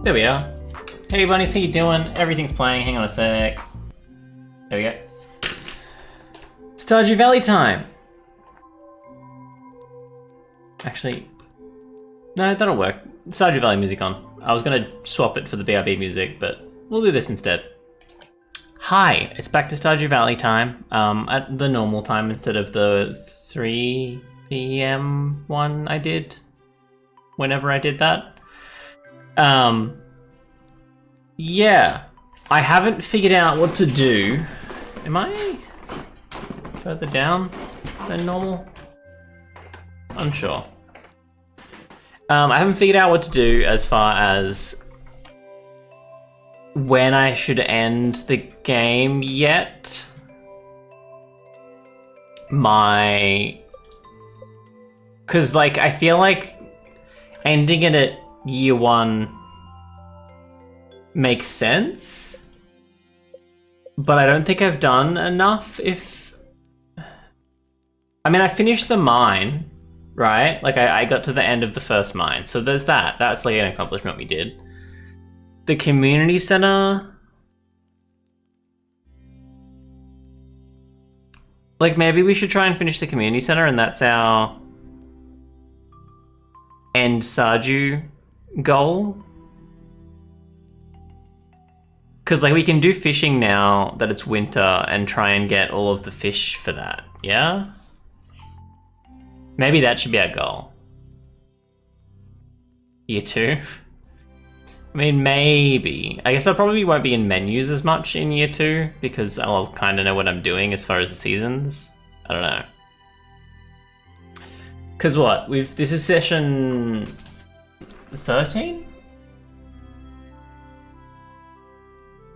There we are. Hey bunnies, how you doing? Everything's playing, hang on a sec. There we go. Stardew Valley time! Actually, no, that'll work. Stardew Valley music on. I was gonna swap it for the BRB music, but we'll do this instead. Hi, it's back to Stardew Valley time, at the normal time instead of the 3 PM one I did, whenever I did that. Yeah, I haven't figured out what to do. Am I further down than normal? Unsure. I haven't figured out what to do as far as when I should end the game yet. Because, like, I feel like ending it at year 1 makes sense, but I don't think I've done enough. I mean, I finished the mine, right? Like, I got to the end of the first mine, so there's that. That's like an accomplishment we did. The community center, like, maybe we should try and finish the community center, and that's our end Stardew goal. Because, like, we can do fishing now that it's winter and try and get all of the fish for that, yeah? Maybe that should be our goal. Year 2? I mean, maybe. I guess I probably won't be in menus as much in year 2 because I'll kind of know what I'm doing as far as the seasons. I don't know. Because what? This is session 13?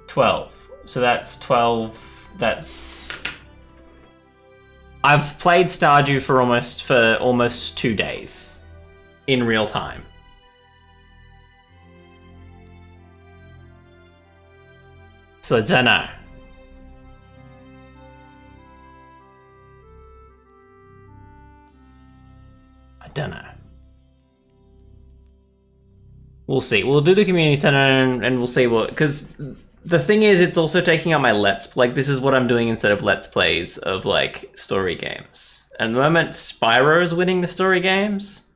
12. So that's 12. That's... I've played Stardew for almost 2 days in real time. So I don't know. I don't know. We'll see. We'll do the community center and we'll see what... Because the thing is, it's also taking up my like, this is what I'm doing instead of Let's Plays of, like, story games. At the moment, Spyro is winning the story games.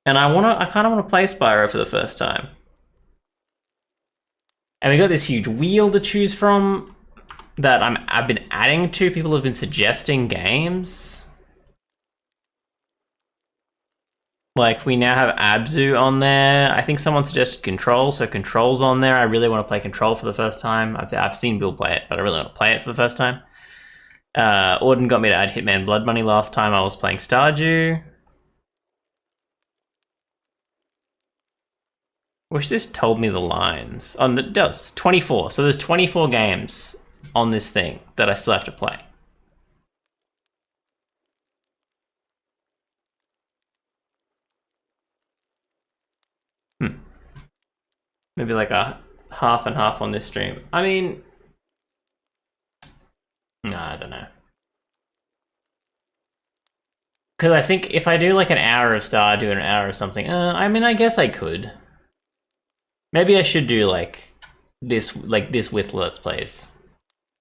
And I kind of want to play Spyro for the first time. And we got this huge wheel to choose from that I've been adding to. People have been suggesting games. Like, we now have Abzu on there. I think someone suggested Control, so Control's on there. I really want to play Control for the first time. I've seen Bill play it, but I really want to play it for the first time. Auden got me to add Hitman Blood Money last time I was playing Stardew. Wish this told me the lines. Oh, it does. It's 24. So there's 24 games on this thing that I still have to play. Maybe like a half and half on this stream. I mean... No, I don't know. Because I think if I do like an hour of Stardew and an hour of something, I mean, I guess I could. Maybe I should do like this with Let's Plays.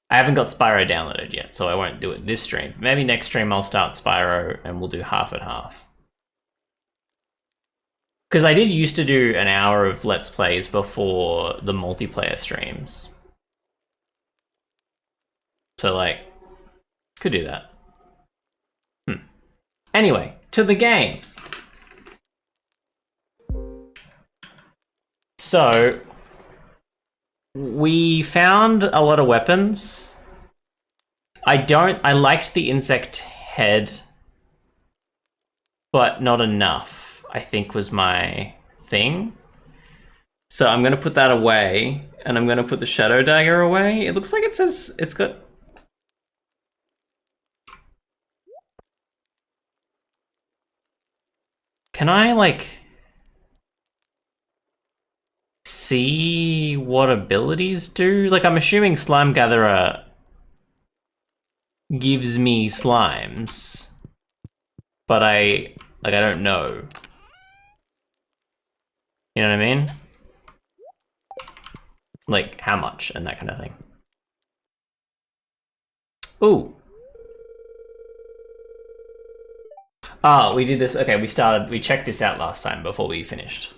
I haven't got Spyro downloaded yet, so I won't do it this stream. Maybe next stream I'll start Spyro and we'll do half and half. Because I did used to do an hour of Let's Plays before the multiplayer streams. So, like, could do that. Anyway, to the game. So, we found a lot of weapons. I liked the insect head, but not enough, I think was my thing. So I'm gonna put that away, and I'm gonna put the shadow dagger away. It looks like it says it's got... Can I, like, see what abilities do? Like, I'm assuming Slime Gatherer gives me slimes, but I don't know. You know what I mean? Like, how much and that kind of thing. Ooh. Oh, we did this. Okay, we checked this out last time before we finished.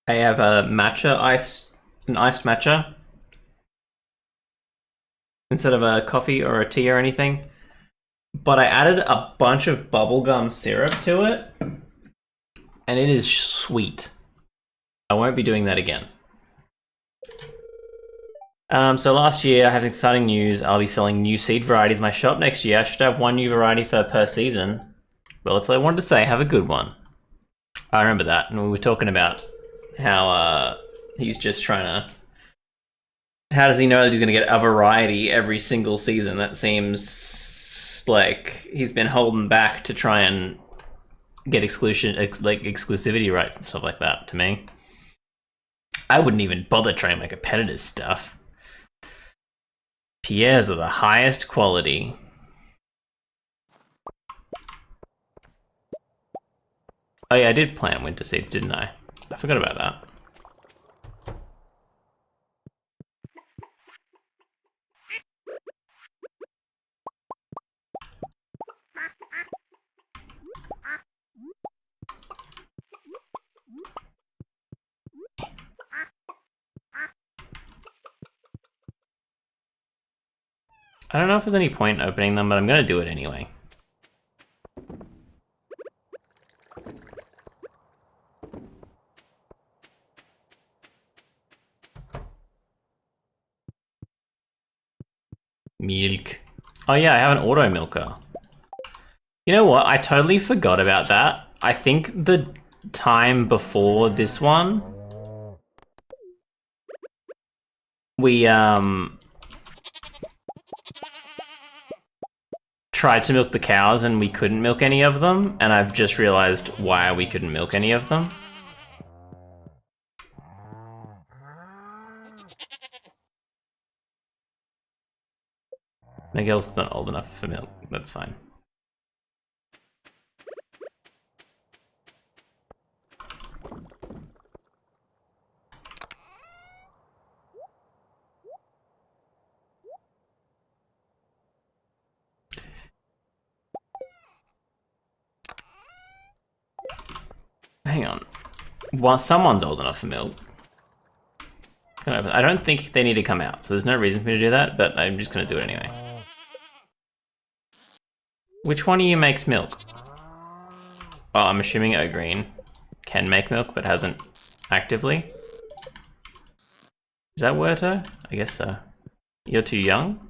I have a matcha an iced matcha instead of a coffee or a tea or anything. But I added a bunch of bubblegum syrup to it, and it is sweet. I won't be doing that again. So last year, I have exciting news. I'll be selling new seed varieties in my shop next year. I should have one new variety per season. Well, that's all I wanted to say. Have a good one. I remember that, and we were talking about how he's just trying to... How does he know that he's going to get a variety every single season? That seems like he's been holding back to try and get exclusivity rights and stuff like that, to me. I wouldn't even bother trying my competitors' stuff. Pierres are the highest quality. Oh yeah, I did plant winter seeds, didn't I? I forgot about that. I don't know if there's any point in opening them, but I'm gonna do it anyway. Milk. Oh yeah, I have an auto milker. You know what? I totally forgot about that. I think the time before this one, we tried to milk the cows and we couldn't milk any of them, and I've just realized why we couldn't milk any of them. Miguel's not old enough for milk. That's fine. Hang on. Well, someone's old enough for milk. I don't think they need to come out, so there's no reason for me to do that, but I'm just going to do it anyway. Which one of you makes milk? Oh, I'm assuming O'Green can make milk, but hasn't actively. Is that Werto? I guess so. You're too young?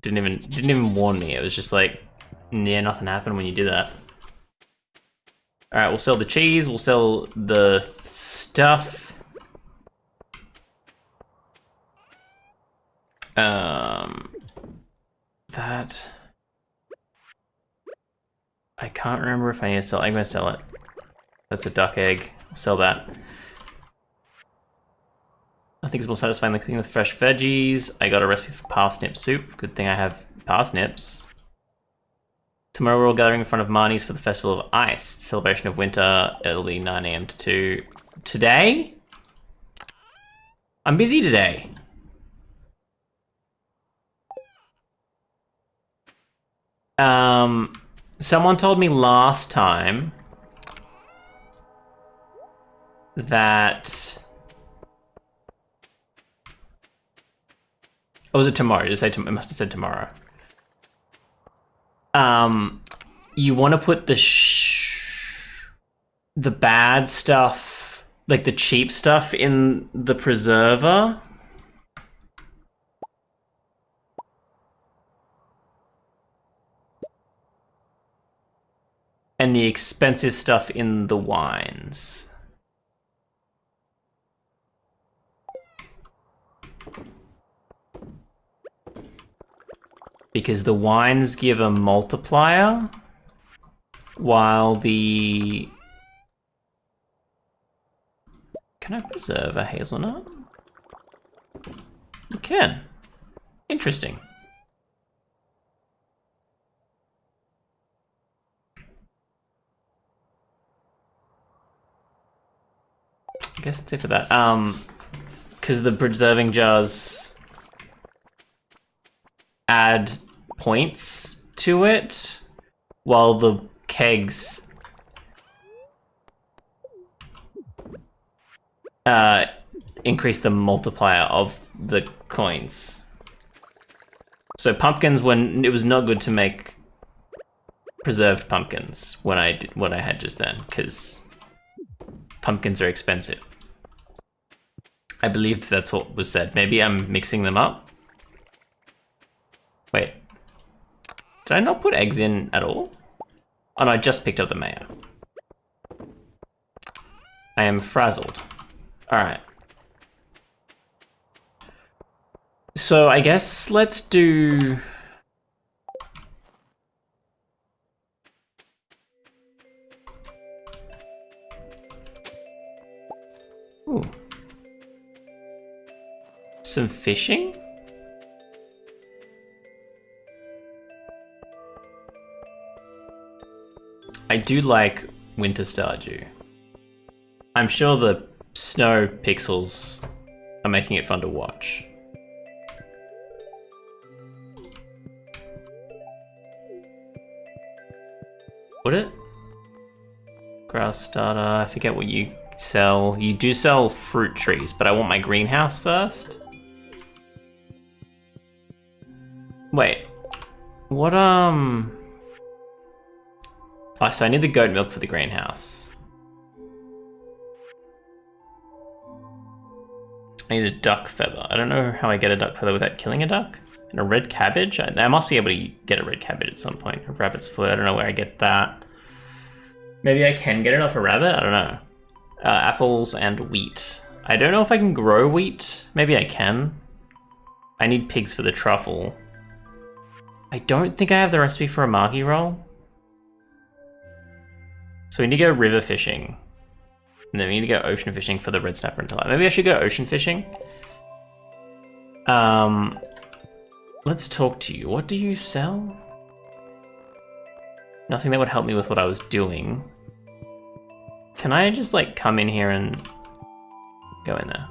Didn't even warn me. It was just like, yeah, nothing happened when you did that. Alright, we'll sell the cheese, we'll sell the stuff. That... I can't remember if I need to sell. I'm gonna sell it. That's a duck egg. I'll sell that. Nothing's more satisfying than cooking with fresh veggies. I got a recipe for parsnip soup. Good thing I have parsnips. Tomorrow we're all gathering in front of Marnie's for the Festival of Ice. Celebration of winter. It'll be 9 AM to 2. Today? I'm busy today. Someone told me last time that... Oh, was it tomorrow? Did it say it must have said tomorrow. You want to put the bad stuff, like the cheap stuff, in the preserver. And the expensive stuff in the wines. Because the wines give a multiplier, while the... Can I preserve a hazelnut? You can. Interesting. guess that's it for that. Because the preserving jars add points to it, while the kegs increase the multiplier of the coins. So pumpkins, when it was not good to make preserved pumpkins when I did what I had just then, because pumpkins are expensive. I believe that's what was said. Maybe I'm mixing them up. Wait, did I not put eggs in at all? Oh no, I just picked up the mayo. I am frazzled. All right. So I guess let's do... Ooh. Some fishing? I do like winter Stardew. I'm sure the snow pixels are making it fun to watch. Would it? Grass starter, I forget what you sell. You do sell fruit trees, but I want my greenhouse first. Wait, what Oh, so I need the goat milk for the greenhouse. I need a duck feather. I don't know how I get a duck feather without killing a duck. And a red cabbage? I must be able to get a red cabbage at some point. A rabbit's foot, I don't know where I get that. Maybe I can get it off a rabbit? I don't know. Apples and wheat. I don't know if I can grow wheat. Maybe I can. I need pigs for the truffle. I don't think I have the recipe for a margie roll. So we need to go river fishing. And then we need to go ocean fishing for the red snapper and tilapia. Maybe I should go ocean fishing. Let's talk to you. What do you sell? Nothing that would help me with what I was doing. Can I just like come in here and go in there?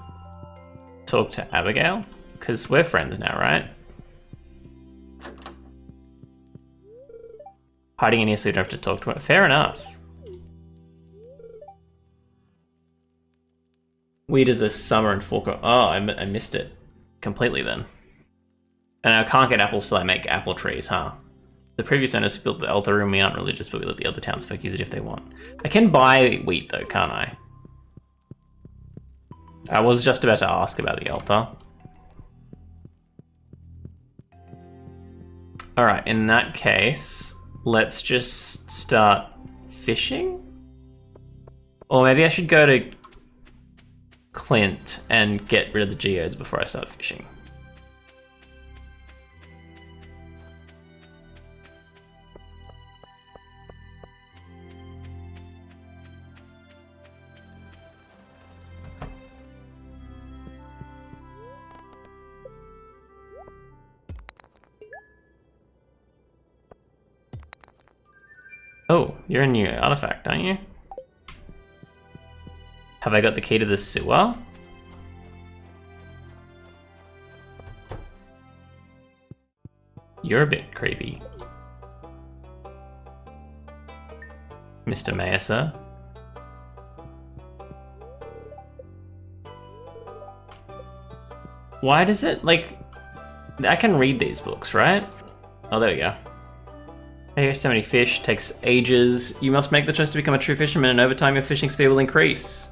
Talk to Abigail? Because we're friends now, right? Hiding in here so you don't have to talk to her. Fair enough. Weed is a summer and fork. Oh, I missed it completely then. And I can't get apples till I make apple trees, huh? The previous owners built the altar room. We aren't religious, but we let the other townsfolk use it if they want. I can buy wheat though, can't I? I was just about to ask about the altar. All right, in that case, let's just start fishing? Or maybe I should go to Clint and get rid of the geodes before I start fishing. Oh, you're a new artifact, aren't you? Have I got the key to the sewer? You're a bit creepy. Mr. Mayor, sir. Why does it, like... I can read these books, right? Oh, there we go. Here's so many fish, takes ages. You must make the choice to become a true fisherman, and over time your fishing speed will increase.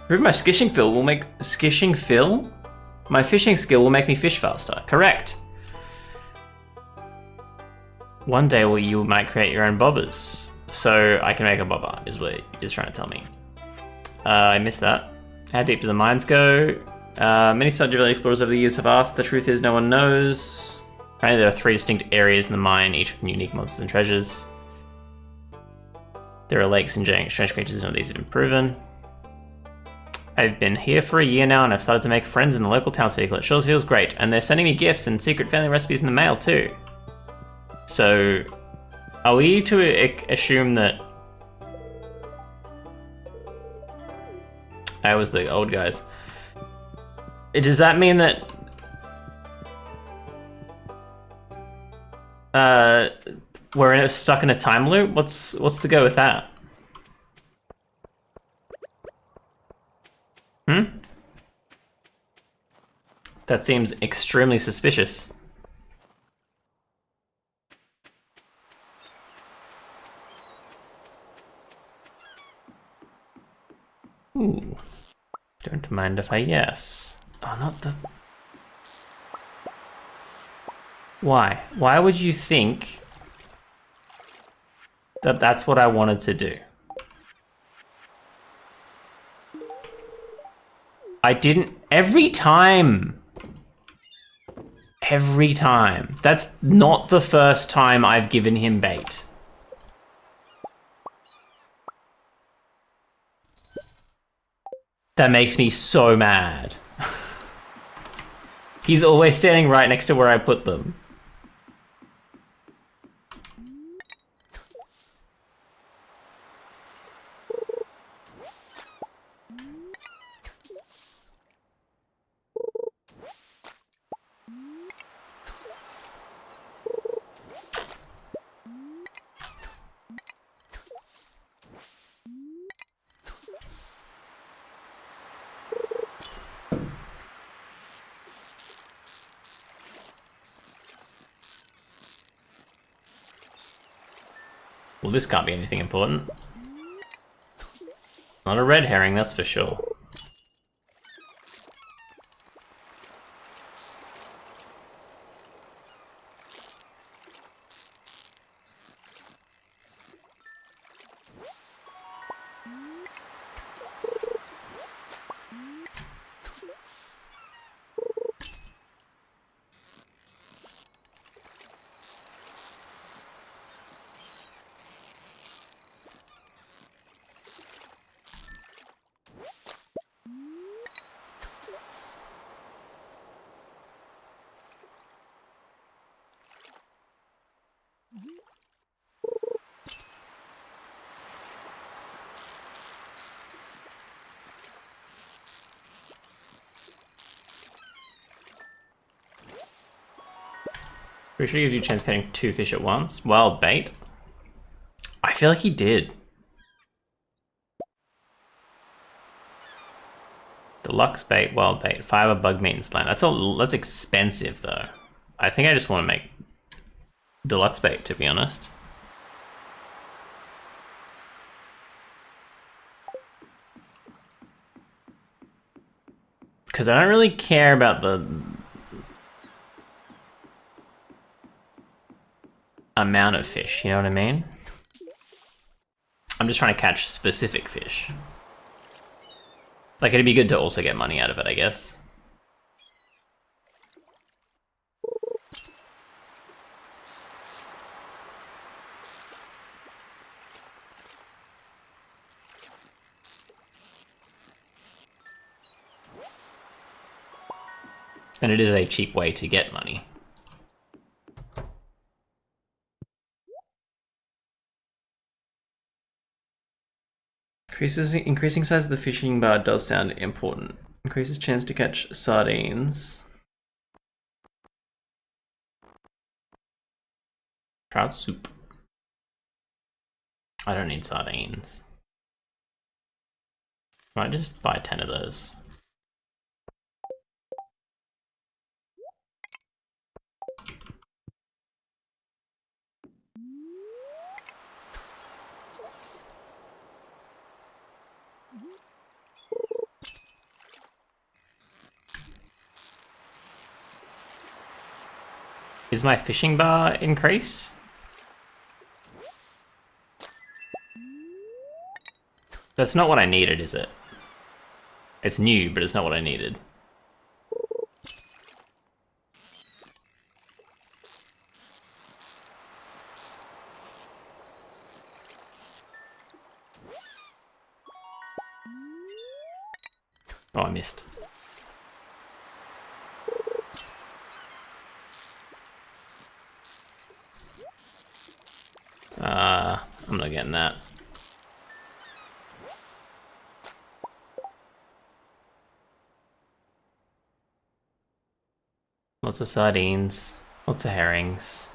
Improve my skishing skill will make... Skishing fill? My fishing skill will make me fish faster. Correct. One day you might create your own bobbers. So I can make a bobber, is what he's trying to tell me. I missed that. How deep do the mines go? Many Stardew Valley explorers over the years have asked. The truth is no one knows. Apparently there are 3 distinct areas in the mine, each with unique monsters and treasures. There are lakes and strange creatures, none of these have been proven. I've been here for a year now and I've started to make friends in the local townspeople. It sure feels great. And they're sending me gifts and secret family recipes in the mail too. So, are we to assume that I was the old guys. Does that mean that we're stuck in a time loop? What's the go with that? That seems extremely suspicious. Ooh. Don't mind if I yes. Oh, not the... Why? Why would you think that that's what I wanted to do? I didn't... Every time! Every time. That's not the first time I've given him bait. That makes me so mad. He's always standing right next to where I put them. Well, this can't be anything important. Not a red herring, that's for sure. Pretty sure he gives you a chance catching 2 fish at once. Wild bait? I feel like he did. Deluxe bait, wild bait, fiber, bug meat, and slime. That's expensive though. I think I just want to make deluxe bait, to be honest. Because I don't really care about the amount of fish, you know what I mean? I'm just trying to catch specific fish. Like, it'd be good to also get money out of it, I guess. And it is a cheap way to get money. Increasing size of the fishing bar does sound important. Increases chance to catch sardines. Trout soup. I don't need sardines. Might just buy 10 of those. Is my fishing bar increased? That's not what I needed, is it? It's new, but it's not what I needed. Oh, I missed. I'm not getting that. Lots of sardines. Lots of herrings.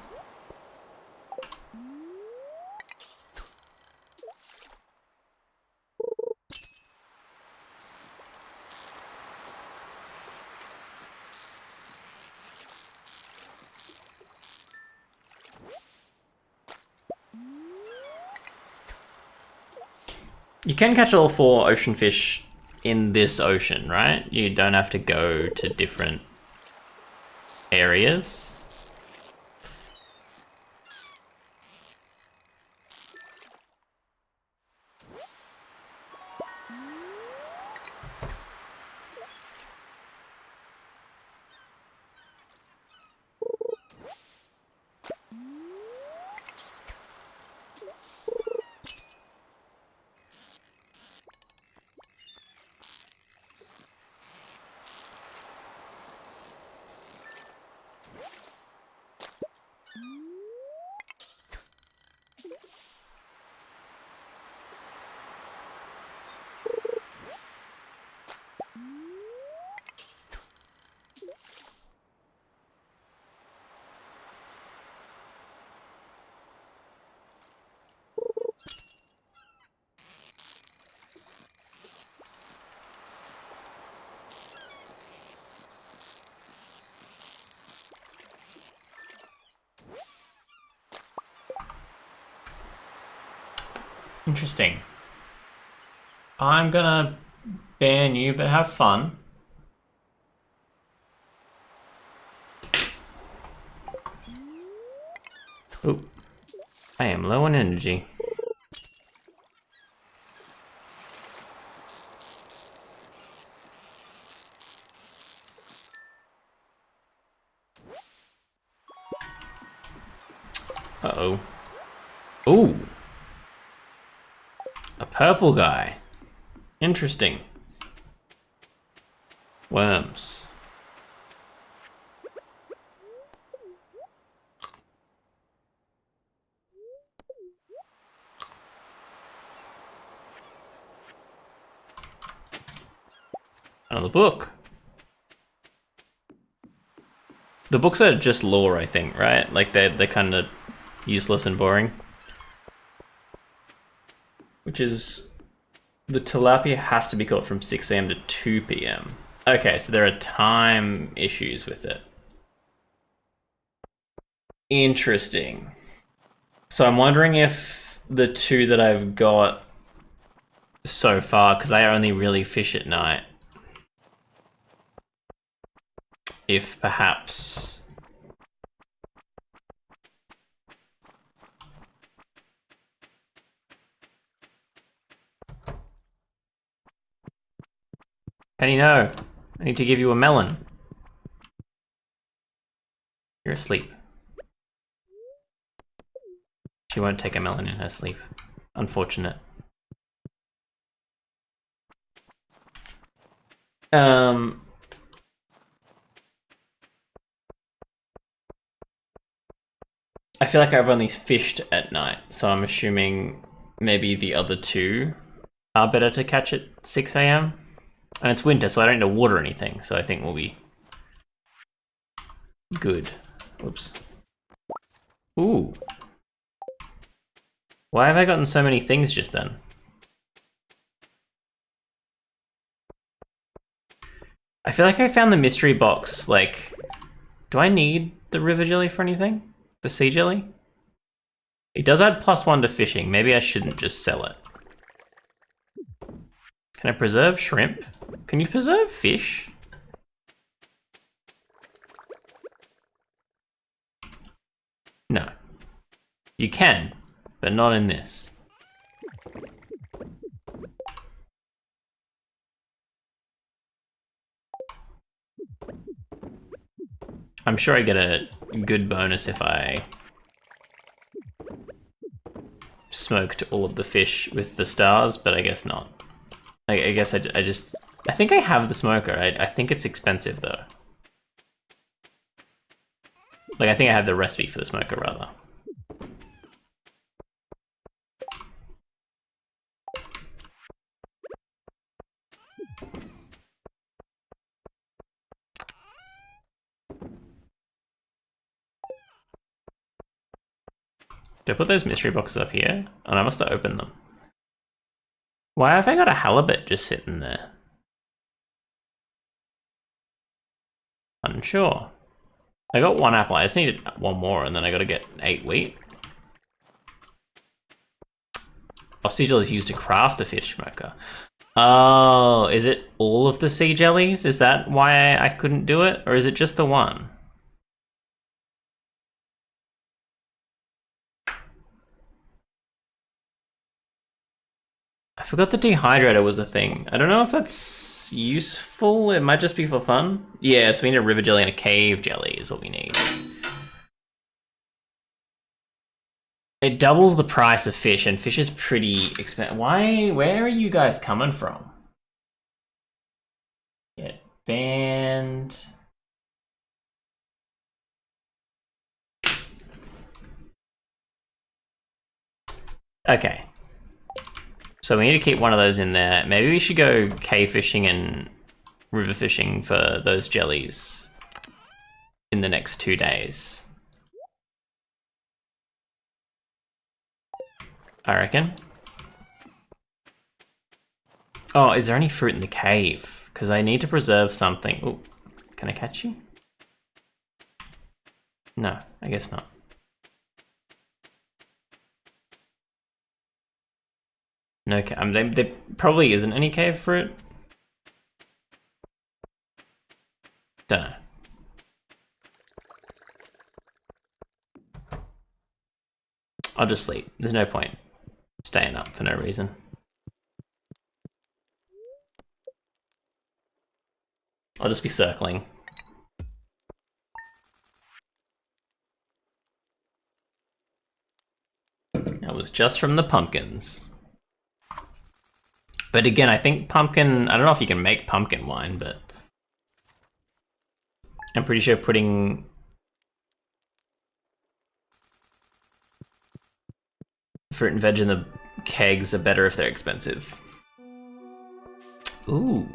You can catch all 4 ocean fish in this ocean, right? You don't have to go to different areas. Interesting. I'm gonna ban you, but have fun. Ooh. I am low on energy. Uh-oh. Ooh. A purple guy. Interesting. Worms. Another book. The books are just lore, I think, right? Like they're kind of useless and boring. Which is... The tilapia has to be caught from 6 AM to 2 PM. Okay, so there are time issues with it. Interesting. So I'm wondering if the 2 that I've got so far, because I only really fish at night, if perhaps... Penny, no. I need to give you a melon. You're asleep. She won't take a melon in her sleep. Unfortunate. I feel like I've only fished at night, so I'm assuming maybe the other 2 are better to catch at 6 AM. And it's winter, so I don't need to water anything, so I think we'll be good. Oops. Ooh. Why have I gotten so many things just then? I feel like I found the mystery box, like... Do I need the river jelly for anything? The sea jelly? It does add +1 to fishing. Maybe I shouldn't just sell it. Can I preserve shrimp? Can you preserve fish? No. You can, but not in this. I'm sure I get a good bonus if I smoked all of the fish with the stars, but I guess not. I guess I just... I think I have the smoker. I think it's expensive, though. Like, I think I have the recipe for the smoker, rather. Did I put those mystery boxes up here? And I must have opened them. Why have I got a halibut just sitting there? Unsure. I got 1 apple. I just needed 1 more, and then I got to get 8 wheat. Oh, sea jellies used to craft the fish smoker. Oh, is it all of the sea jellies? Is that why I couldn't do it? Or is it just the one? I forgot the dehydrator was a thing. I don't know if that's useful. It might just be for fun. Yeah, so we need a river jelly and a cave jelly is what we need. It doubles the price of fish, and fish is pretty expensive. Why? Where are you guys coming from? Get banned. Okay. So we need to keep one of those in there. Maybe we should go cave fishing and river fishing for those jellies in the next 2 days. I reckon. Oh, is there any fruit in the cave? Because I need to preserve something. Oh, can I catch you? No, I guess not. No, there probably isn't any cave fruit. Don't know. I'll just sleep. There's no point staying up for no reason. I'll just be circling. That was just from the pumpkins. But again, I think pumpkin... I don't know if you can make pumpkin wine, but... I'm pretty sure putting... fruit and veg in the kegs are better if they're expensive. Ooh.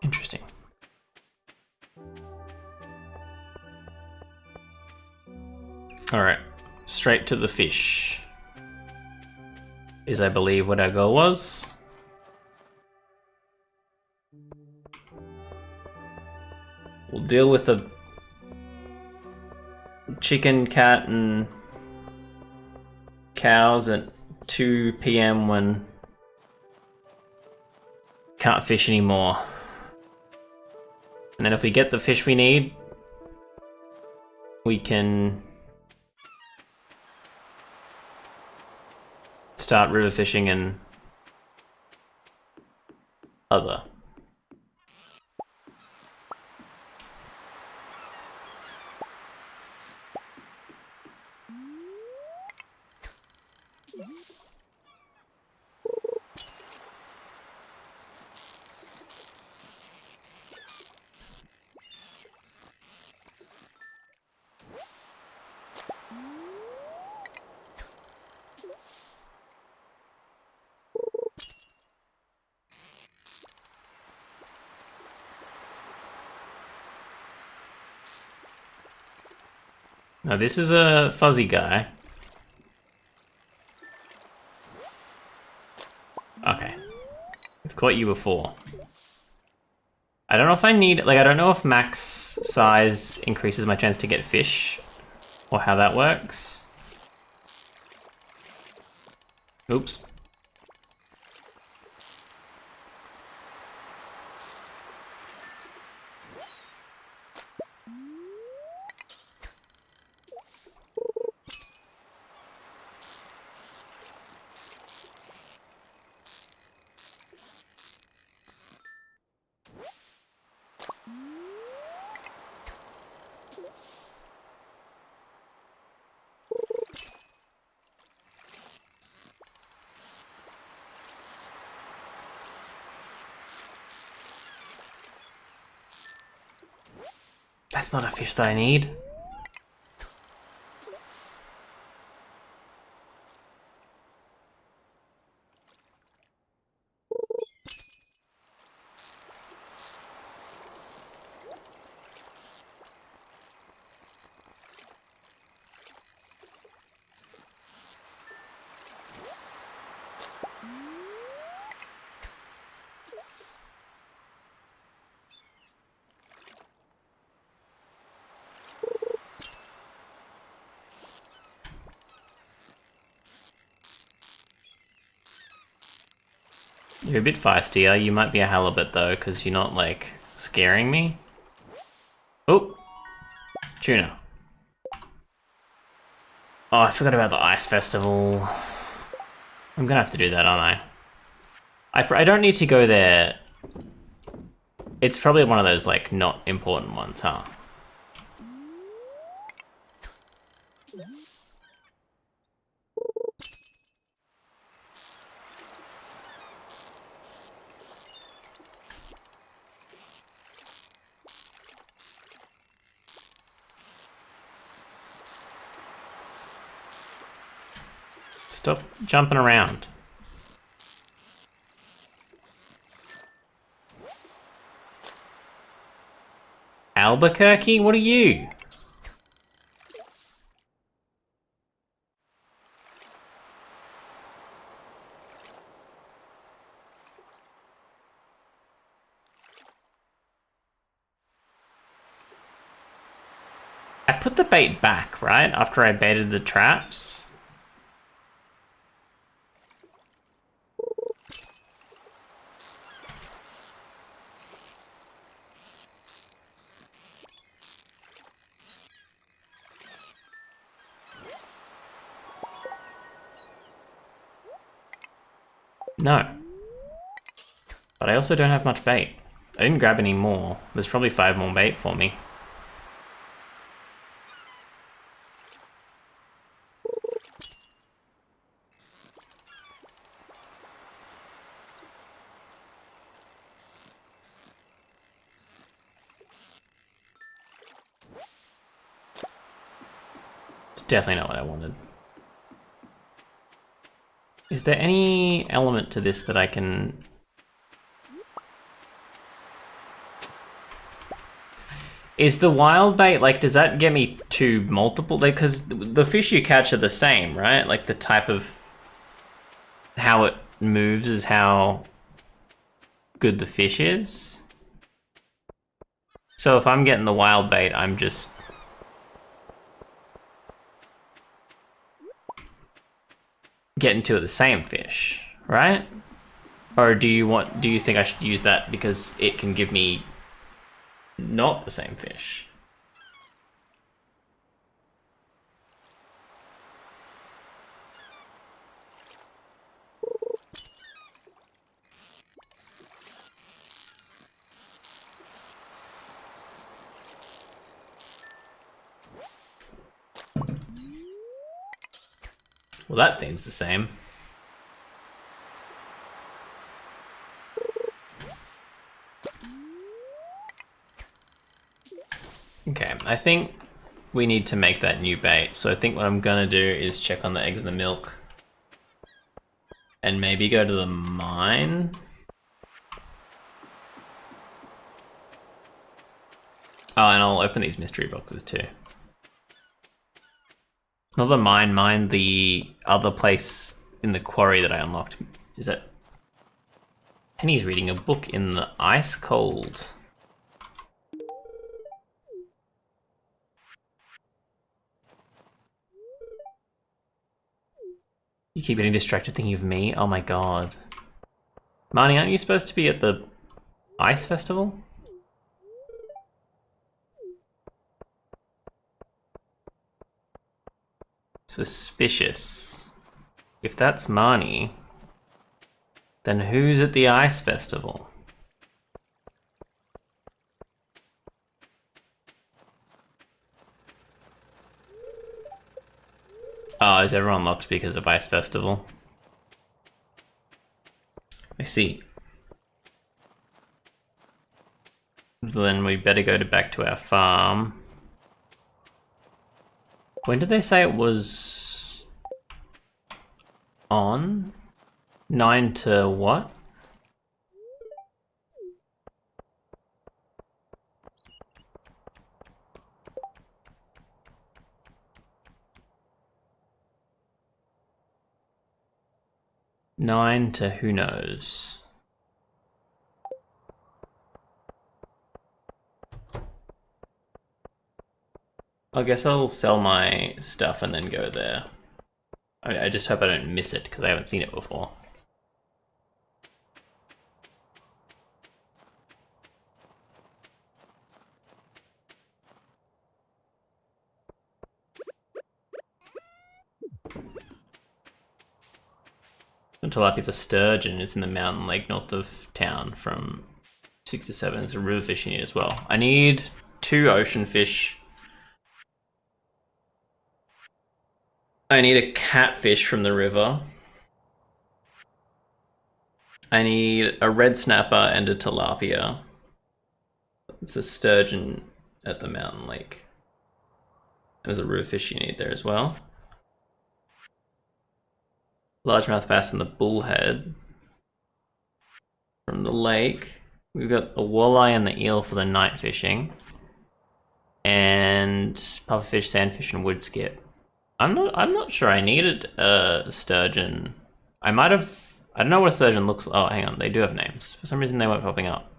Interesting. Alright, straight to the fish. Is, I believe, what our goal was. We'll deal with the chicken, cat, and cows at 2 PM when can't fish anymore. And then if we get the fish we need, we can start river fishing and other. Now this is a fuzzy guy. Okay. I've caught you before. I don't know if I need, like, I don't know if max size increases my chance to get fish, or how that works. Oops. That's not a fish that I need. You're a bit feistier. You might be a halibut though, because you're not like scaring me. Oh, tuna. Oh, I forgot about the ice festival. I'm gonna have to do that, aren't I? I don't need to go there. It's probably one of those like not important ones, huh? Stop jumping around. Albuquerque? What are you? I put the bait back, right? After I baited the traps. No. But I also don't have much bait. I didn't grab any more. There's probably 5 more bait for me. It's definitely not what I wanted. Is there any element to this that I can... Is the wild bait, like, does that get me to multiple? Like, because the fish you catch are the same, right? Like, the type of... how it moves is how good the fish is. So if I'm getting the wild bait, I'm just... getting two of the same fish, right? Or do you think I should use that because it can give me not the same fish? Well, that seems the same. Okay, I think we need to make that new bait. So I think what I'm gonna do is check on the eggs and the milk. And maybe go to the mine. Oh, and I'll open these mystery boxes too. Not the mine, mine the other place in the quarry that I unlocked. Is that... Penny's reading a book in the ice cold. You keep getting distracted thinking of me? Oh my god. Marnie, aren't you supposed to be at the ice festival? Suspicious. If that's Marnie, then who's at the ice festival? Oh, is everyone locked because of ice festival? I see. Then we better go back to our farm. When did they say it was on? 9 to what? Nine to who knows? I guess I'll sell my stuff and then go there. I just hope I don't miss it because I haven't seen it before. Tilapia's a sturgeon. It's in the mountain lake north of town from 6 to 7. It's a river fish you need as well. I need 2 ocean fish. I need a catfish from the river. I need a red snapper and a tilapia. It's a sturgeon at the mountain lake. And there's a river fish you need there as well. Largemouth bass and the bullhead. From the lake, we've got a walleye and the eel for the night fishing. And pufferfish, sandfish, and wood skip. I'm not sure I needed a sturgeon. I don't know what a sturgeon looks like. Oh, hang on, they do have names. For some reason they weren't popping up.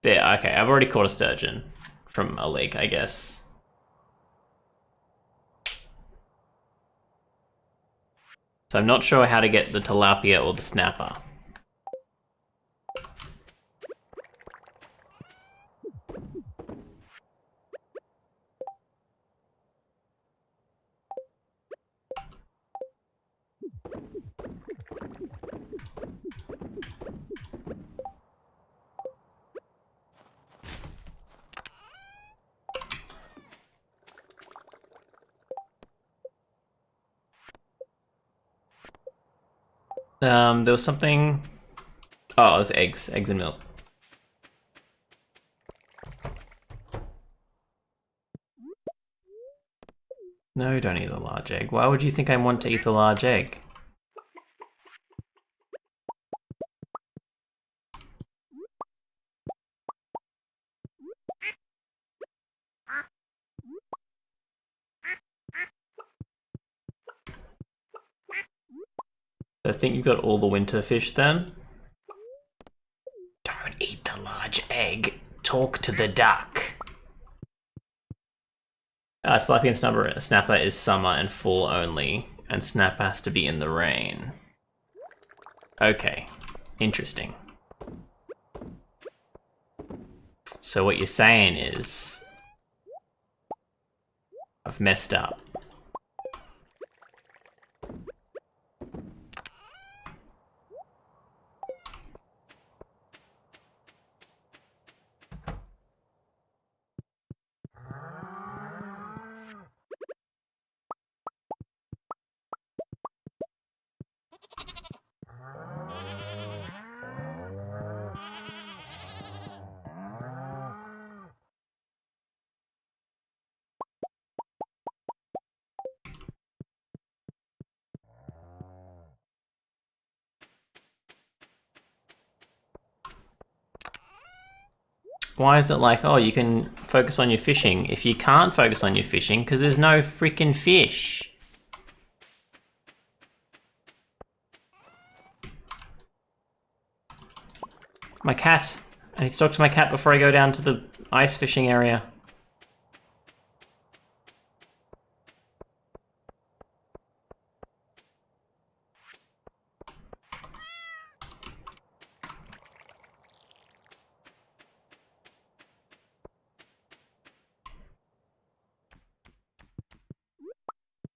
There, okay, I've already caught a sturgeon from a lake, I guess. So I'm not sure how to get the tilapia or the snapper. There was something... Oh, it was eggs and milk. No, don't eat the large egg. Why would you think I want to eat the large egg? I think you've got all the winter fish then. Don't eat the large egg. Talk to the duck. Tilapia and snapper is summer and fall only, and snapper has to be in the rain. Okay, interesting. So what you're saying is, I've messed up. Why is it like, oh, you can focus on your fishing if you can't focus on your fishing because there's no freaking fish? My cat. I need to talk to my cat before I go down to the ice fishing area.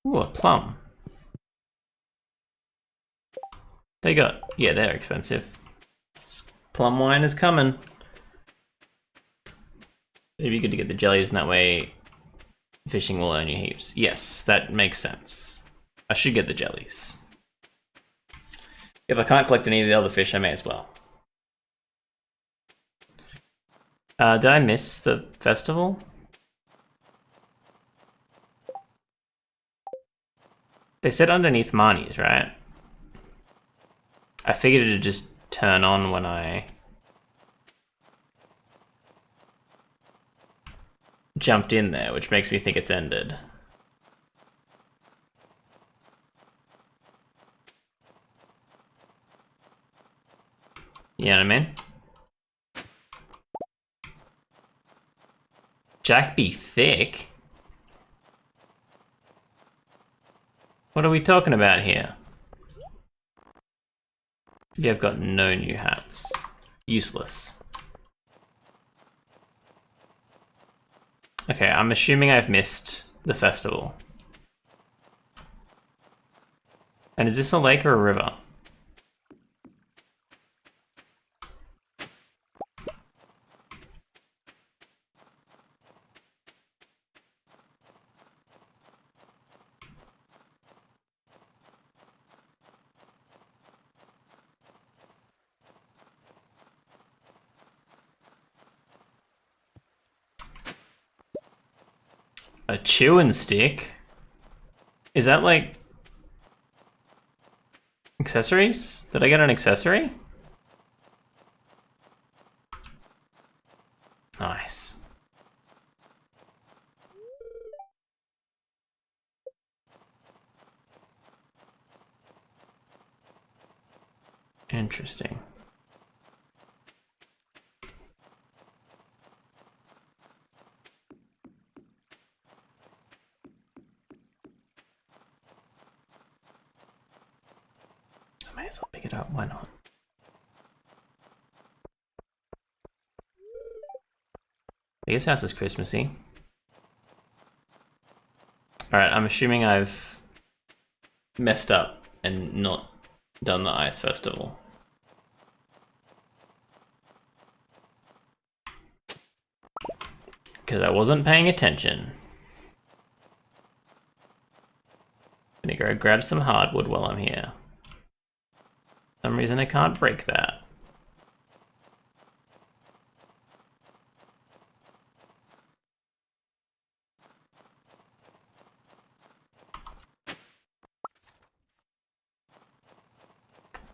Ooh, a plum. They got... Yeah, they're expensive. Plum wine is coming. It'd be good to get the jellies, and that way fishing will earn you heaps. Yes, that makes sense. I should get the jellies. If I can't collect any of the other fish, I may as well. Did I miss the festival? They said underneath Marnie's, right? I figured it'd just turn on when I jumped in there, which makes me think it's ended. You know what I mean? Jack be thick? What are we talking about here? You've got no new hats. Useless. Okay, I'm assuming I've missed the festival. And is this a lake or a river? A chewing stick? Is that like accessories? Did I get an accessory? Nice. Interesting. I may as well pick it up, why not? I guess house is Christmassy. Alright, I'm assuming I've messed up and not done the ice festival. Because I wasn't paying attention. I'm gonna go grab some hardwood while I'm here. For some reason I can't break that.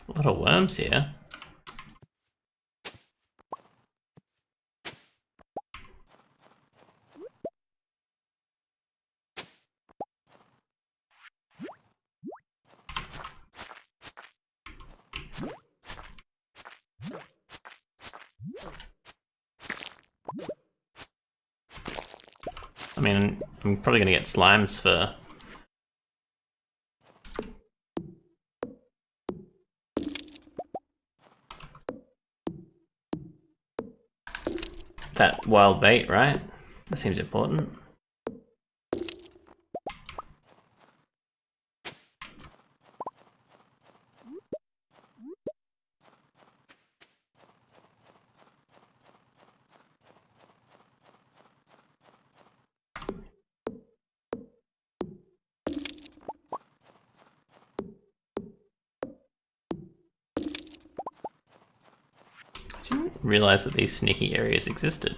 A lot of worms here. I mean, I'm probably gonna get slimes for that wild bait, right? That seems important. I didn't realize that these sneaky areas existed.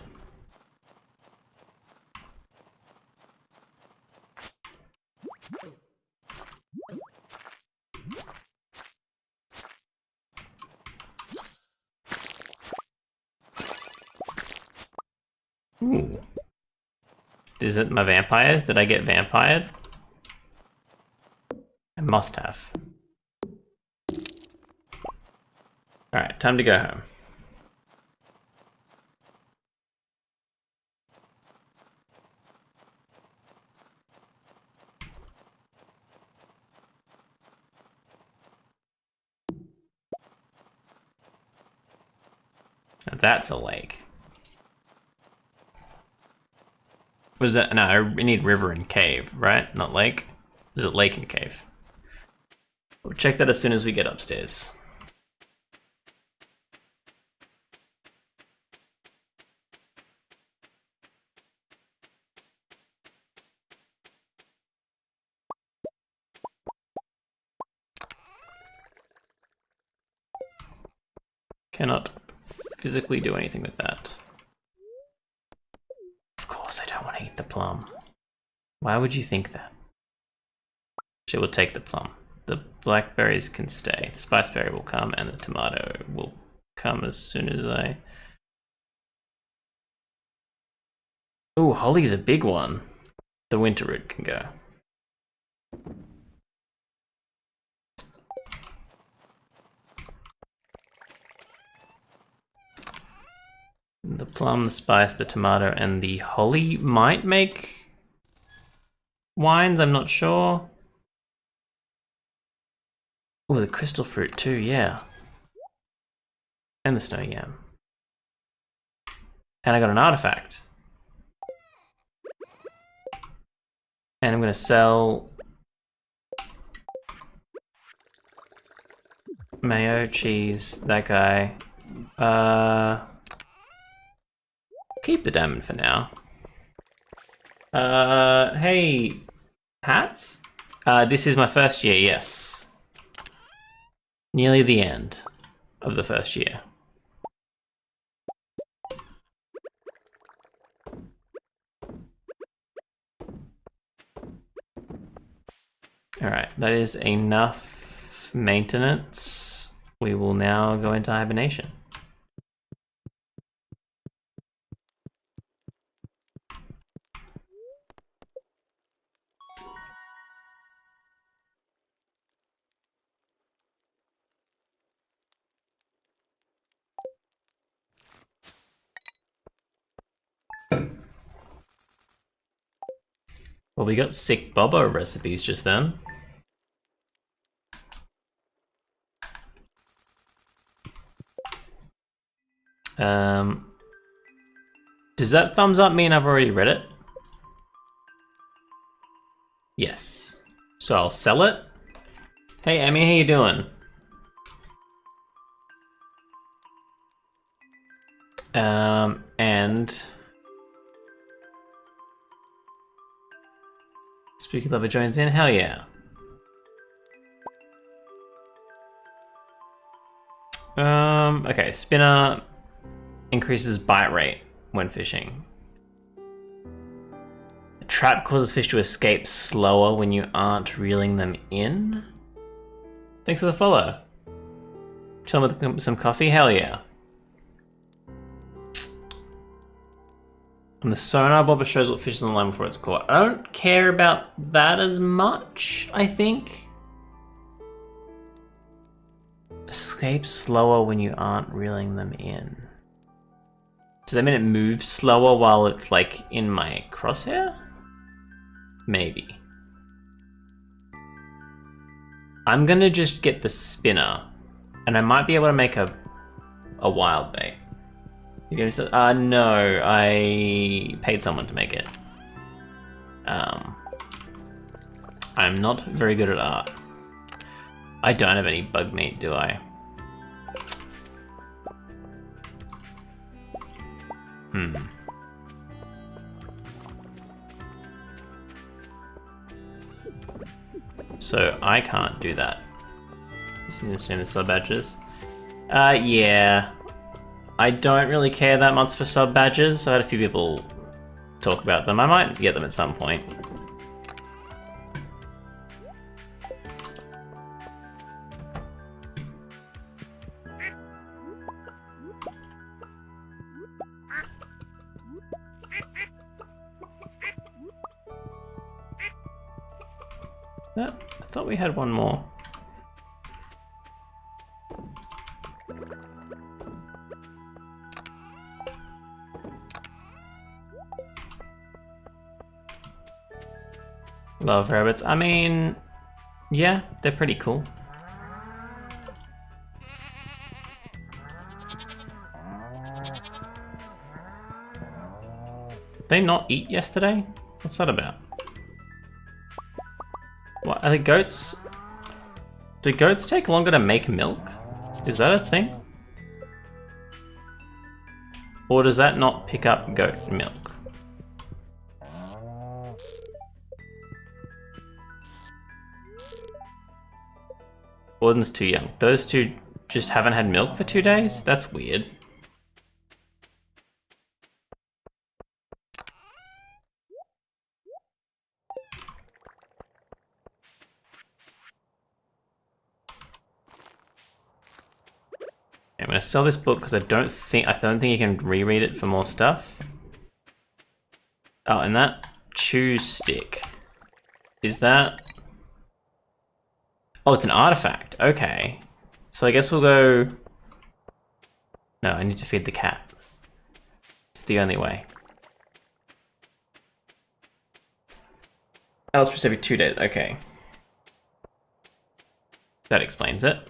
Ooh. Is it my vampires? Did I get vampired? I must have. Alright, time to go home. Now that's a lake. Was that? No, I need river and cave, right? Not lake. Is it lake and cave? We'll check that as soon as we get upstairs. Cannot physically do anything with that. Of course I don't want to eat the plum. Why would you think that? She will take the plum. The blackberries can stay. The spiceberry will come and the tomato will come as soon as I... Ooh, holly's a big one. The winter root can go. The plum, the spice, the tomato, and the holly might make wines, I'm not sure. Oh, the crystal fruit too, yeah. And the snow yam. And I got an artifact. And I'm gonna sell mayo, cheese, that guy. Keep the diamond for now. Hey, hats? This is my first year, yes. Nearly the end of the first year. Alright, that is enough maintenance. We will now go into hibernation. Well, we got sick Bobo recipes just then. Does that thumbs up mean I've already read it? Yes. So I'll sell it. Hey, Amy, how you doing? And Spooky Lover joins in. Hell yeah. Okay, spinner increases bite rate when fishing. A trap causes fish to escape slower when you aren't reeling them in. Thanks for the follow. Chill with some coffee? Hell yeah. And the sonar bobber shows what fish is on the line before it's caught. I don't care about that as much, I think. Escape slower when you aren't reeling them in. Does that mean it moves slower while it's like in my crosshair? Maybe. I'm gonna just get the spinner, and I might be able to make a wild bait. You gonna say, no, I paid someone to make it. I'm not very good at art. I don't have any bug meat, do I? So I can't do that. Just understand the sub badges. Yeah. I don't really care that much for sub badges. I had a few people talk about them. I might get them at some point. No, I thought we had one more. Love rabbits. I mean, yeah, they're pretty cool. Did they not eat yesterday? What's that about? What, are the goats? Do goats take longer to make milk? Is that a thing? Or does that not pick up goat milk? Warden's too young. Those two just haven't had milk for 2 days? That's weird. I'm gonna sell this book because I don't think you can reread it for more stuff. Oh, and that chew stick. Is that? Oh, it's an artifact. Okay. So I guess we'll go. No, I need to feed the cat. It's the only way. Alice for every 2 days. Okay. That explains it.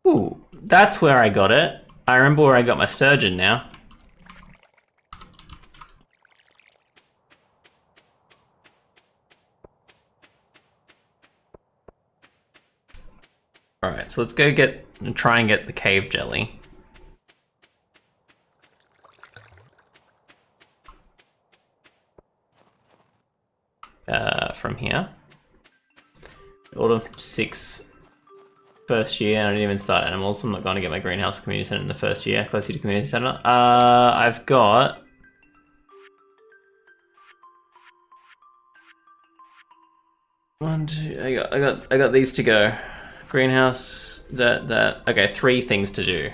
Ooh, that's where I got it. I remember where I got my sturgeon now. Alright, so let's go try and get the cave jelly. From here. Autumn 6 first year, and I didn't even start animals, so I'm not going to get my greenhouse community center in the first year. Closer to community center. I've got... One, two, I got these to go. Greenhouse, that. Okay, 3 things to do.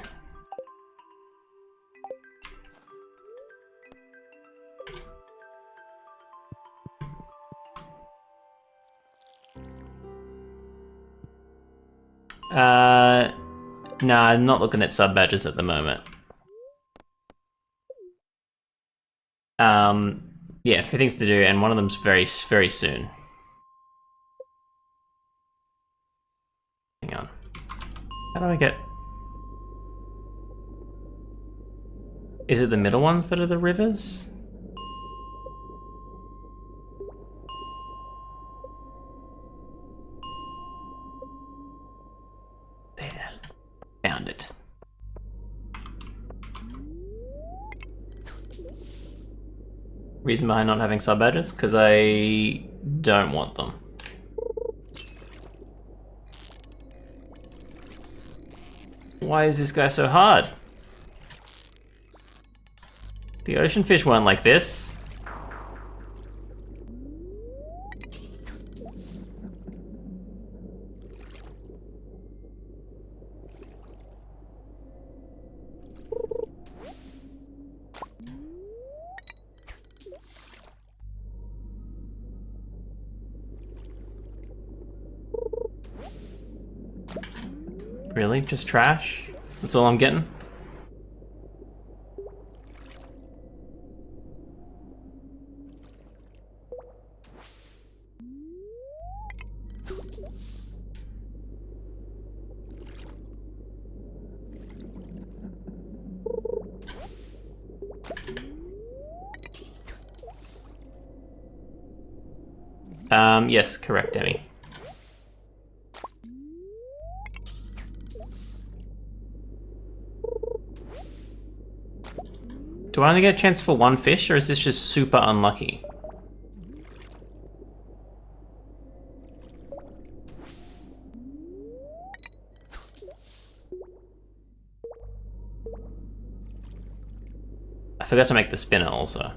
Nah, I'm not looking at sub badges at the moment. Yeah, 3 things to do, and one of them's very, very soon. Hang on. How do I get... Is it the middle ones that are the rivers? There. Found it. Reason behind not having sub badges? Because I don't want them. Why is this guy so hard? The ocean fish weren't like this. Really? Just trash? That's all I'm getting? Yes, correct, Demi. Do I only get a chance for 1 fish, or is this just super unlucky? I forgot to make the spinner also.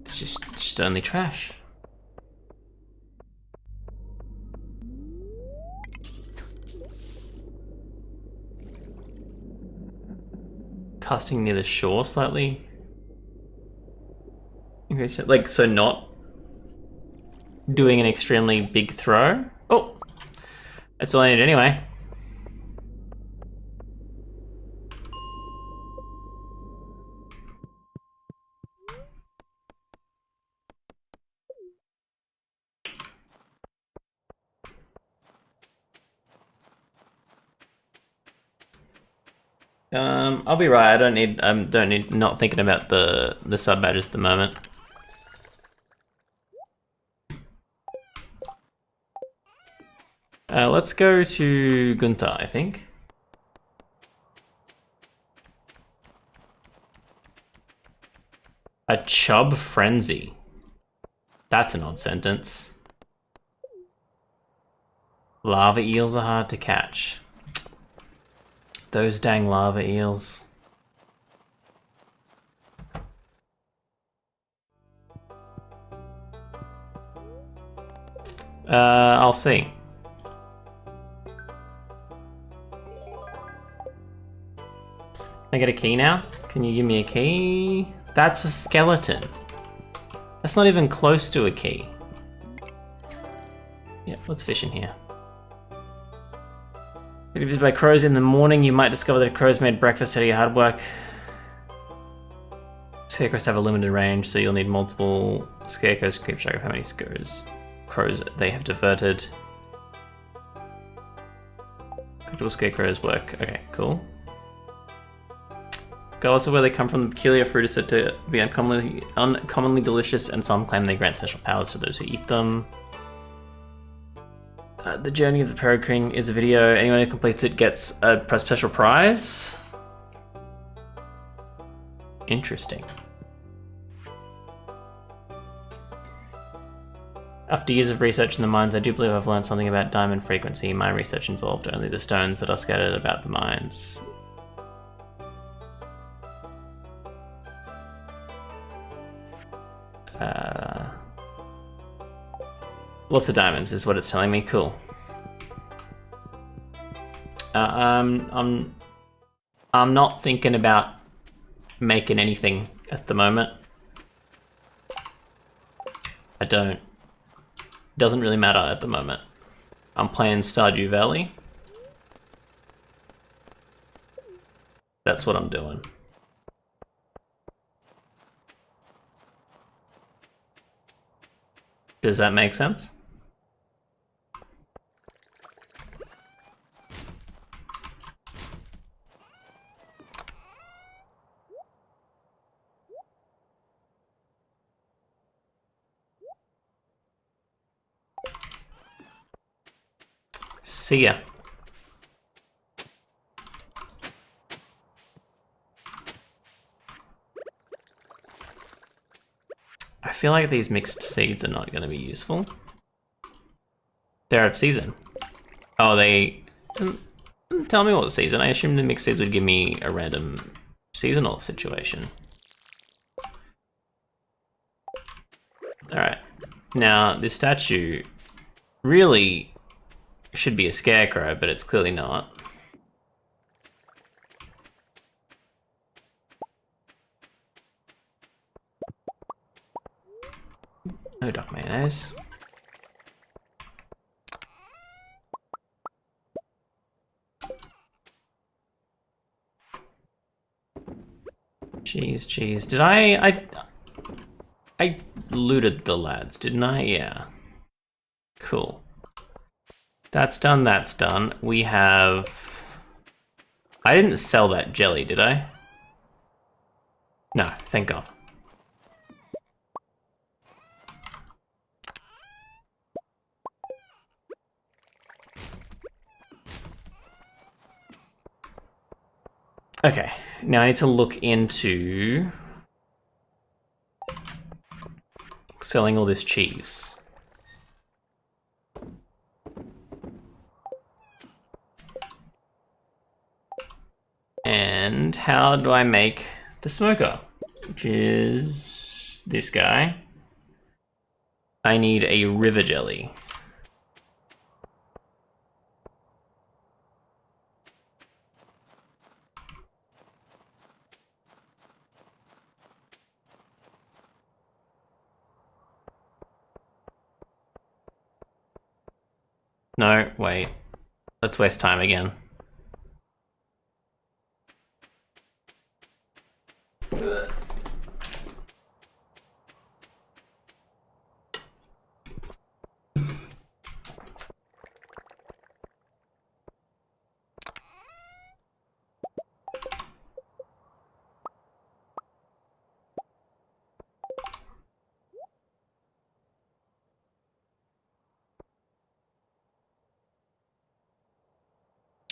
It's just only trash. Casting near the shore slightly. Okay, so like, so not doing an extremely big throw. Oh, that's all I need anyway. I'll be right. I don't need not thinking about the sub badges at the moment. Let's go to Gunther, I think. A chub frenzy. That's an odd sentence. Lava eels are hard to catch. Those dang lava eels. I'll see. Can I get a key now? Can you give me a key? That's a skeleton. That's not even close to a key. Yeah, let's fish in here. If you're visited by crows in the morning, you might discover that crows made breakfast out of your hard work. Scarecrows have a limited range, so you'll need multiple scarecrows to keep track of how many crows they have diverted. Collectible scarecrows work. Okay, cool. Regardless of where they come from, the peculiar fruit is said to be uncommonly delicious, and some claim they grant special powers to those who eat them. The Journey of the Peregrine is a video. Anyone who completes it gets a special prize. Interesting. After years of research in the mines, I do believe I've learned something about diamond frequency. My research involved only the stones that are scattered about the mines. Lots of diamonds is what it's telling me. Cool. I'm not thinking about making anything at the moment. I don't. Doesn't really matter at the moment. I'm playing Stardew Valley. That's what I'm doing. Does that make sense? See ya. I feel like these mixed seeds are not going to be useful. They're out of season. Oh, they... Tell me what season. I assume the mixed seeds would give me a random seasonal situation. Alright. Now, this statue really should be a scarecrow, but it's clearly not. No duck mayonnaise. Cheese. Did I looted the lads, didn't I? Yeah. Cool. That's done, that's done. We have... I didn't sell that jelly, did I? No, thank God. Okay, now I need to look into selling all this cheese. And how do I make the smoker? Which is this guy. I need a river jelly. No, wait. Let's waste time again.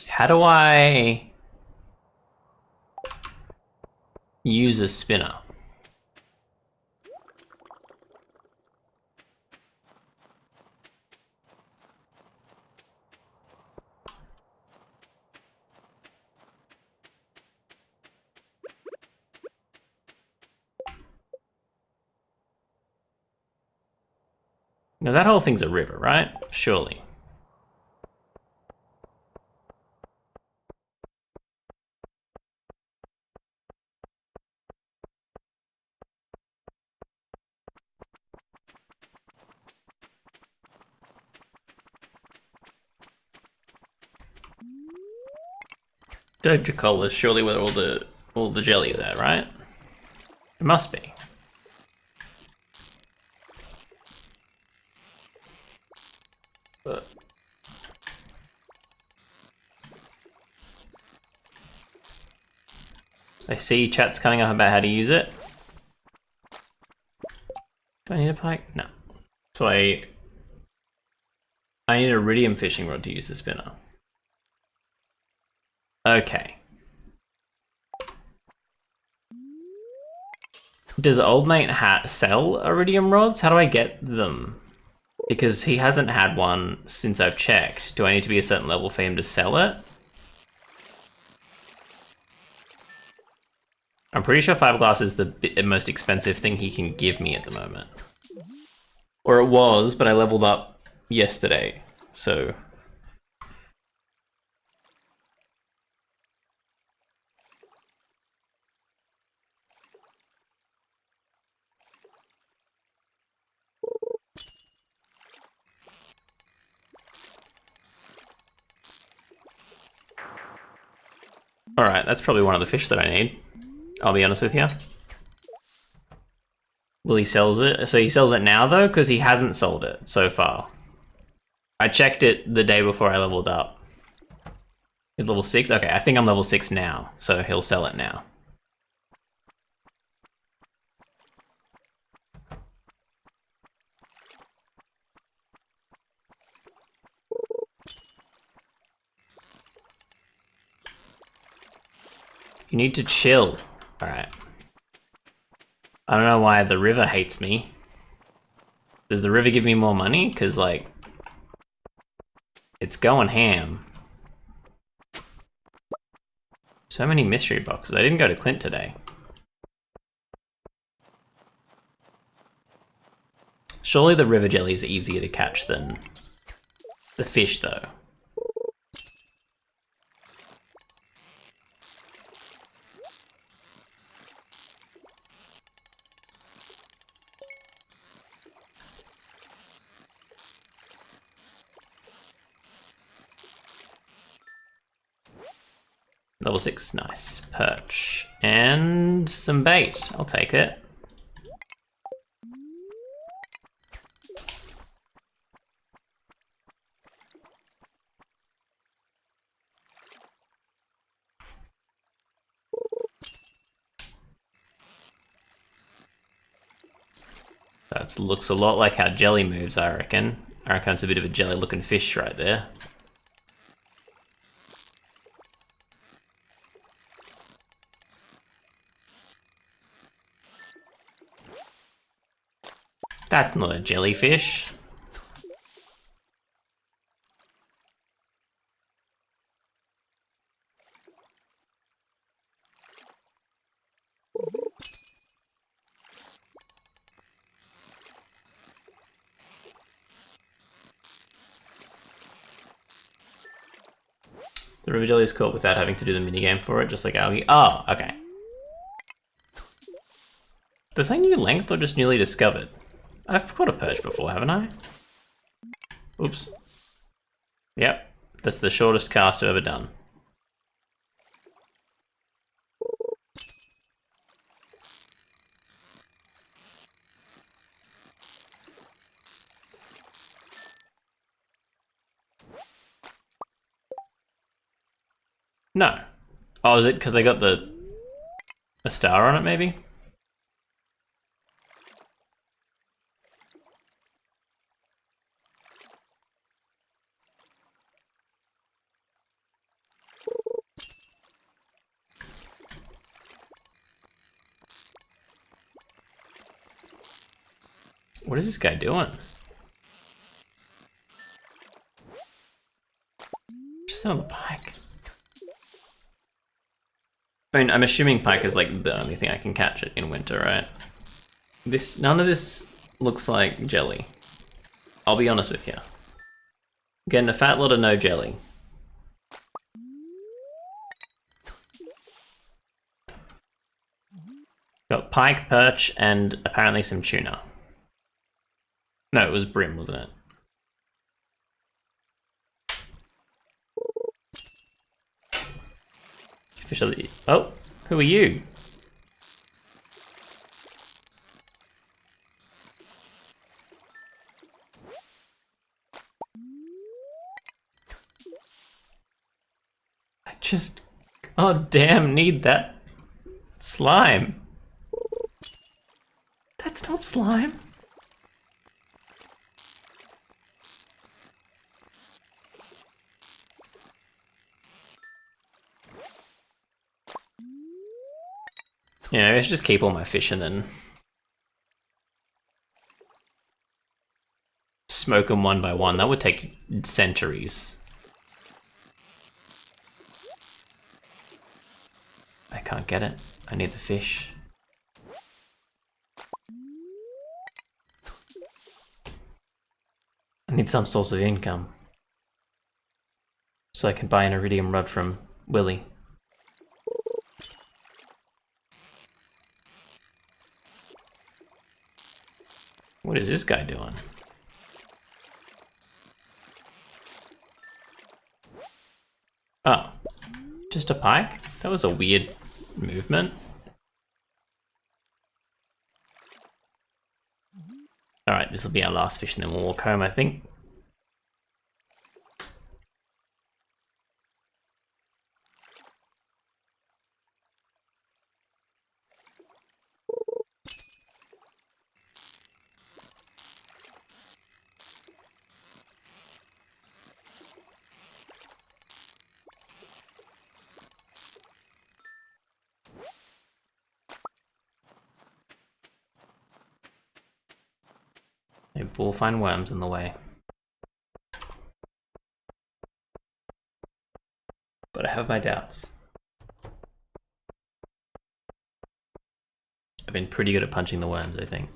How do I use a spinner? Now that whole thing's a river, right? Surely. Doja Cola is surely where all the jelly is at, right? It must be. But I see chat's coming up about how to use it. Do I need a pike? No. So I need a iridium fishing rod to use the spinner. Okay. Does old mate sell iridium rods? How do I get them? Because he hasn't had one since I've checked. Do I need to be a certain level for him to sell it? I'm pretty sure fiberglass is the most expensive thing he can give me at the moment. Or it was, but I leveled up yesterday, so... Alright, that's probably one of the fish that I need. I'll be honest with you. Well, he sells it. So he sells it now, though? Because he hasn't sold it so far. I checked it the day before I leveled up. At level 6? Okay, I think I'm level 6 now, so he'll sell it now. You need to chill. Alright. I don't know why the river hates me. Does the river give me more money? Because, like, it's going ham. So many mystery boxes. I didn't go to Clint today. Surely the river jelly is easier to catch than the fish, though. Level 6, nice. Perch. And some bait. I'll take it. That looks a lot like how jelly moves, I reckon. I reckon it's a bit of a jelly looking fish right there. That's not a jellyfish. The river jelly is caught without having to do the minigame for it, just like algae. Oh, okay. Does that new length or just newly discovered? I've caught a perch before, haven't I? Oops. Yep, that's the shortest cast I've ever done. No. Oh, is it because I got a star on it, maybe? What is this guy doing? Just on the pike. I mean, I'm assuming pike is like the only thing I can catch it in winter, right? None of this looks like jelly. I'll be honest with you. Getting a fat lot of no jelly. Got pike, perch, and apparently some tuna. No, it was brim, wasn't it? Officially. Oh, who are you? I just... Oh, damn, need that Slime. That's not slime. Yeah, I should just keep all my fish and then smoke them one by one. That would take centuries. I can't get it. I need the fish. I need some source of income so I can buy an iridium rod from Willy. What is this guy doing? Oh, just a pike? That was a weird movement. Alright, this will be our last fish and then we'll walk home, I think. Maybe we'll find worms in the way. But I have my doubts. I've been pretty good at punching the worms, I think.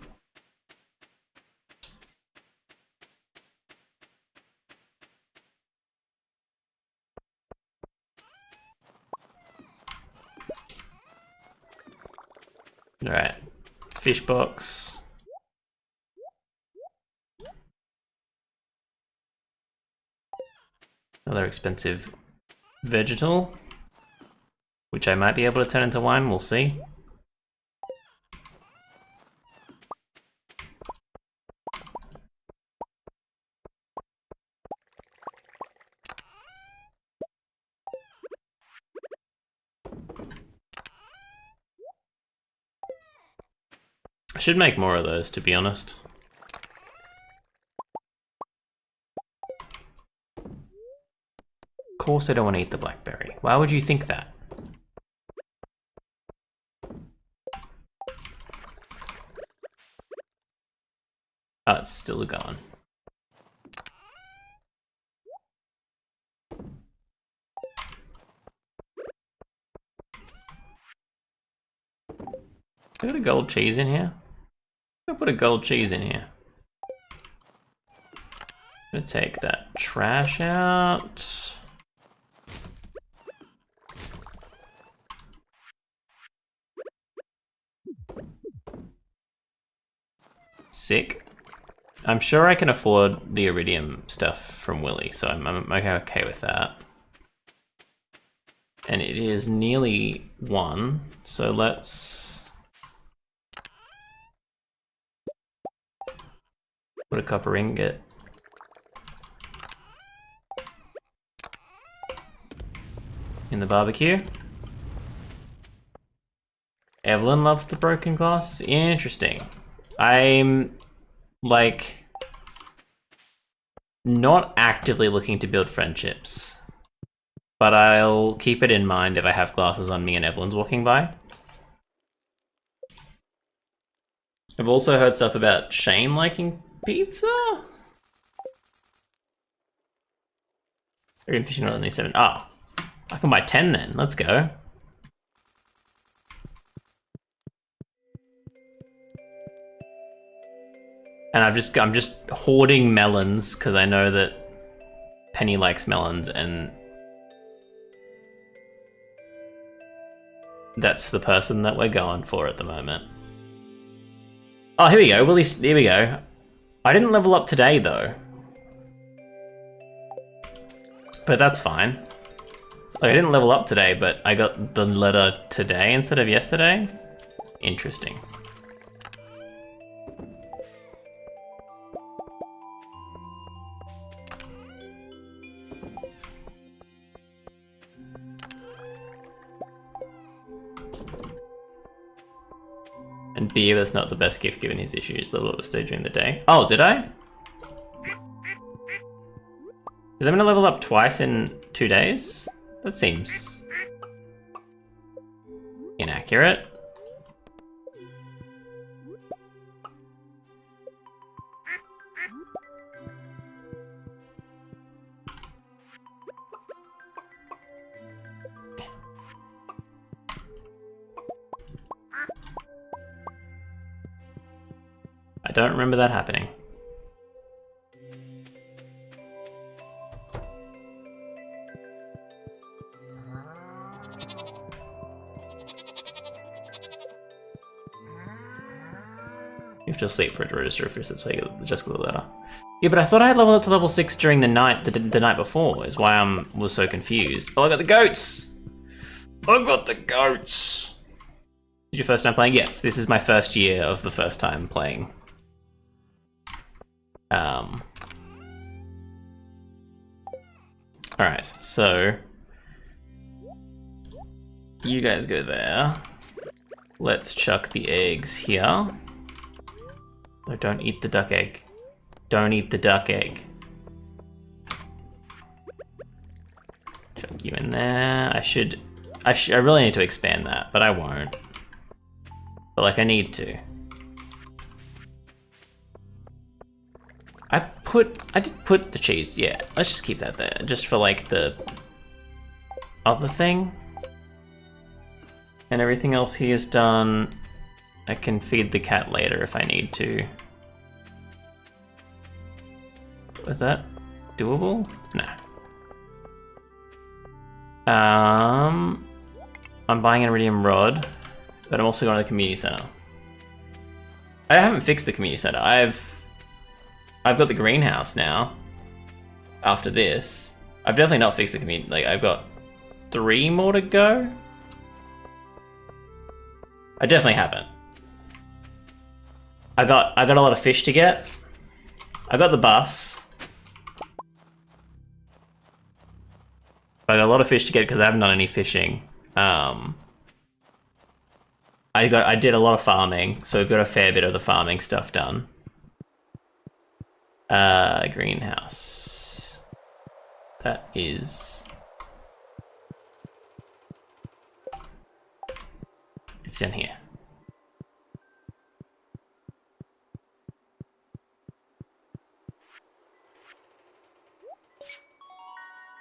Alright, fish box. Another expensive vegetal, which I might be able to turn into wine, we'll see. I should make more of those, to be honest. Of course I don't want to eat the blackberry. Why would you think that? Oh, it's still gone. I got a gold cheese in here. I'm gonna put a gold cheese in here. I'm gonna take that trash out. Sick. I'm sure I can afford the iridium stuff from Willy, so I'm okay with that. And it is nearly 1, so let's put a copper ingot. In the barbecue. Evelyn loves the broken glasses. Interesting. I'm like not actively looking to build friendships, but I'll keep it in mind if I have glasses on me and Evelyn's walking by. I've also heard stuff about Shane liking pizza. Iridium fishing rod only 7. Oh, I can buy 10 then. Let's go. And I'm just hoarding melons because I know that Penny likes melons, and that's the person that we're going for at the moment. Oh, here we go. Here we go. I didn't level up today though, but that's fine. Like, I didn't level up today, but I got the letter today instead of yesterday. Interesting. And beer was not the best gift given his issues. The Lord was stay during the day. Oh, did I? Is I'm gonna level up twice in 2 days? That seems inaccurate. I don't remember that happening. You have to sleep for it to register a fish, that's why you just got the letter. Yeah, but I thought I had leveled up to level 6 during the night before, is why I was so confused. Oh, I got the goats! I got the goats! Is your first time playing? Yes, this is my first year of the first time playing. Alright, so you guys go there. Let's chuck the eggs here. No, don't eat the duck egg. Don't eat the duck egg. Chuck you in there. I really need to expand that, but I won't. But like I need to. I did put the cheese, yeah. Let's just keep that there, just for like the other thing. And everything else he has done, I can feed the cat later if I need to. Is that doable? No. I'm buying an iridium rod, but I'm also going to the community center. I haven't fixed the community center. I've got the greenhouse now. After this, I've definitely not fixed the community. Like I've got 3 more to go. I definitely haven't. I got a lot of fish to get. I got the bus. I got a lot of fish to get because I haven't done any fishing. I did a lot of farming, so we've got a fair bit of the farming stuff done. Greenhouse. That is... It's down here.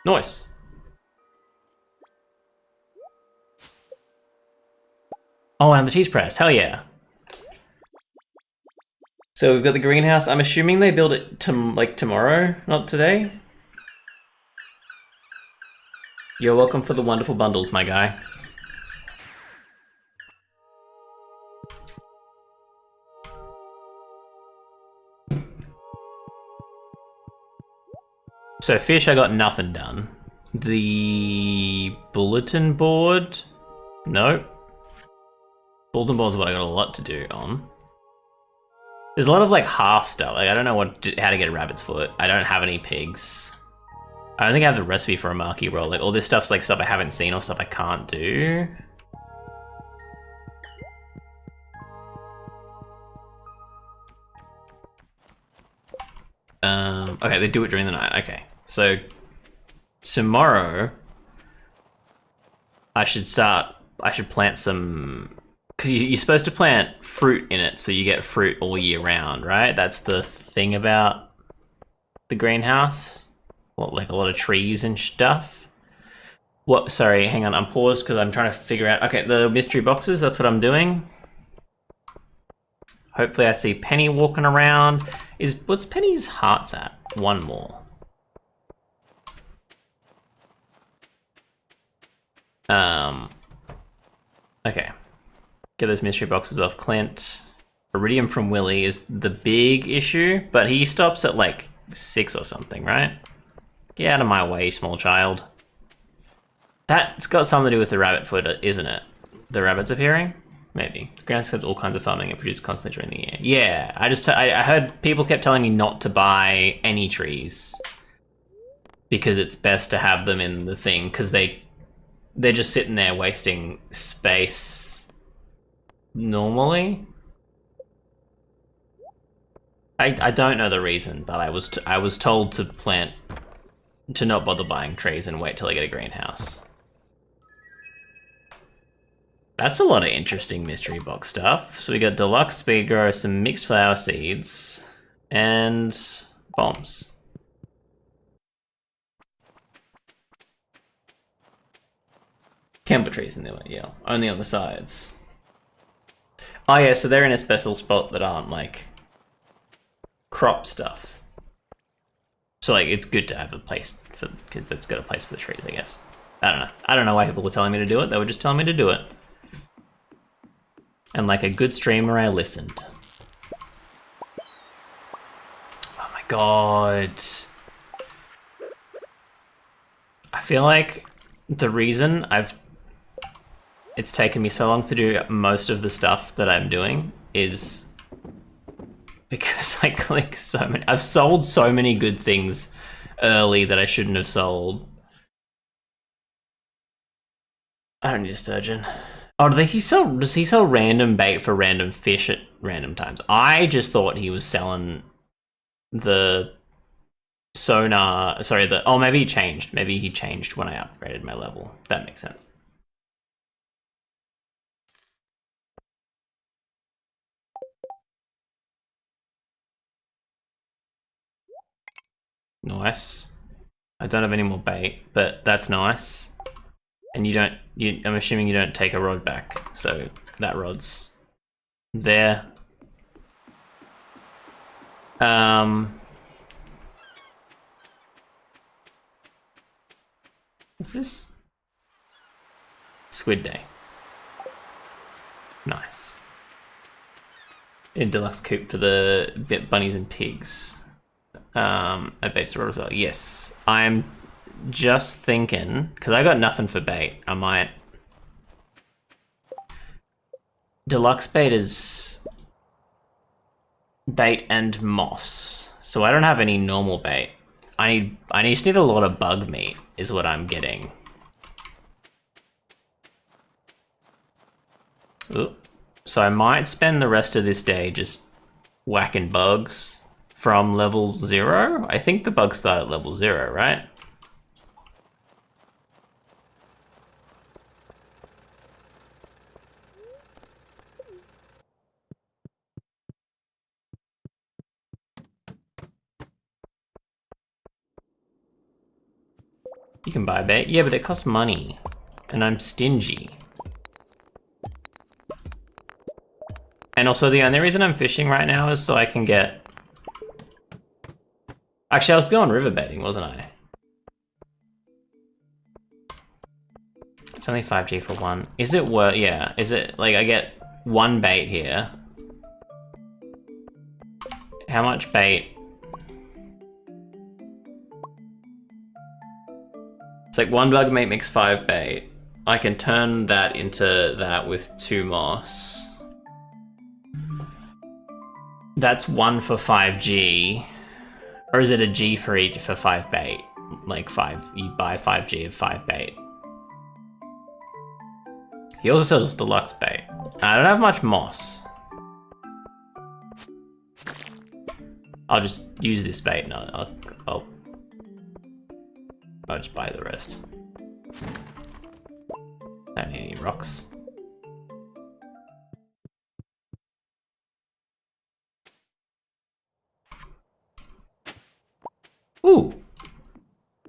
Nice. Oh, and the cheese press. Hell yeah. So we've got the greenhouse. I'm assuming they build it tomorrow, not today. You're welcome for the wonderful bundles, my guy. So fish, I got nothing done. The bulletin board, nope. Bulletin board's what I got a lot to do on. There's a lot of like half stuff. Like I don't know how to get a rabbit's foot. I don't have any pigs. I don't think I have the recipe for a marquee roll. Like all this stuff's like stuff I haven't seen or stuff I can't do. Okay, they do it during the night. Okay, so tomorrow I should plant some, because you're supposed to plant fruit in it so you get fruit all year round, right? That's the thing about the greenhouse. Well, like a lot of trees and stuff. What? Sorry, hang on. I'm paused because I'm trying to figure out. Okay, the mystery boxes. That's what I'm doing. Hopefully, I see Penny walking around. What's Penny's hearts at? 1 more. Okay. Get those mystery boxes off Clint. Iridium from Willy is the big issue, but he stops at like 6 or something, right? Get out of my way, small child. That's got something to do with the rabbit foot, isn't it? The rabbits appearing? Maybe. Greenhouse has all kinds of farming and produce constantly during the year. Yeah, I heard people kept telling me not to buy any trees because it's best to have them in the thing because they're just sitting there wasting space normally. I don't know the reason, but I was told to not bother buying trees and wait till I get a greenhouse. That's a lot of interesting mystery box stuff. So we got deluxe speed grow, some mixed flower seeds, and bombs. Camper trees in there, yeah, only on the sides. Oh yeah, so they're in a special spot that aren't like crop stuff. So like it's good to have a place for, because that's got a place for the trees, I guess. I don't know. I don't know why people were telling me to do it. They were just telling me to do it. And like a good streamer, I listened. Oh my god. I feel like the reason it's taken me so long to do most of the stuff that I'm doing is because I click so many. I've sold so many good things early that I shouldn't have sold. I don't need a sturgeon. Oh, does he sell random bait for random fish at random times? I just thought he was selling the sonar. Sorry, oh, maybe he changed. Maybe he changed when I upgraded my level. That makes sense. Nice. I don't have any more bait, but that's nice. And I'm assuming you don't take a rod back, so that rod's there. What's this? Squid Day. Nice. A deluxe coop for the bunnies and pigs. A bait rod as well. Yes, I'm just thinking, because I got nothing for bait, I might... Deluxe bait is bait and moss, so I don't have any normal bait. I just need a lot of bug meat, is what I'm getting. Ooh. So I might spend the rest of this day just whacking bugs from level 0. I think the bugs start at level 0, right? You can buy bait. Yeah, but it costs money. And I'm stingy. And also the only reason I'm fishing right now is so I can get... Actually, I was going river baiting, wasn't I? It's only 5G for one. Is it worth... Yeah, is it... Like, I get one bait here. How much bait? It's like 1 bug meat makes 5 bait. I can turn that into that with 2 moss. That's 1 for 5G. Or is it a G for each for 5 bait? Like 5, you buy 5G of 5 bait. He also sells deluxe bait. I don't have much moss. I'll just use this bait and I'll just buy the rest. Don't need any rocks. Ooh!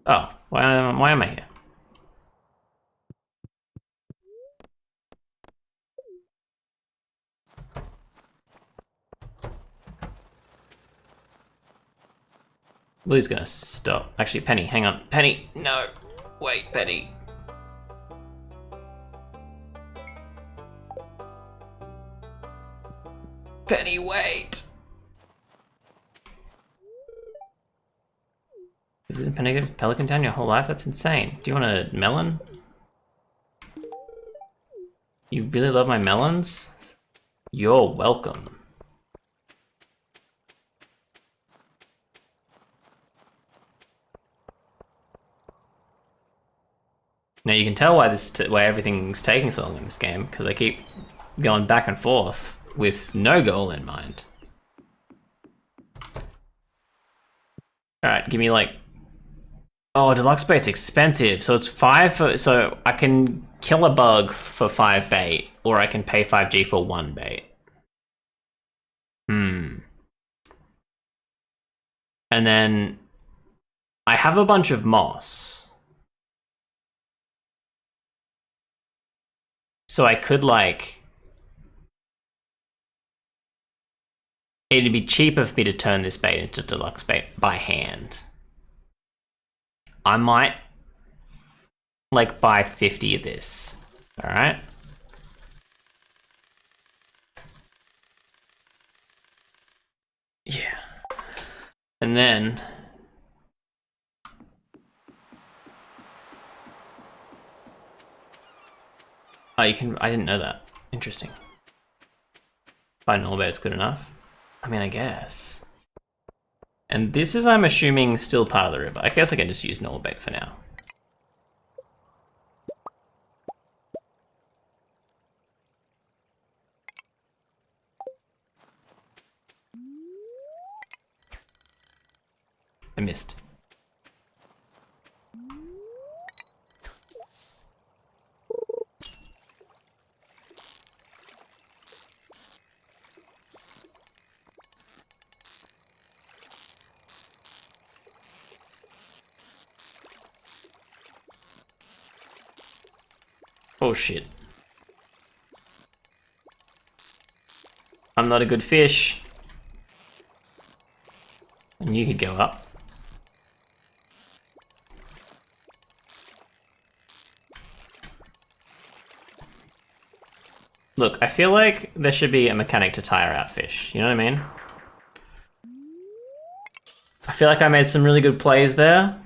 Oh, why am I here? Blue's gonna stop. Actually, Penny, hang on. Penny, no. Wait, Penny. Penny, wait! This isn't Pelican Town your whole life? That's insane. Do you want a melon? You really love my melons? You're welcome. Now you can tell why why everything's taking so long in this game, because I keep going back and forth with no goal in mind. Alright, give me like... Oh, deluxe bait's expensive. So it's 5 for... So I can kill a bug for 5 bait, or I can pay 5G for 1 bait. And then I have a bunch of moss. So I could like... It'd be cheaper for me to turn this bait into deluxe bait by hand. I might like buy 50 of this. All right. Yeah. And then oh, you can. I didn't know that. Interesting. Buy normal bait's good enough. I mean, I guess. And this is, I'm assuming, still part of the river. I guess I can just use normal bait for now. I missed. Oh shit. I'm not a good fish. And you could go up. Look, I feel like there should be a mechanic to tire out fish. You know what I mean? I feel like I made some really good plays there.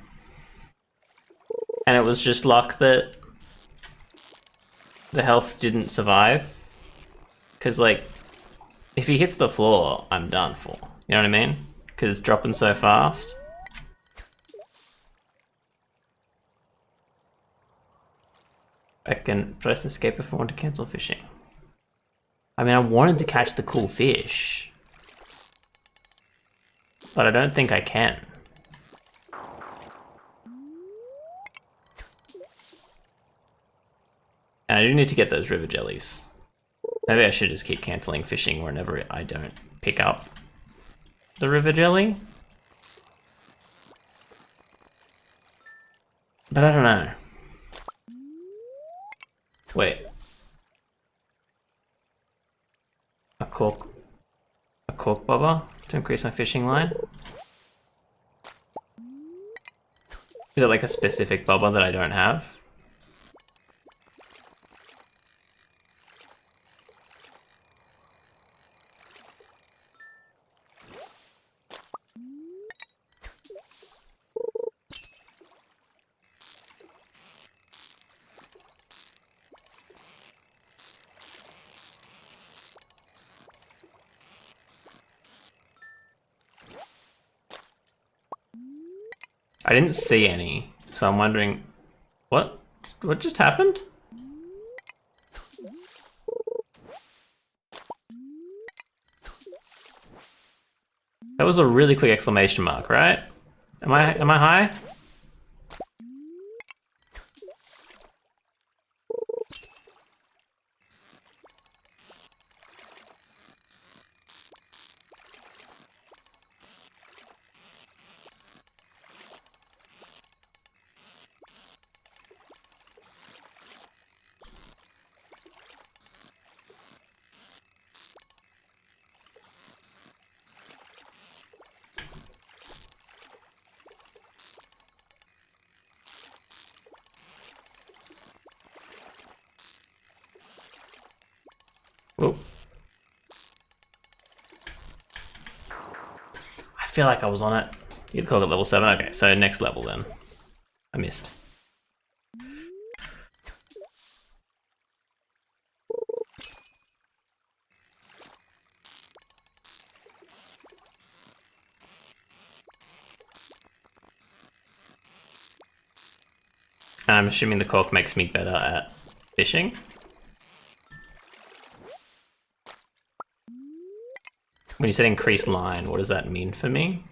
And it was just luck that the health didn't survive. Because, like, if he hits the floor, I'm done for. You know what I mean? Because it's dropping so fast. I can press escape if I want to cancel fishing. I mean, I wanted to catch the cool fish. But I don't think I can. And I do need to get those river jellies. Maybe I should just keep cancelling fishing whenever I don't pick up the river jelly. But I don't know. Wait. A cork bobber to increase my fishing line? Is it like a specific bobber that I don't have? I didn't see any, so I'm wondering, what just happened? That was a really quick exclamation mark, right? Am I high? Oh. I feel like I was on it. You'd call it level 7? Okay, so next level then. I missed. And I'm assuming the cork makes me better at fishing. When you said increased line, what does that mean for me?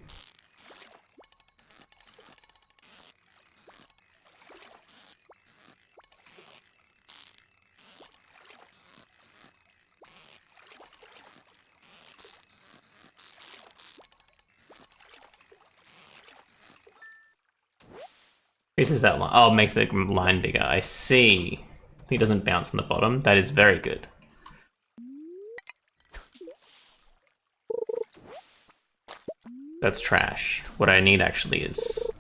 Increases that line. Oh, makes the line bigger. I see. He doesn't bounce on the bottom. That is very good. That's trash. What I need actually is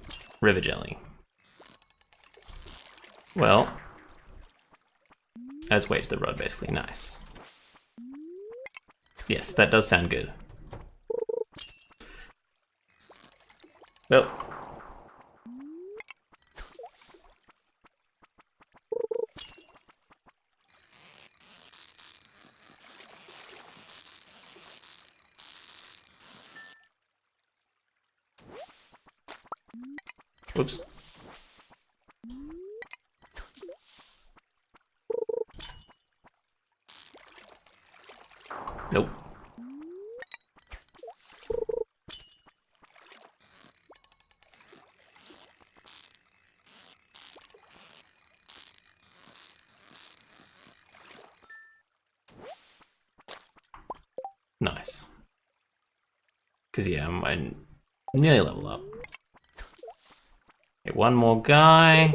river jelly. Well, adds weight to the rod, basically. Nice. Yes, that does sound good. Well. Whoops. Nope. Nice. Because, yeah, I nearly level up. Okay, one more guy.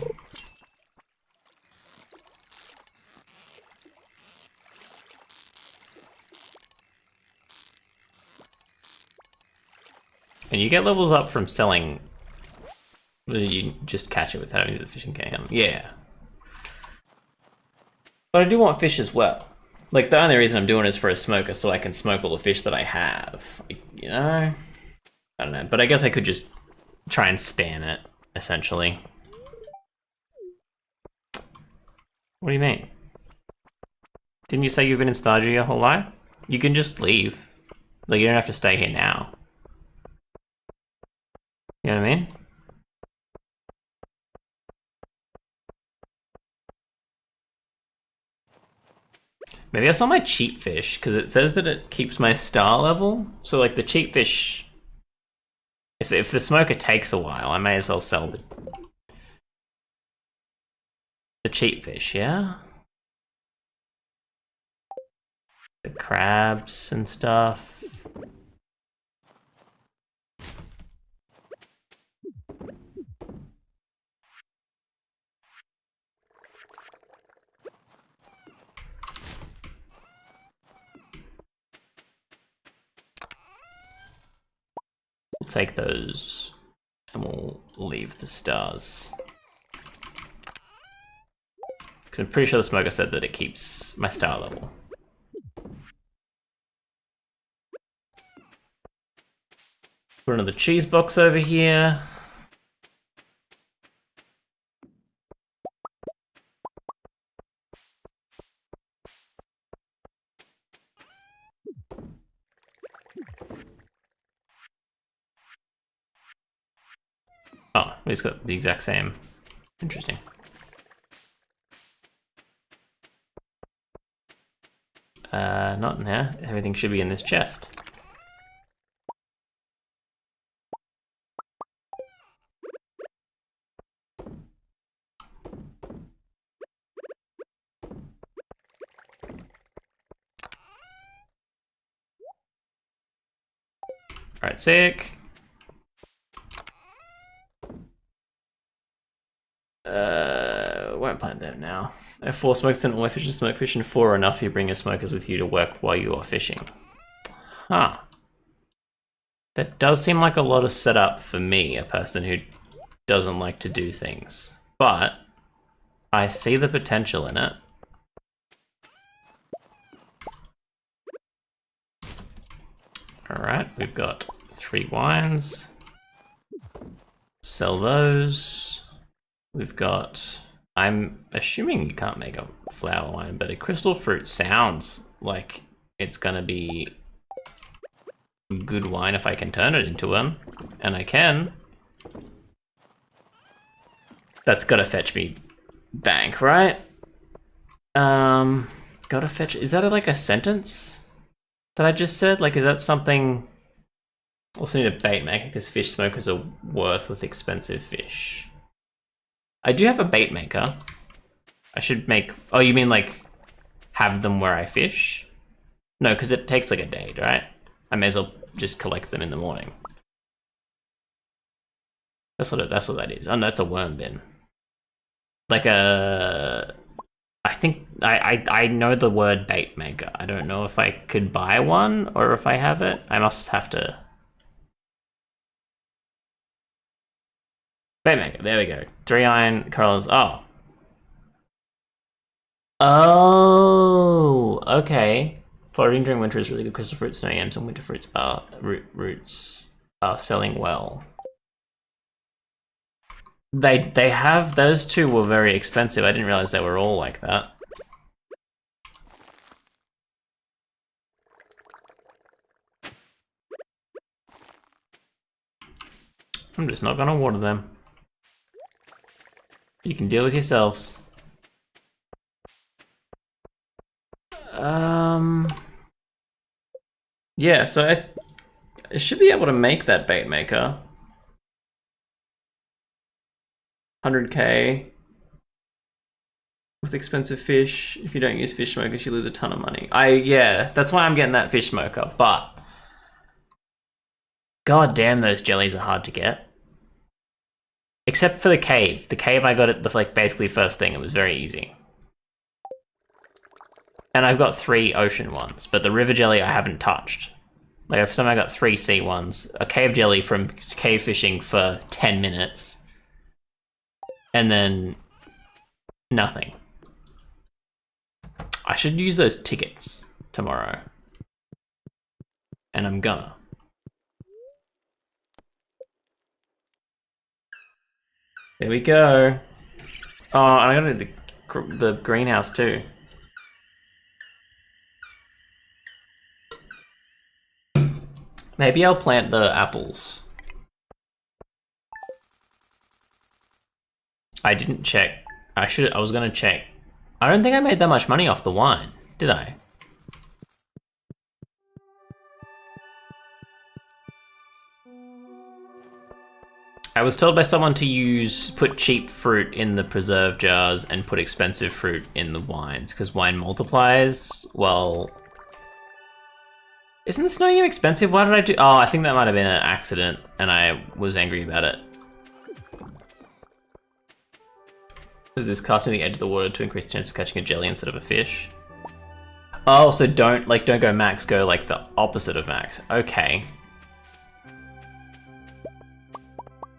And you get levels up from selling. You just catch it without having the fishing can. Yeah. But I do want fish as well. Like, the only reason I'm doing it is for a smoker, so I can smoke all the fish that I have. You know? I don't know. But I guess I could just try and spam it, essentially. What do you mean? Didn't you say you've been in Stardew your whole life? You can just leave. Like, you don't have to stay here now. You know what I mean? Maybe I saw my cheap fish, because it says that it keeps my star level. So, like, the cheap fish... If the smoker takes a while, I may as well sell the cheap fish, yeah? The crabs and stuff. We'll take those and we'll leave the stars. Because I'm pretty sure the smoker said that it keeps my star level. Put another cheese box over here. Oh, he's got the exact same. Interesting. Not in here. Everything should be in this chest. Alright, sick. Won't plant them now. If 4 smokes and all fish and smoke fish and 4 are enough, you bring your smokers with you to work while you are fishing. Huh. That does seem like a lot of setup for me, a person who doesn't like to do things. But I see the potential in it. Alright, we've got 3 wines. Sell those. We've got... I'm assuming you can't make a flower wine, but a crystal fruit sounds like it's gonna be good wine if I can turn it into one. And I can. That's gotta fetch me bank, right? Gotta fetch... Is that like a sentence that I just said? Like, is that something... Also need a bait maker because fish smokers are worth with expensive fish. I do have a bait maker. I should make... Oh, you mean like have them where I fish? No, because it takes like a day, right? I may as well just collect them in the morning. That's what that is. And that's a worm bin. like a. I think I know the word bait maker. I don't know if I could buy one or if I have it. I must have to. Bait maker. There we go. 3 iron colors. Oh. Oh. Okay. Foraging during winter is really good. Crystal fruits, snow yams, and winter fruits are roots are selling well. They have those two were very expensive. I didn't realize they were all like that. I'm just not gonna water them. You can deal with yourselves. Yeah, so I should be able to make that bait maker. 100k with expensive fish. If you don't use fish smokers, you lose a ton of money. Yeah, that's why I'm getting that fish smoker, but god damn, those jellies are hard to get. Except for the cave. The cave I got at the basically first thing. It was very easy. And I've got 3 ocean ones, but the river jelly I haven't touched. Like I've somehow got 3 sea ones, a cave jelly from cave fishing for 10 minutes, and then nothing. I should use those tickets tomorrow. And I'm gonna. There we go. Oh, I gotta do the greenhouse too. Maybe I'll plant the apples. I didn't check. I was gonna check. I don't think I made that much money off the wine, did I? I was told by someone to put cheap fruit in the preserve jars and put expensive fruit in the wines, because wine multiplies. Well, isn't the snow game expensive? Why did I do? Oh, I think that might have been an accident, and I was angry about it. Is this casting the edge of the water to increase the chance of catching a jelly instead of a fish? Oh, so don't go max, go like the opposite of max. Okay.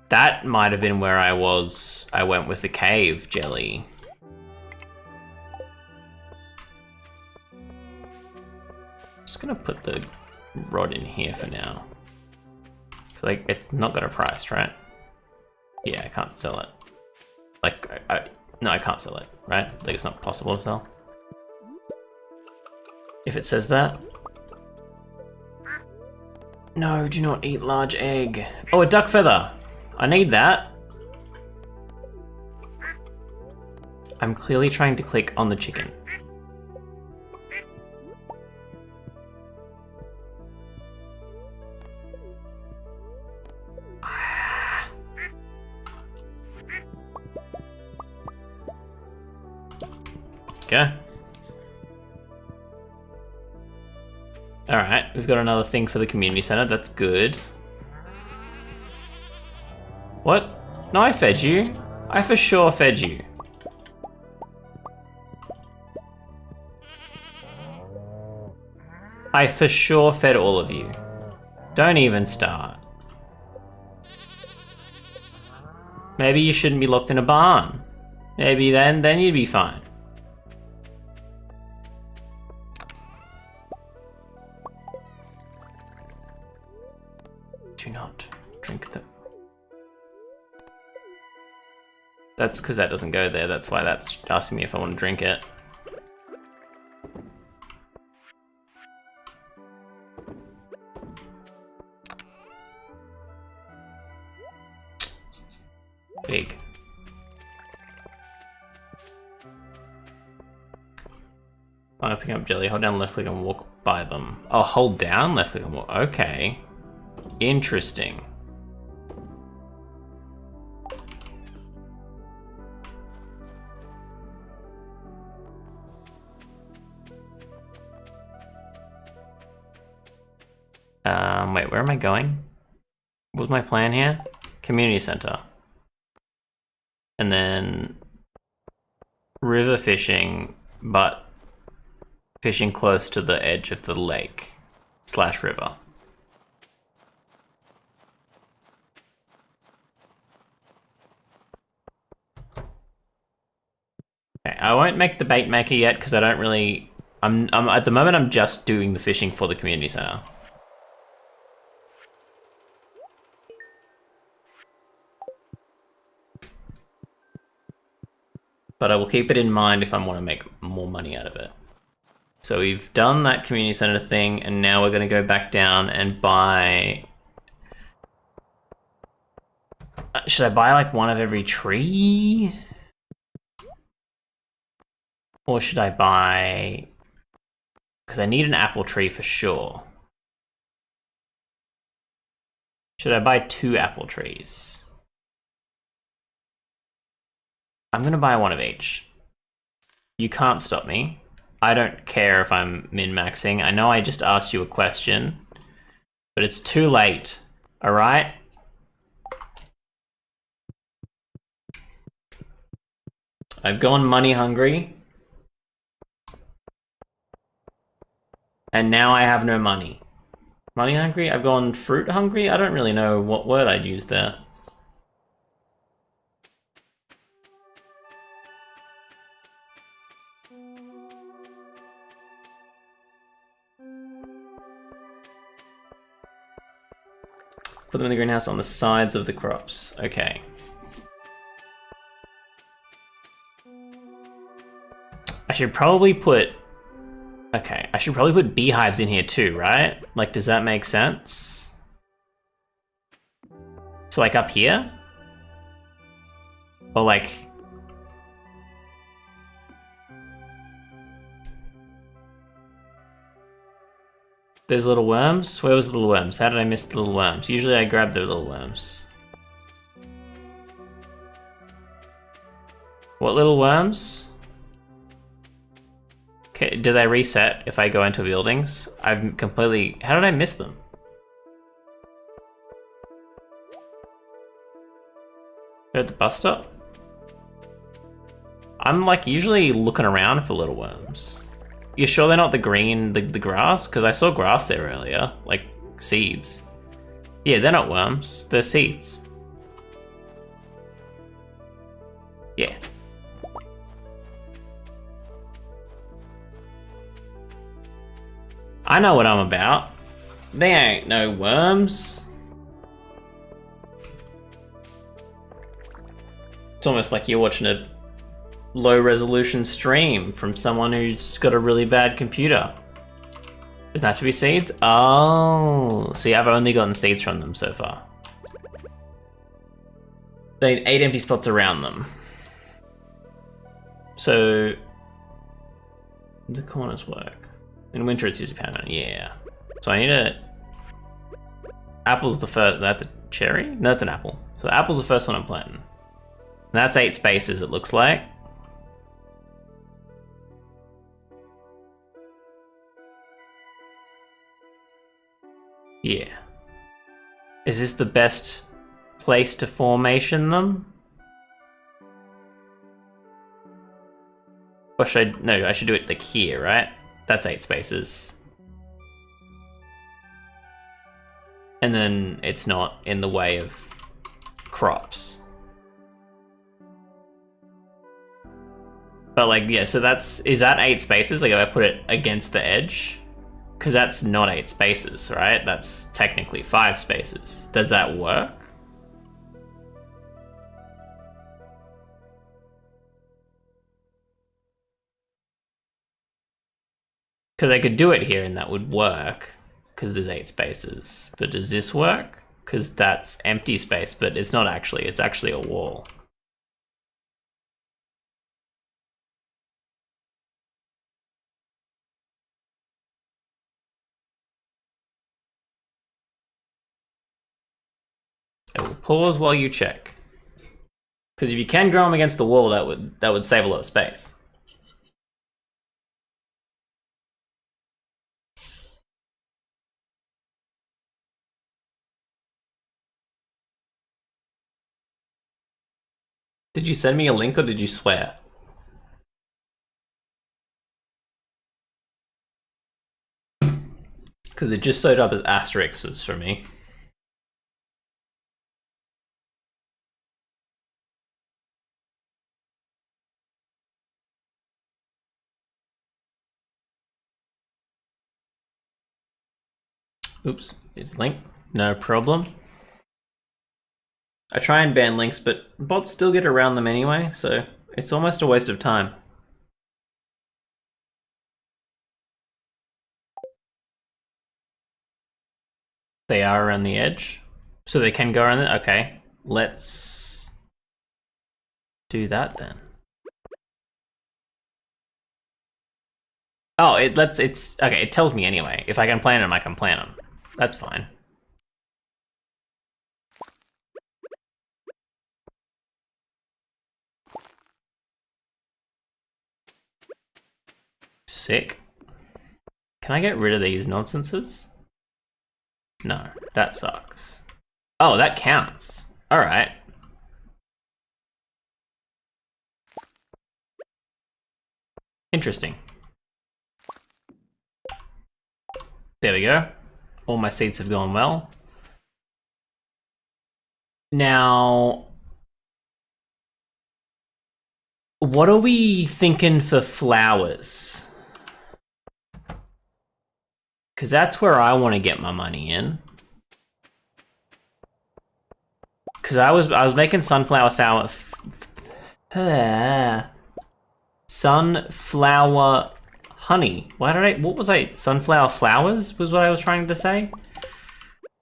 That might have been where I went with the cave jelly. Just gonna put the rod in here for now. Like, it's not got a price, right? Yeah, I can't sell it. Like, no, I can't sell it, right? Like, it's not possible to sell. If it says that. No, do not eat large egg. Oh, a duck feather. I need that. I'm clearly trying to click on the chicken. Okay. Alright, we've got another thing for the community center. That's good. What? No, I fed you. I for sure fed you. I for sure fed all of you. Don't even start. Maybe you shouldn't be locked in a barn. Maybe then you'd be fine. Do not drink them. That's because that doesn't go there. That's why that's asking me if I want to drink it. Big. I'm picking up jelly. Hold down left click and walk by them. Oh, hold down left click and walk. Okay. Interesting. Wait, where am I going? What was my plan here? Community center. And then river fishing, but fishing close to the edge of the lake / river. Okay, I won't make the bait maker yet because I don't really. I'm at the moment. I'm just doing the fishing for the community center. But I will keep it in mind if I want to make more money out of it. So we've done that community center thing, and now we're going to go back down and buy. Should I buy like one of every tree? Or should I buy... Because I need an apple tree for sure. Should I buy 2 apple trees? I'm going to buy one of each. You can't stop me. I don't care if I'm min-maxing. I know I just asked you a question, but it's too late, alright? I've gone money hungry. And now I have no money. Money hungry? I've gone fruit hungry? I don't really know what word I'd use there. Put them in the greenhouse on the sides of the crops. Okay. I should probably put... Okay, I should probably put beehives in here too, right? Like, does that make sense? So like up here? Or like... There's little worms? Where was the little worms? How did I miss the little worms? Usually I grab the little worms. What little worms? Okay, do they reset if I go into buildings? I've completely... How did I miss them? They're at the bus stop? I'm like usually looking around for little worms. You sure they're not the green, the grass? Because I saw grass there earlier, like seeds. Yeah, they're not worms, they're seeds. Yeah. I know what I'm about. They ain't no worms. It's almost like you're watching a low resolution stream from someone who's got a really bad computer. Doesn't have to be seeds? Oh, see, I've only gotten seeds from them so far. They need 8 empty spots around them. So, the corners work. In winter it's usually permanent, yeah. So I need a... Apple's the first, that's a cherry? No, that's an apple. So apple's the first one I'm planting. And that's 8 spaces, it looks like. Yeah. Is this the best place to formation them? Or should I... No, I should do it like here, right? That's 8 spaces. And then it's not in the way of crops. But like, yeah, so that's... Is that 8 spaces? Like if I put it against the edge? Because that's not 8 spaces, right? That's technically 5 spaces. Does that work? Because I could do it here and that would work, because there's 8 spaces. But does this work? Because that's empty space, but it's not actually, it's actually a wall. I will pause while you check. Because if you can grow them against the wall, that would save a lot of space. Did you send me a link or did you swear? Because it just showed up as asterisks for me. Oops, is link. No problem. I try and ban links, but bots still get around them anyway, so it's almost a waste of time. They are around the edge, so they can go around it. Okay, let's do that then. Oh, it's okay. It tells me anyway. If I can plant them, I can plant them. That's fine. Sick. Can I get rid of these nonsenses? No, that sucks. Oh, that counts. All right. Interesting. There we go. All my seeds have gone well. Now, what are we thinking for flowers? Because that's where I want to get my money in. Because I was making sunflower sour. Sunflower honey. What was I? Sunflower flowers was what I was trying to say.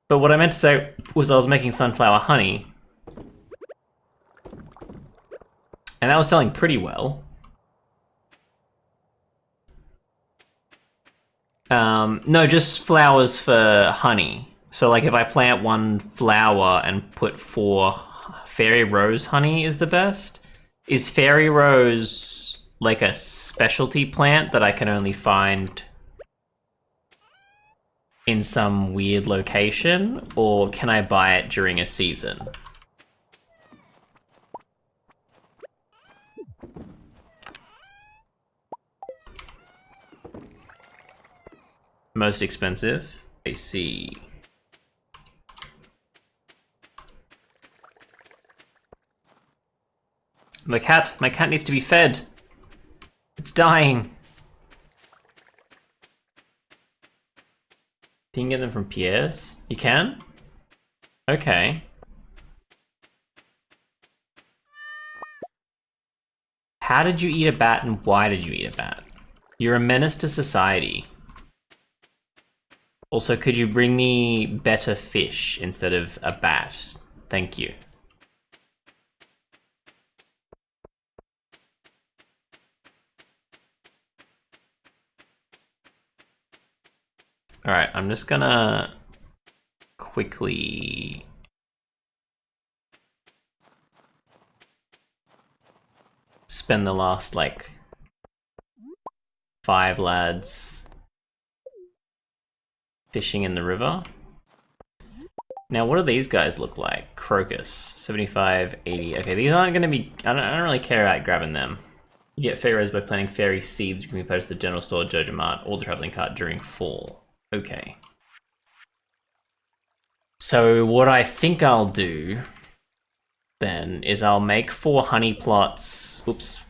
But what I meant to say was I was making sunflower honey. And that was selling pretty well. No, just flowers for honey. So like if I plant one flower and put 4 fairy rose honey is the best. Is fairy rose like a specialty plant that I can only find in some weird location, or can I buy it during a season? Most expensive? I see. My cat needs to be fed. It's dying. You can get them from Pierre's? You can? Okay. How did you eat a bat and why did you eat a bat? You're a menace to society. Also, could you bring me better fish instead of a bat? Thank you. Alright, I'm just gonna quickly spend the last, like, 5 lads fishing in the river. Now, what do these guys look like? Crocus, 75, 80. Okay, these aren't gonna be... I don't really care about grabbing them. You get fairies by planting fairy seeds. You can be posted to the general store, Jojo Mart, or the traveling cart during fall. Okay. So what I think I'll do then is I'll make 4 honey plots. Oops.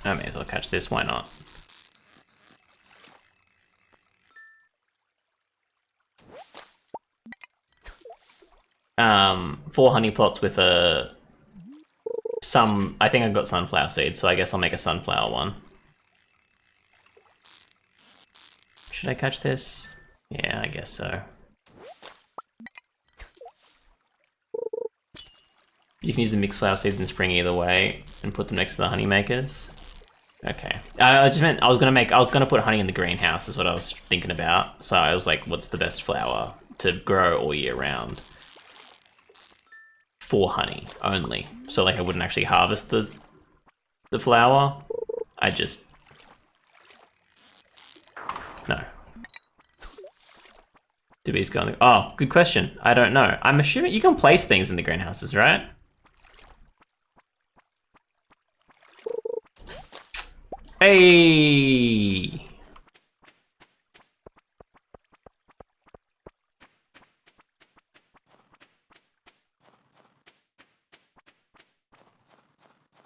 I may as well catch this, why not? Four honey plots with I think I've got sunflower seeds, so I guess I'll make a sunflower one. Should I catch this? Yeah, I guess so. You can use the mixed flower seeds in spring either way and put them next to the honey makers. Okay. I just meant I was gonna put honey in the greenhouse is what I was thinking about. So I was like, what's the best flower to grow all year round? For honey only. So like I wouldn't actually harvest the flower. I just... No. Do bees go on the... Oh, good question. I don't know. I'm assuming you can place things in the greenhouses, right? Hey!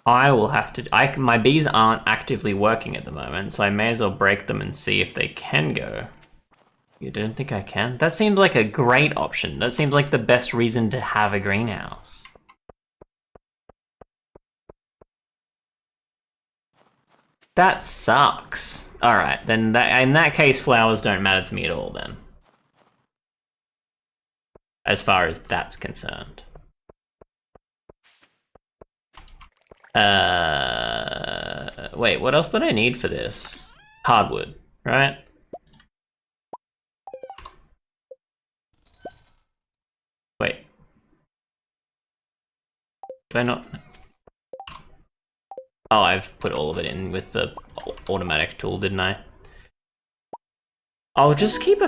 I will have to... my bees aren't actively working at the moment, so I may as well break them and see if they can go. You don't think I can? That seems like a great option. That seems like the best reason to have a greenhouse. That sucks. Alright, then in that case, flowers don't matter to me at all then. As far as that's concerned. Wait, what else did I need for this? Hardwood, right? Wait. Do I not? Oh, I've put all of it in with the automatic tool, didn't I? I'll just keep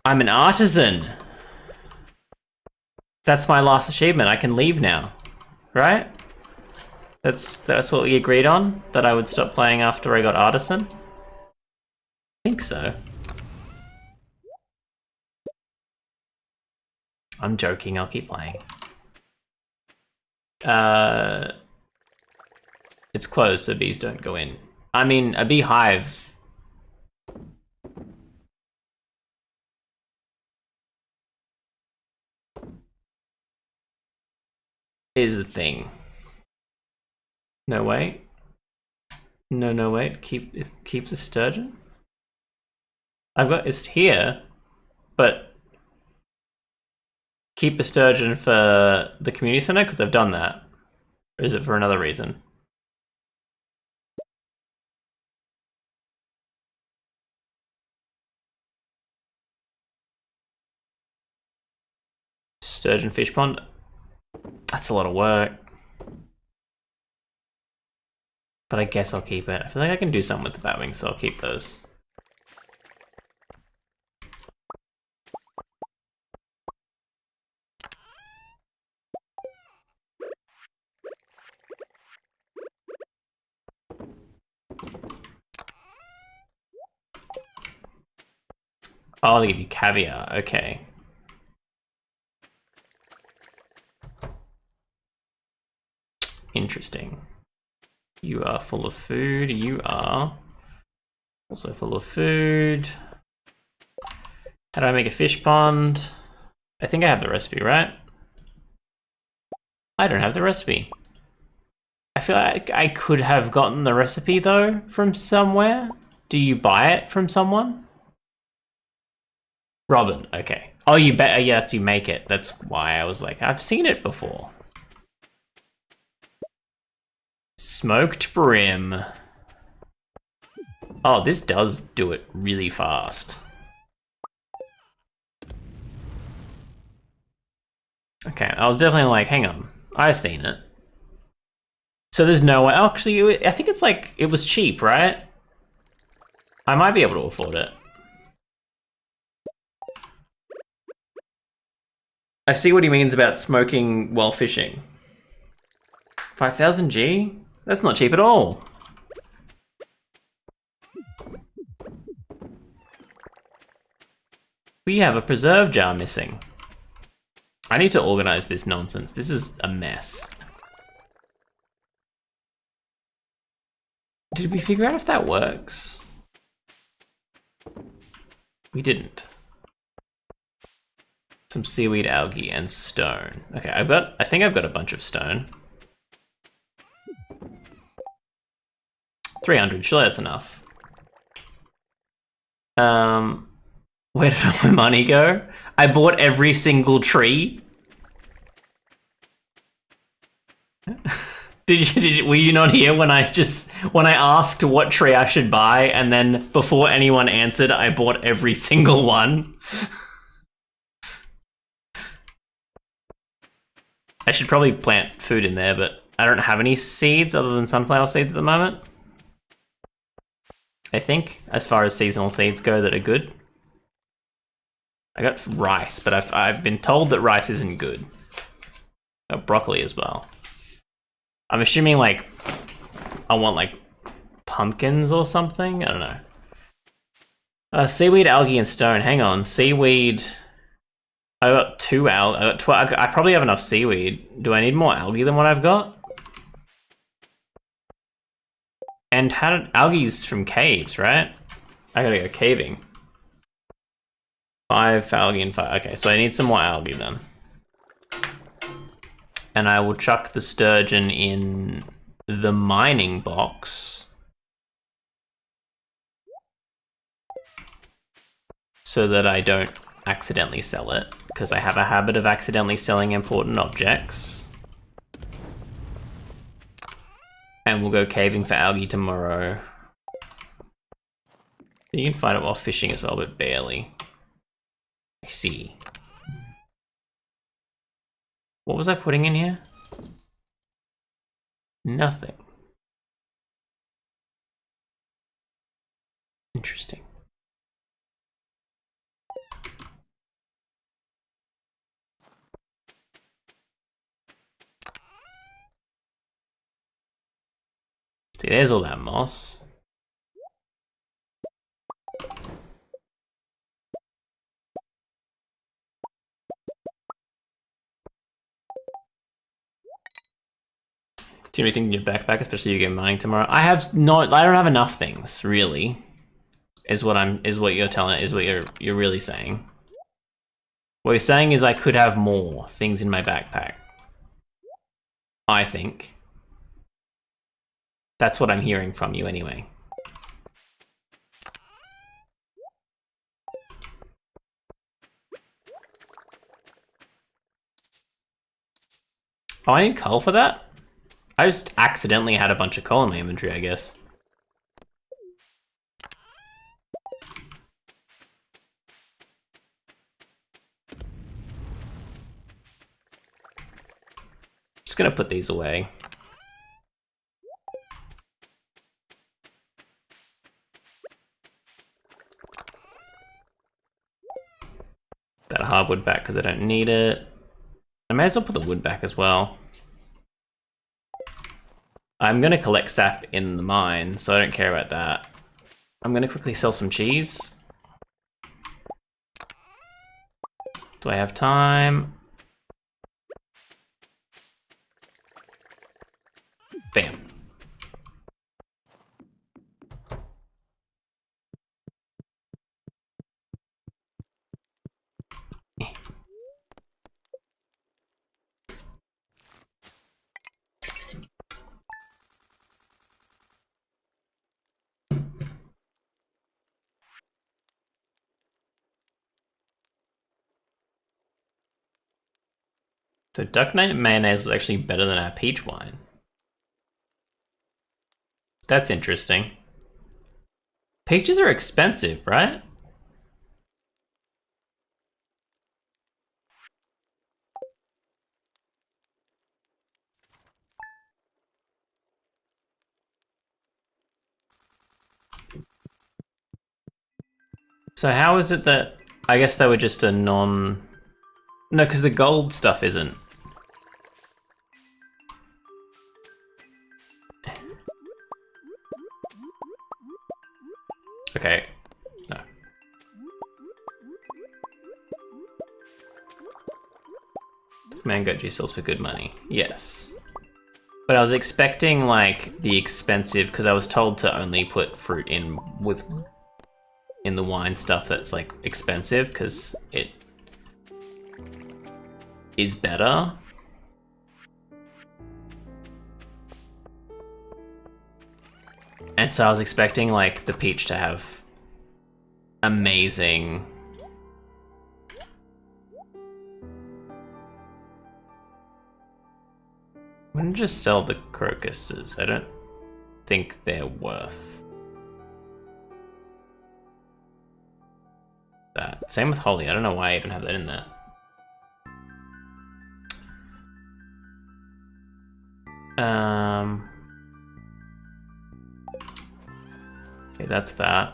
I'm an artisan. That's my last achievement. I can leave now, right? That's what we agreed on, that I would stop playing after I got artisan. I think so. I'm joking, I'll keep playing. It's closed, so bees don't go in. I mean, a beehive. Is a thing. No, wait. No, wait. Keep the sturgeon? It's here, but keep the sturgeon for the community center because I've done that. Or is it for another reason? Sturgeon fish pond. That's a lot of work. But I guess I'll keep it. I feel like I can do something with the batwings, so I'll keep those. Oh, they give you caviar, okay. Interesting. You are full of food, you are also full of food. How do I make a fish pond? I think I have the recipe, right? I don't have the recipe. I feel like I could have gotten the recipe though from somewhere. Do you buy it from someone? Robin, okay. Oh, you bet. Yes, you make it. That's why I was like, I've seen it before. Smoked brim. Oh, this does do it really fast. Okay, I was definitely like, hang on, I've seen it. So there's no way. Actually, I think it's like, it was cheap, right? I might be able to afford it. I see what he means about smoking while fishing. 5,000 G? That's not cheap at all. We have a preserve jar missing. I need to organize this nonsense. This is a mess. Did we figure out if that works? We didn't. Some seaweed, algae, and stone. Okay, I think I've got a bunch of stone. 300, surely that's enough. Where did all my money go? I bought every single tree. Were you not here when I asked what tree I should buy, and then before anyone answered, I bought every single one? I should probably plant food in there, but I don't have any seeds other than sunflower seeds at the moment. I think, as far as seasonal seeds go that are good. I got rice, but I've been told that rice isn't good. I got broccoli as well. I'm assuming like I want like pumpkins or something. I don't know. Seaweed, algae, and stone. Hang on, seaweed. I got 2 algae. I got 12. I probably have enough seaweed. Do I need more algae than what I've got? And how did algae's from caves, right? I gotta go caving. 5 algae and 5. Okay, so I need some more algae then. And I will chuck the sturgeon in the mining box so that I don't accidentally sell it, because I have a habit of accidentally selling important objects. And we'll go caving for algae tomorrow. You can find it while fishing as well, but barely. I see. What was I putting in here? Nothing. Interesting. See, there's all that moss. Too many things in your backpack, especially if you go mining tomorrow. I don't have enough things, really. Is what you're really saying. What you're saying is I could have more things in my backpack. I think. That's what I'm hearing from you anyway. Oh, I need coal for that? I just accidentally had a bunch of coal in my inventory, I guess. Just gonna put these away. That hardwood back because I don't need it. I may as well put the wood back as well. I'm gonna collect sap in the mine, so I don't care about that. I'm gonna quickly sell some cheese. Do I have time? Bam. So duck mayonnaise was actually better than our peach wine. That's interesting. Peaches are expensive, right? So how is it that... I guess they were just a non... No, because the gold stuff isn't. Okay, no. Mango juice sells for good money, yes. But I was expecting like the expensive, because I was told to only put fruit in the wine stuff that's like expensive, because it is better. And so I was expecting like the peach to have amazing... I'm gonna just sell the crocuses. I don't think they're worth that. Same with holly. I don't know why I even have that in there. Okay, that's that.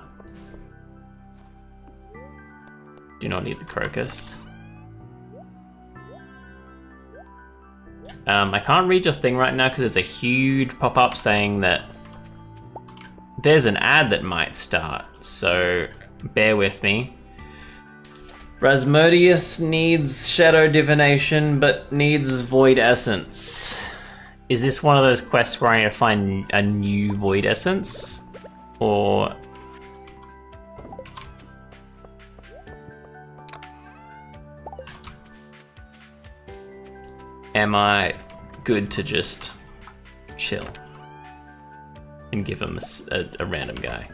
Do not need the crocus. I can't read your thing right now because there's a huge pop-up saying that There's an ad that might start, so bear with me. Rasmodius needs Shadow Divination, but needs Void Essence. Is this one of those quests where I need to find a new Void Essence? Or... am I good to just chill and give him a random guy?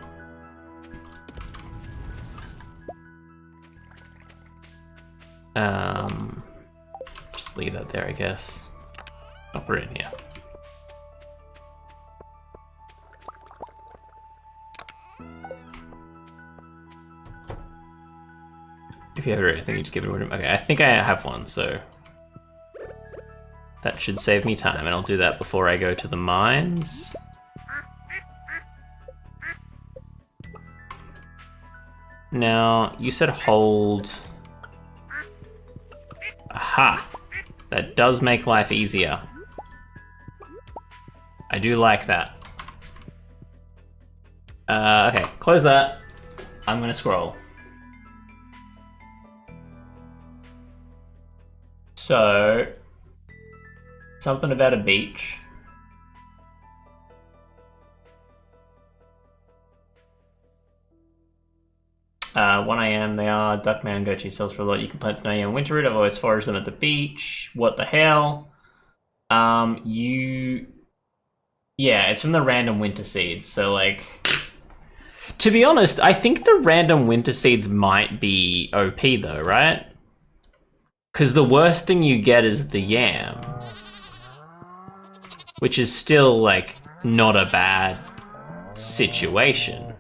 Just leave that there, I guess. I'll put it in here. If you have anything, you just give it away. Okay, I think I have one, so that should save me time, and I'll do that before I go to the mines. Now, you said hold. Aha! That does make life easier. I do like that. Okay, close that. I'm gonna scroll. So, something about a beach. 1 AM, they are. Duckman, goat cheese sells for a lot. You can plant snow yam and winter root. I've always foraged them at the beach. What the hell? Yeah, it's from the random winter seeds. So, like, to be honest, I think the random winter seeds might be OP though, right? Because the worst thing you get is the yam, which is still, like, not a bad situation.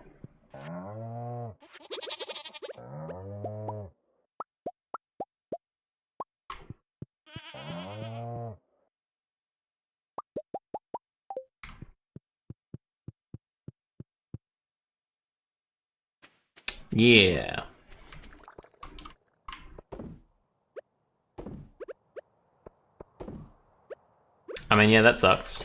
Yeah. I mean, yeah, that sucks.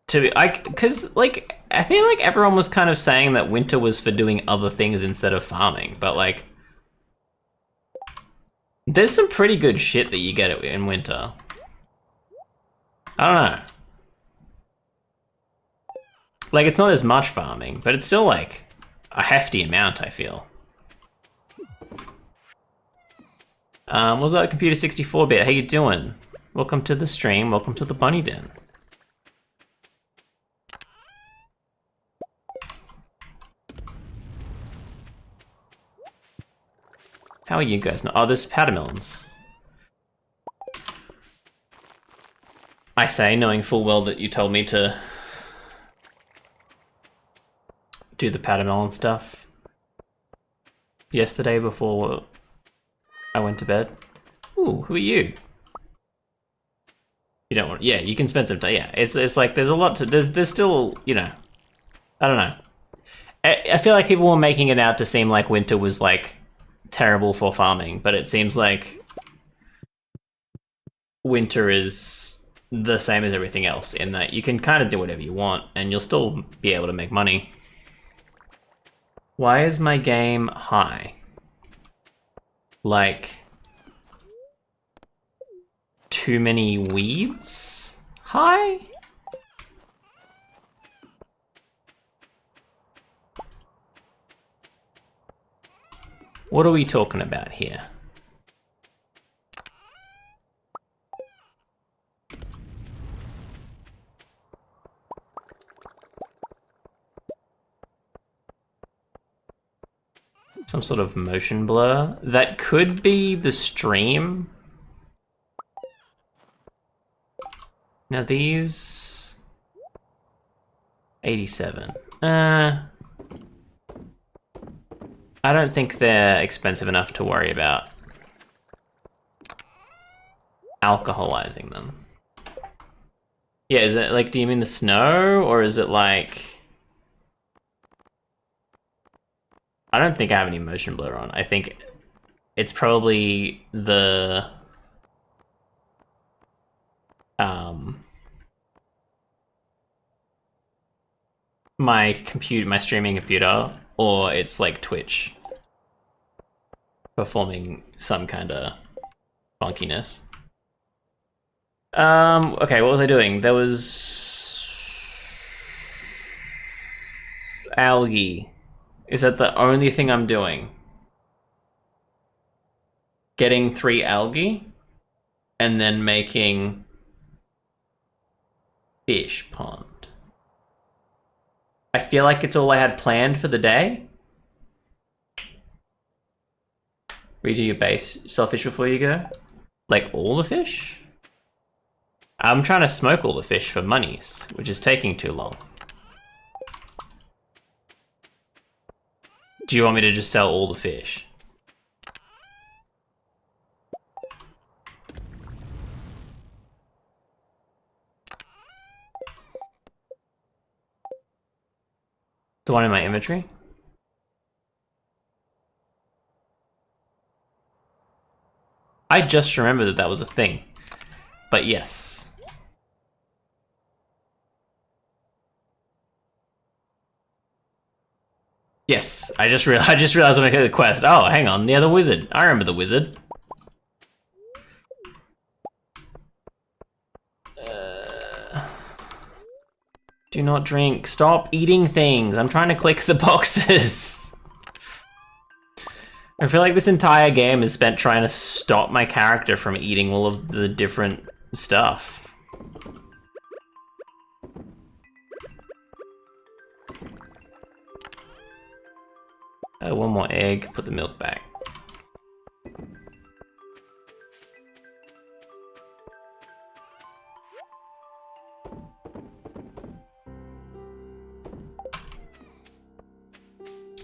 Because, like, I feel like everyone was kind of saying that winter was for doing other things instead of farming, but, like, there's some pretty good shit that you get in winter. I don't know. Like, it's not as much farming, but it's still, like, a hefty amount, I feel. What's up, Computer 64-bit? How you doing? Welcome to the stream. Welcome to the Bunny Den. How are you guys? Oh, there's powder melons. I say, knowing full well that you told me to do the powder melon stuff yesterday before I went to bed. Ooh, who are you? You don't want, yeah, you can spend some time. Yeah, it's like there's a lot to, there's still, you know, I don't know. I feel like people were making it out to seem like winter was like terrible for farming, but it seems like winter is the same as everything else in that you can kind of do whatever you want and you'll still be able to make money. Why is my game high? Like, too many weeds high? What are we talking about here? Some sort of motion blur? That could be the stream. Now these... 87. I don't think they're expensive enough to worry about alcoholizing them. Yeah, is it like, do you mean the snow, or is it like... I don't think I have any motion blur on. I think it's probably the my streaming computer, or it's like Twitch performing some kind of funkiness. Okay, what was I doing? There was algae. Is that the only thing I'm doing? Getting 3 algae and then making fish pond. I feel like it's all I had planned for the day. Redo your base, sell fish before you go. Like all the fish? I'm trying to smoke all the fish for monies, which is taking too long. Do you want me to just sell all the fish? The one in my inventory? I just remembered that that was a thing. But yes. Yes, I just realized when I hit the quest. Oh, hang on, the other wizard. I remember the wizard. Do not drink. Stop eating things. I'm trying to click the boxes. I feel like this entire game is spent trying to stop my character from eating all of the different stuff. One more egg, put the milk back.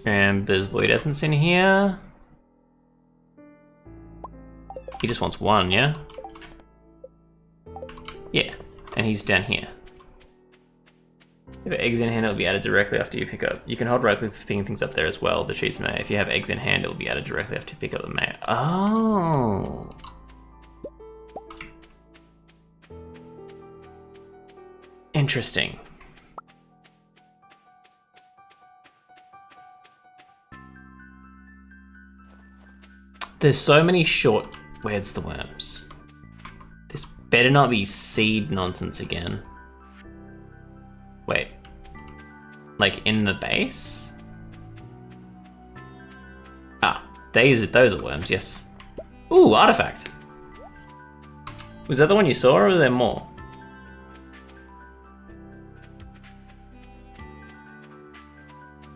And there's void essence in here. He just wants 1, yeah? Yeah, and he's down here. If you have eggs in hand, it'll be added directly after you pick up. You can hold right click for picking things up there as well, the cheese and mayo. If you have eggs in hand, it'll be added directly after you pick up the mayo. Oh. Interesting. There's so many short... Where's the worms? This better not be seed nonsense again. Wait. Like in the base? Ah, those are worms, yes. Ooh, artifact. Was that the one you saw, or are there more?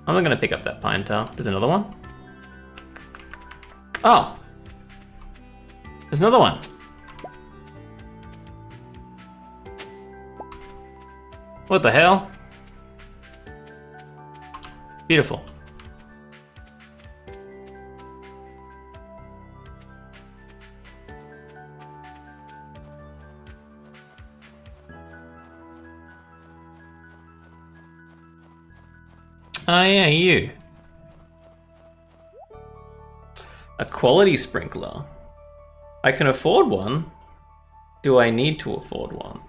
I'm not gonna pick up that pine tar. There's another one. Oh! There's another one! What the hell? Beautiful. Oh yeah, you. A quality sprinkler. I can afford one. Do I need to afford one?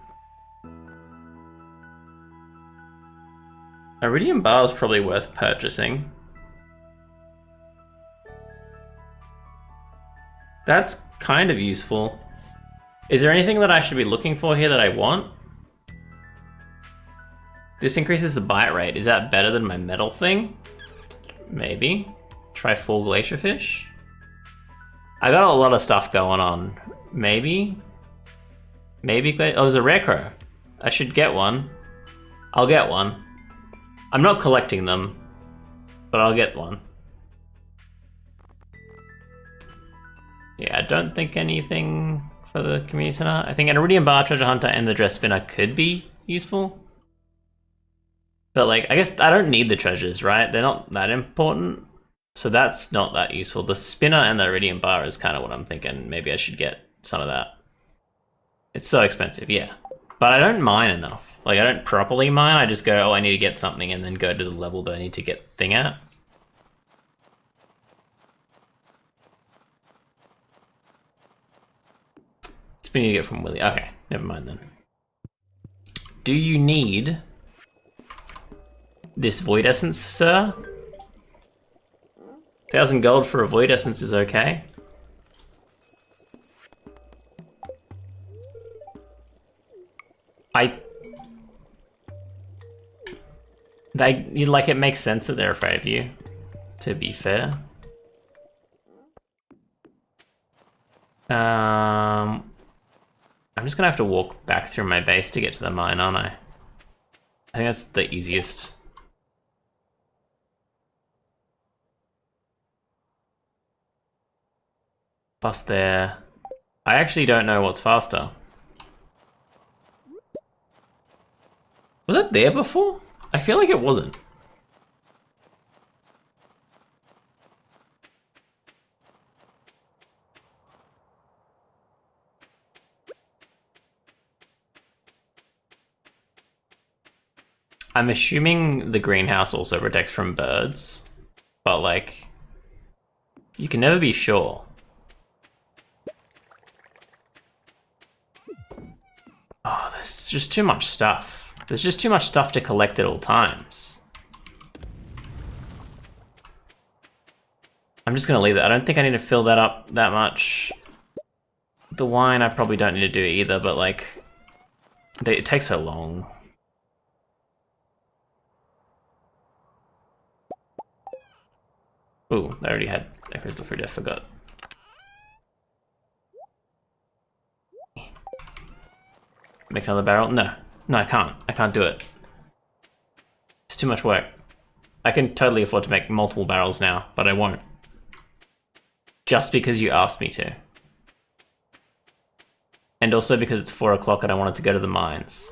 Iridium bar is probably worth purchasing. That's kind of useful. Is there anything that I should be looking for here that I want? This increases the bite rate. Is that better than my metal thing? Maybe. Try full glacier fish. I got a lot of stuff going on. Maybe? Maybe, oh, there's a rare crow. I should get one. I'll get one. I'm not collecting them, but I'll get one. Yeah, I don't think anything for the community center. I think an iridium bar, treasure hunter, and the dress spinner could be useful. But like, I guess I don't need the treasures, right? They're not that important. So that's not that useful. The spinner and the iridium bar is kind of what I'm thinking. Maybe I should get some of that. It's so expensive, yeah. But I don't mine enough. Like, I don't properly mine. I just go, oh, I need to get something, and then go to the level that I need to get the thing at. Spin you get from Willy. Okay, never mind then. Do you need this void essence, sir? 1,000 gold for a void essence is okay. Like, it makes sense that they're afraid of you, to be fair. I'm just gonna have to walk back through my base to get to the mine, aren't I? I think that's the easiest. Plus there. I actually don't know what's faster. Was it there before? I feel like it wasn't. I'm assuming the greenhouse also protects from birds, but like, you can never be sure. Oh, there's just too much stuff. There's just too much stuff to collect at all times. I'm just gonna leave it. I don't think I need to fill that up that much. The wine I probably don't need to do either, but like, it takes so long. Ooh, I already had a crystal fruit, I forgot. Make another barrel? No. No, I can't. I can't do it. It's too much work. I can totally afford to make multiple barrels now, but I won't. Just because you asked me to. And also because it's 4 o'clock and I wanted to go to the mines.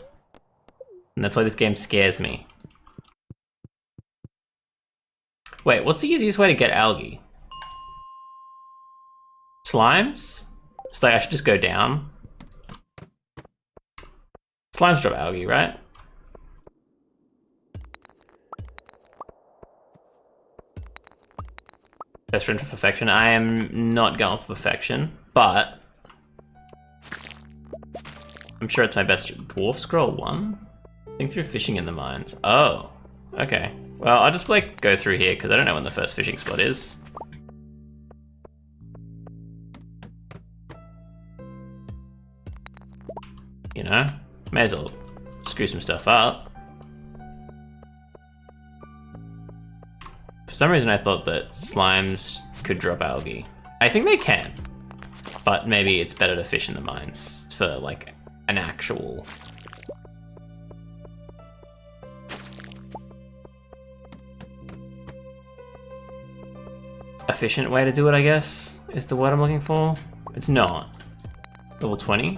And that's why this game scares me. Wait, what's the easiest way to get algae? Slimes? So like I should just go down. Slimes drop algae, right? Best friend for perfection. I am not going for perfection, but I'm sure it's my best. Dwarf scroll 1? Think through fishing in the mines. Oh, okay. Well, I'll just like go through here because I don't know when the first fishing spot is. You know, may as well screw some stuff up. For some reason I thought that slimes could drop algae. I think they can, but maybe it's better to fish in the mines for like an actual... efficient way to do it, I guess, is the word I'm looking for. It's not. Level 20.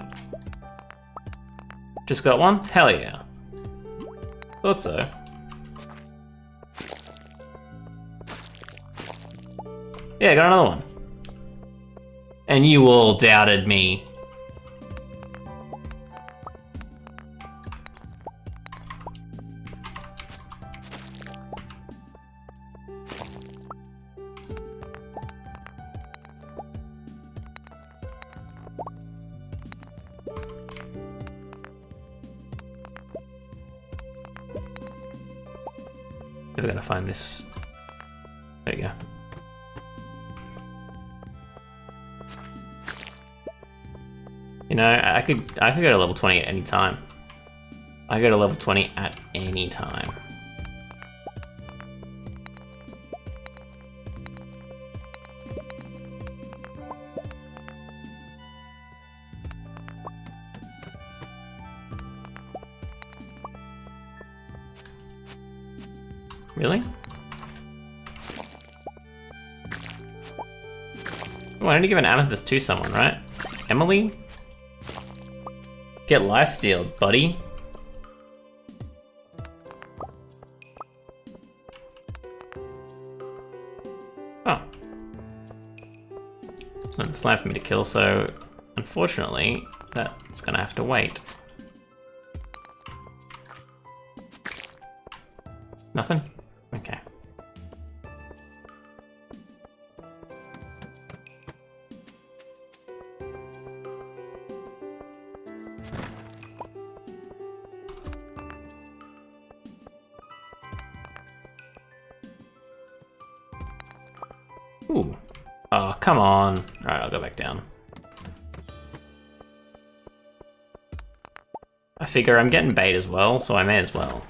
Just got one? Hell yeah. Thought so. Yeah, got another one. And you all doubted me. Never gonna find this. There you go. You know, I could go to level 20 at any time. I go to level 20 at any time. Really? Oh, I need to give an amethyst to someone, right? Emily? Get lifesteal, buddy. Oh. It's not this land for me to kill, so unfortunately, that's gonna have to wait. Nothing? Okay. Ooh. Oh, come on. Alright, I'll go back down. I figure I'm getting bait as well, so I may as well.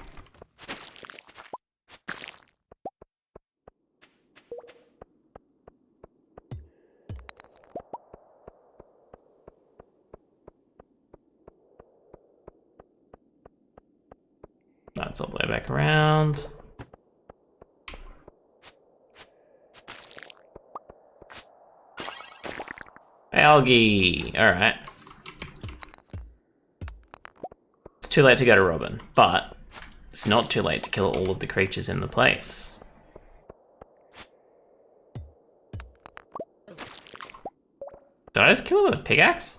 That's all the way back around. Algae! Alright. It's too late to go to Robin, but it's not too late to kill all of the creatures in the place. Did I just kill it with a pickaxe?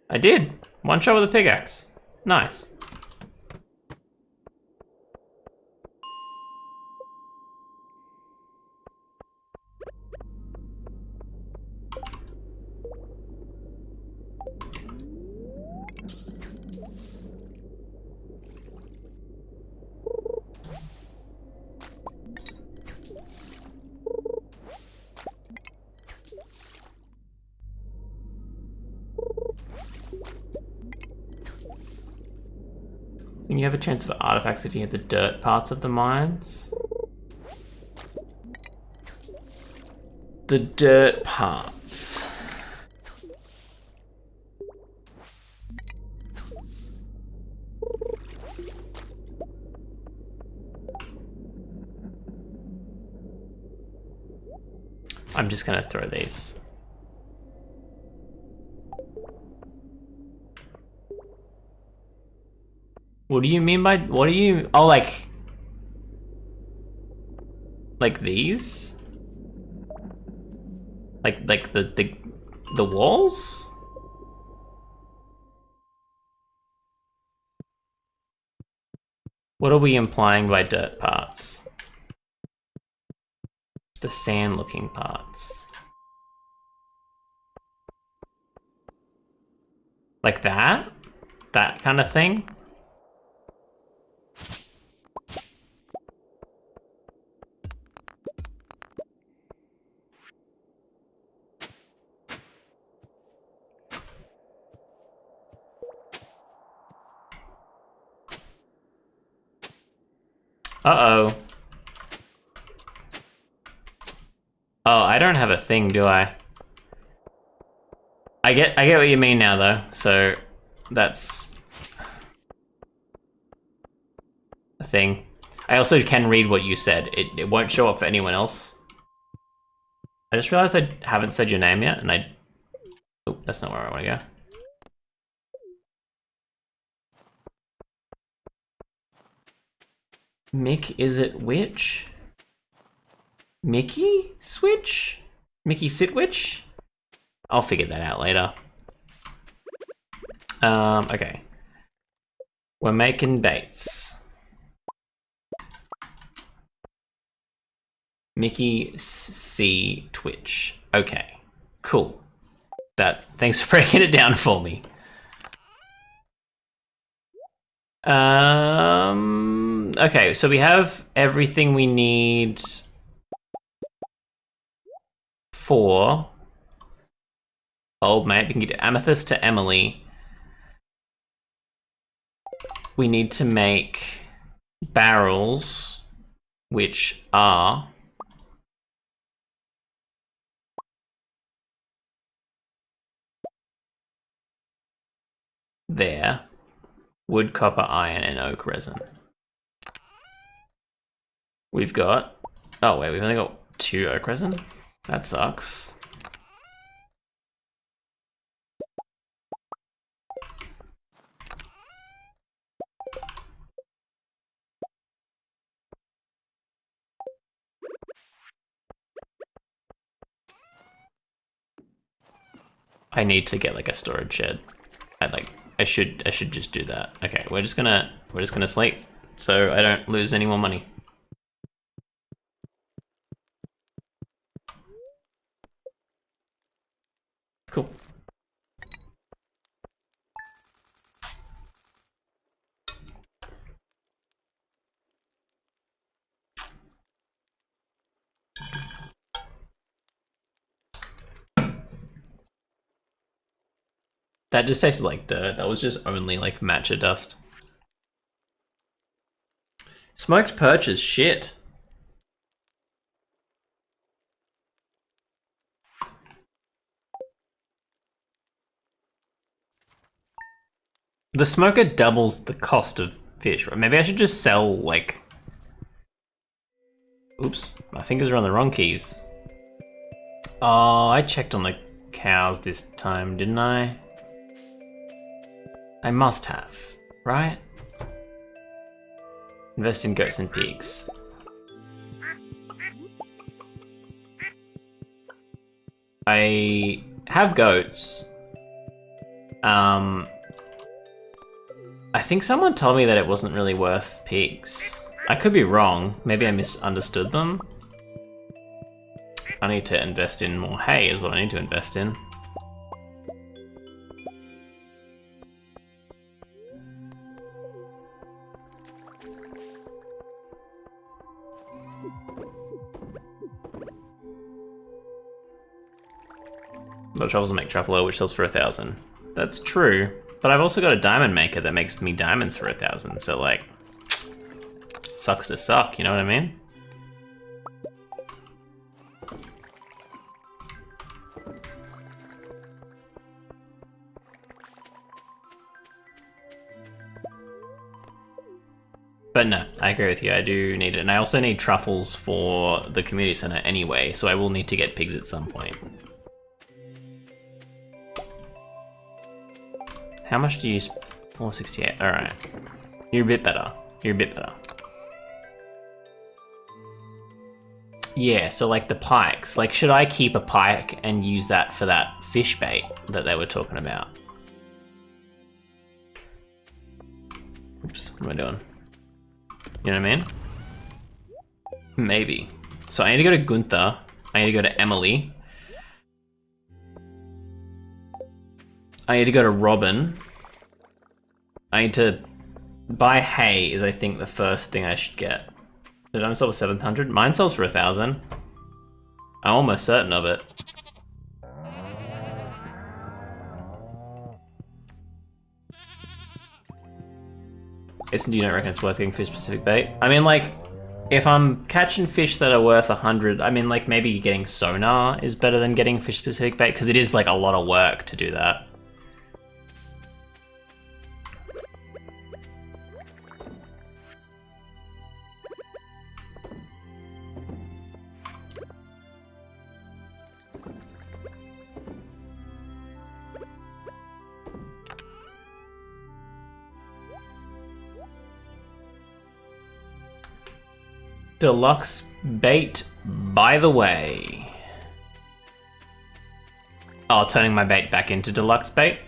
I did! One shot with a pickaxe. Nice. And you have a chance for artifacts if you hit the dirt parts of the mines. The dirt parts. I'm just gonna throw these. What do you mean by, what do you, oh, like these? Like the walls? What are we implying by dirt parts? The sand looking parts. Like that? That kind of thing? Uh-oh. Oh, I don't have a thing, do I? I get what you mean now, though. So that's a thing. I also can read what you said. It won't show up for anyone else. I just realized I haven't said your name yet, and oh, that's not where I want to go. Mick, is it which? Mickey Switch? Mickey Sitwich? I'll figure that out later. Okay. We're making baits. Mickey C Twitch. Okay, cool. Thanks for breaking it down for me. Okay, so we have everything we need for old mate. We can get amethyst to Emily. We need to make barrels, which are there. Wood, copper, iron, and oak resin. We've got, oh wait, we've only got 2 oak resin? That sucks. I need to get like a storage shed. I should just do that. Okay, we're just gonna sleep so I don't lose any more money. Cool. That just tasted like dirt. That was just only like matcha dust. Smoked perch is shit. The smoker doubles the cost of fish, right? Maybe I should just sell, like... Oops, my fingers are on the wrong keys. Oh, I checked on the cows this time, didn't I? I must have, right? Invest in goats and pigs. I have goats. I think someone told me that it wasn't really worth pigs. I could be wrong. Maybe I misunderstood them. I need to invest in more hay is what I need to invest in. But travels make truffle, which sells for 1,000. That's true, but I've also got a diamond maker that makes me diamonds for 1,000. So like, sucks to suck. You know what I mean? But no, I agree with you. I do need it, and I also need truffles for the community center anyway. So I will need to get pigs at some point. How much do you use? 468. All right, you're a bit better. You're a bit better. Yeah. So like the pikes. Like, should I keep a pike and use that for that fish bait that they were talking about? Oops. What am I doing? You know what I mean? Maybe. So I need to go to Gunther. I need to go to Emily. I need to go to Robin. I need to buy hay is I think the first thing I should get. Did I sell for 700? Mine sells for 1,000. I'm almost certain of it. Isn't you don't reckon it's worth getting fish specific bait? I mean, like, if I'm catching fish that are worth 100, I mean, like, maybe getting sonar is better than getting fish specific bait because it is like a lot of work to do that. Deluxe bait, by the way. Oh, turning my bait back into deluxe bait?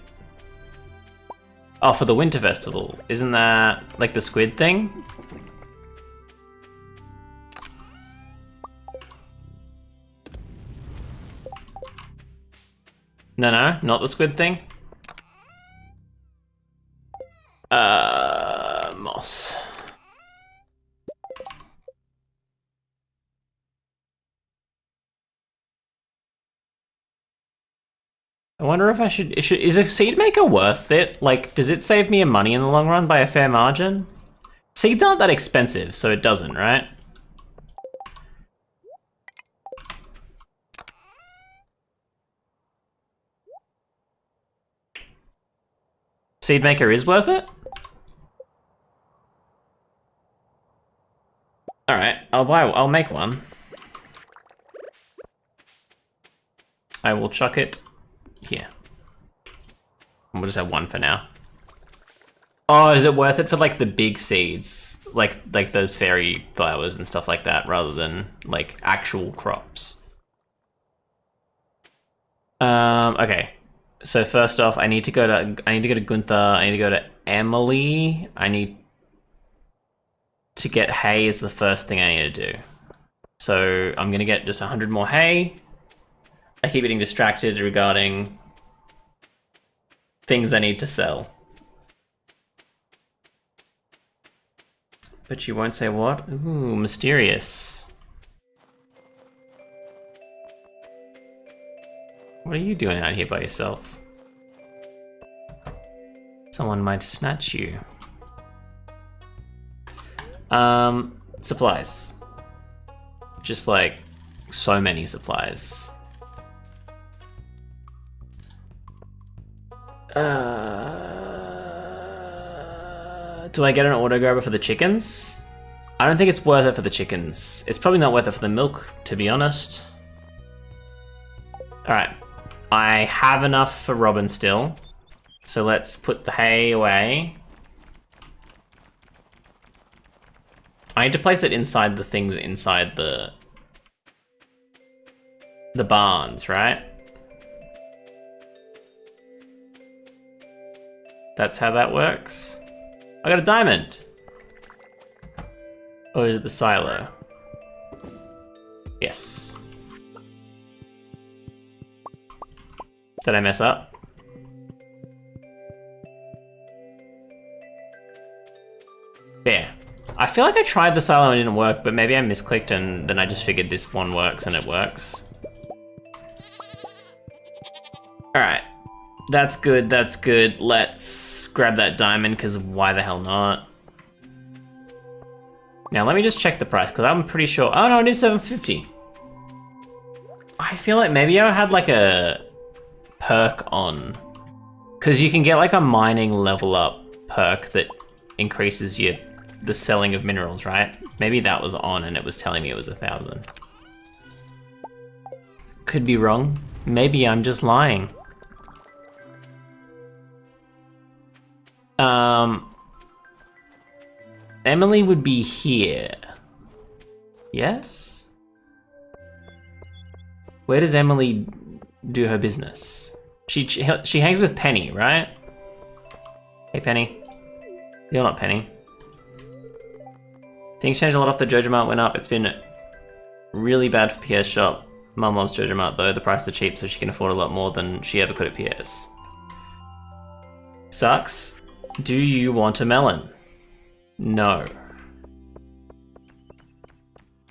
Oh, for the winter festival. Isn't that like the squid thing? No, not the squid thing. Moss. I wonder if I should, is a seed maker worth it? Like, does it save me money in the long run by a fair margin? Seeds aren't that expensive, so it doesn't, right? Seed maker is worth it? All right, I'll make one. I will chuck it here. We'll just have one for now. Oh, is it worth it for like the big seeds? Like those fairy flowers and stuff like that rather than like actual crops? Okay. So first off, I need to go to Gunther, I need to go to Emily. I need to get hay is the first thing I need to do. So I'm gonna get just 100 more hay. I keep getting distracted regarding things I need to sell. But you won't say what? Ooh, mysterious. What are you doing out here by yourself? Someone might snatch you. Supplies. Just like so many supplies. Do I get an auto grabber for the chickens? I don't think it's worth it for the chickens. It's probably not worth it for the milk, to be honest. Alright. I have enough for Robin still. So let's put the hay away. I need to place it inside the things inside the barns, right? That's how that works. I got a diamond! Or is it the silo? Yes. Did I mess up? There. I feel like I tried the silo and it didn't work, but maybe I misclicked and then I just figured this one works and it works. Alright. That's good, that's good. Let's grab that diamond, because why the hell not? Now let me just check the price, because I'm pretty sure... Oh no, it is $7.50. I feel like maybe I had like a perk on. Because you can get like a mining level up perk that increases the selling of minerals, right? Maybe that was on and it was telling me it was 1,000. Could be wrong. Maybe I'm just lying. Emily would be here. Yes? Where does Emily do her business? She hangs with Penny, right? Hey Penny. You're not Penny. Things changed a lot after Jojo Mart went up. It's been really bad for Pierre's shop. Mum loves Jojo Mart though. The prices are cheap so she can afford a lot more than she ever could at Pierre's. Sucks. Do you want a melon? No.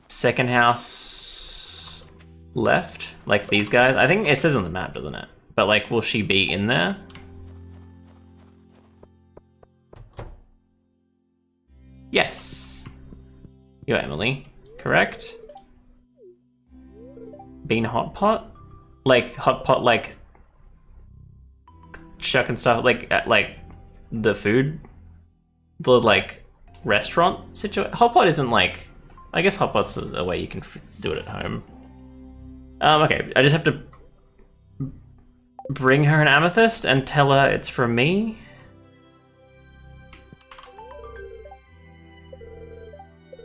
Second house left? Like these guys? I think it says on the map, doesn't it? But like, will she be in there? Yes. You're Emily, correct? Bean hot pot? Like hot pot, like chuck and stuff, like the food, the like restaurant situation. Hot pot isn't like, I guess hot pot's a way you can do it at home. Okay, I just have to bring her an amethyst and tell her it's from me.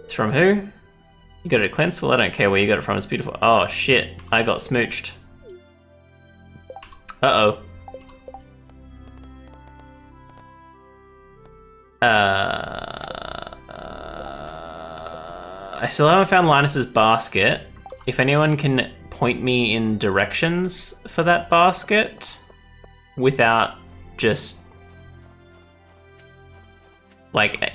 It's from who? You got it at Clint's? Well, I don't care where you got it from, it's beautiful. Oh shit, I got smooched. Uh-oh. I still haven't found Linus's basket. If anyone can point me in directions for that basket without just like,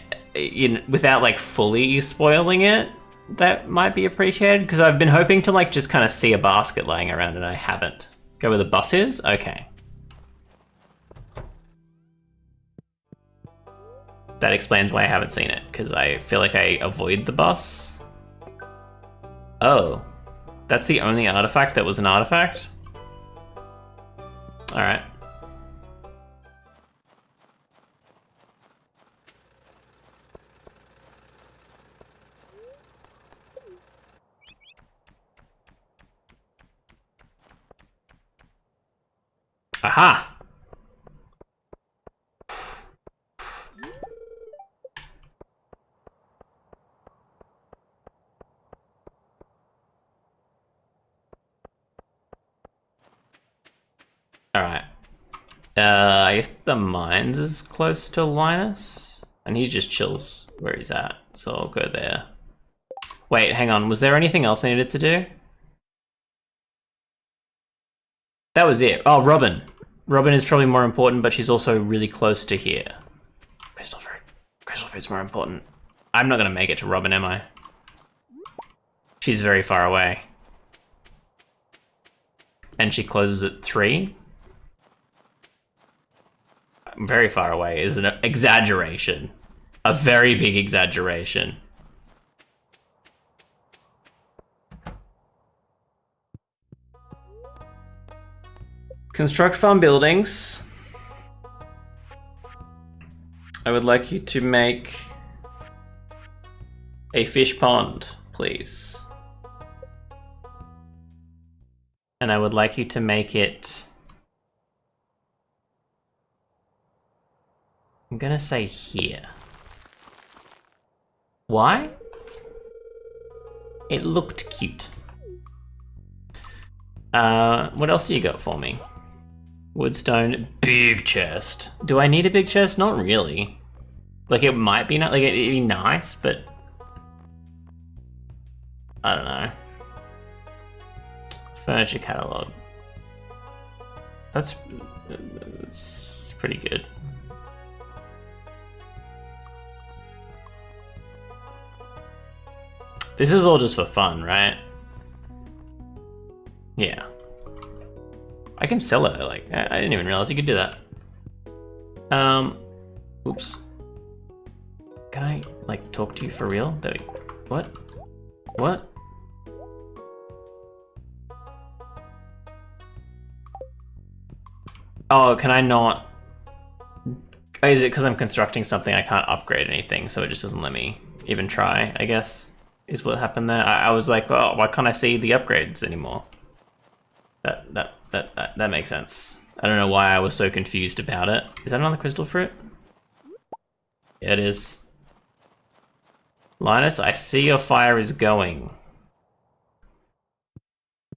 without like fully spoiling it, that might be appreciated, because I've been hoping to like just kind of see a basket lying around and I haven't. Go where the bus is? Okay. That explains why I haven't seen it, because I feel like I avoid the bus. Oh. That's the only artifact that was an artifact? Alright. Aha! Alright. I guess the mines is close to Linus, and he just chills where he's at, so I'll go there. Wait, hang on, was there anything else I needed to do? That was it. Oh, Robin. Robin is probably more important, but she's also really close to here. Crystal fruit. Crystal fruit's more important. I'm not gonna make it to Robin, am I? She's very far away. And she closes at 3. very far away is an exaggeration. A very big exaggeration. Construct farm buildings. I would like you to make a fish pond, please. And I would like you to make it... I'm gonna say here. Why? It looked cute. What else do you got for me? Woodstone, big chest. Do I need a big chest? Not really. Like it might be not, like it'd be nice, but I don't know. Furniture catalog. That's pretty good. This is all just for fun, right? Yeah. I can sell it, like, I didn't even realize you could do that. Oops. Can I, like, talk to you for real? There we go. What? What? Oh, can I not? Is it because I'm constructing something I can't upgrade anything, so it just doesn't let me even try, I guess, is what happened there. I was like, oh, why can't I see the upgrades anymore? That makes sense. I don't know why I was so confused about it. Is that another crystal fruit? Yeah, it is. Linus, I see your fire is going.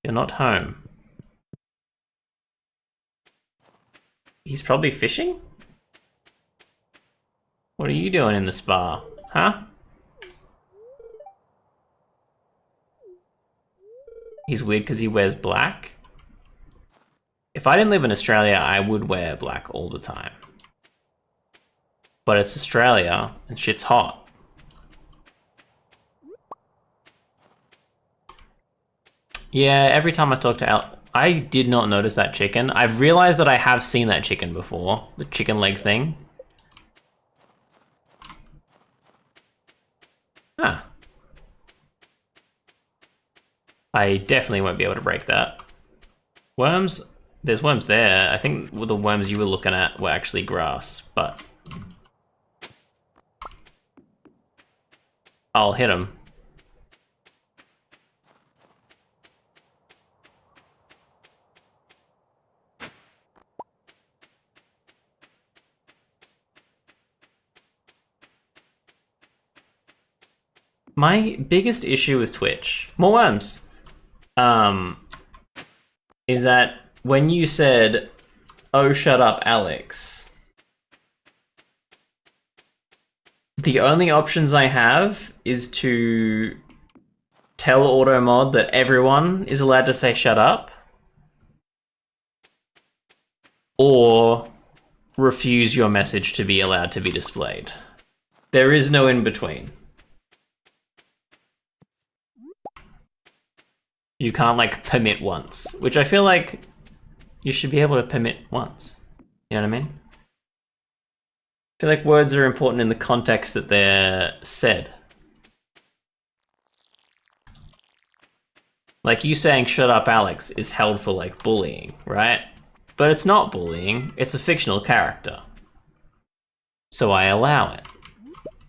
You're not home. He's probably fishing? What are you doing in the spa? Huh? He's weird because he wears black? If I didn't live in Australia, I would wear black all the time. But it's Australia, and shit's hot. Yeah, every time I talk to Al, I did not notice that chicken. I've realized that I have seen that chicken before, the chicken leg thing. Huh. I definitely won't be able to break that. Worms? There's worms there. I think the worms you were looking at were actually grass, but... I'll hit them. My biggest issue with Twitch, more worms, is that when you said, "Oh, shut up, Alex," the only options I have is to tell AutoMod that everyone is allowed to say "shut up," or refuse your message to be allowed to be displayed. There is no in between. You can't, like, permit once, which I feel like you should be able to permit once. You know what I mean? I feel like words are important in the context that they're said. Like, you saying "shut up, Alex" is held for, like, bullying, right? But it's not bullying, it's a fictional character. So I allow it.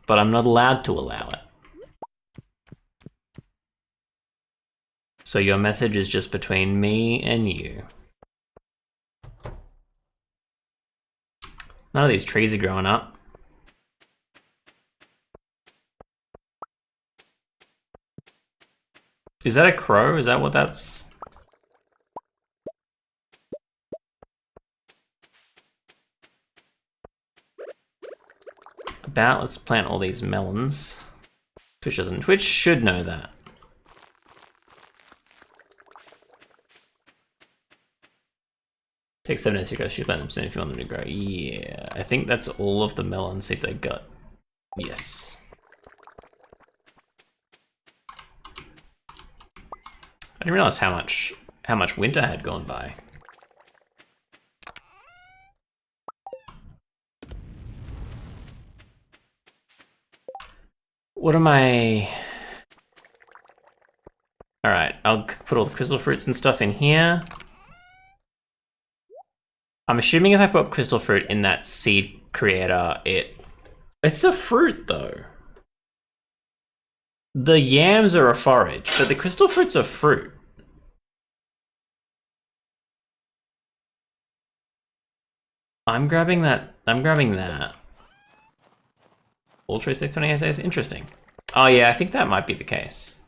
But I'm not allowed to allow it. So your message is just between me and you. None of these trees are growing up. Is that a crow? Is that what that's... about? Let's plant all these melons. Twitch doesn't. Twitch should know that. Take 7 days to grow. Should plant them soon if you want them to grow. Yeah, I think that's all of the melon seeds I got. Yes. I didn't realize how much winter had gone by. What am I... Alright, I'll put all the crystal fruits and stuff in here. I'm assuming if I put crystal fruit in that seed creator, it's a fruit though. The yams are a forage, but the crystal fruit's a fruit. I'm grabbing that. All trees take 28 days. Interesting. Oh yeah, I think that might be the case.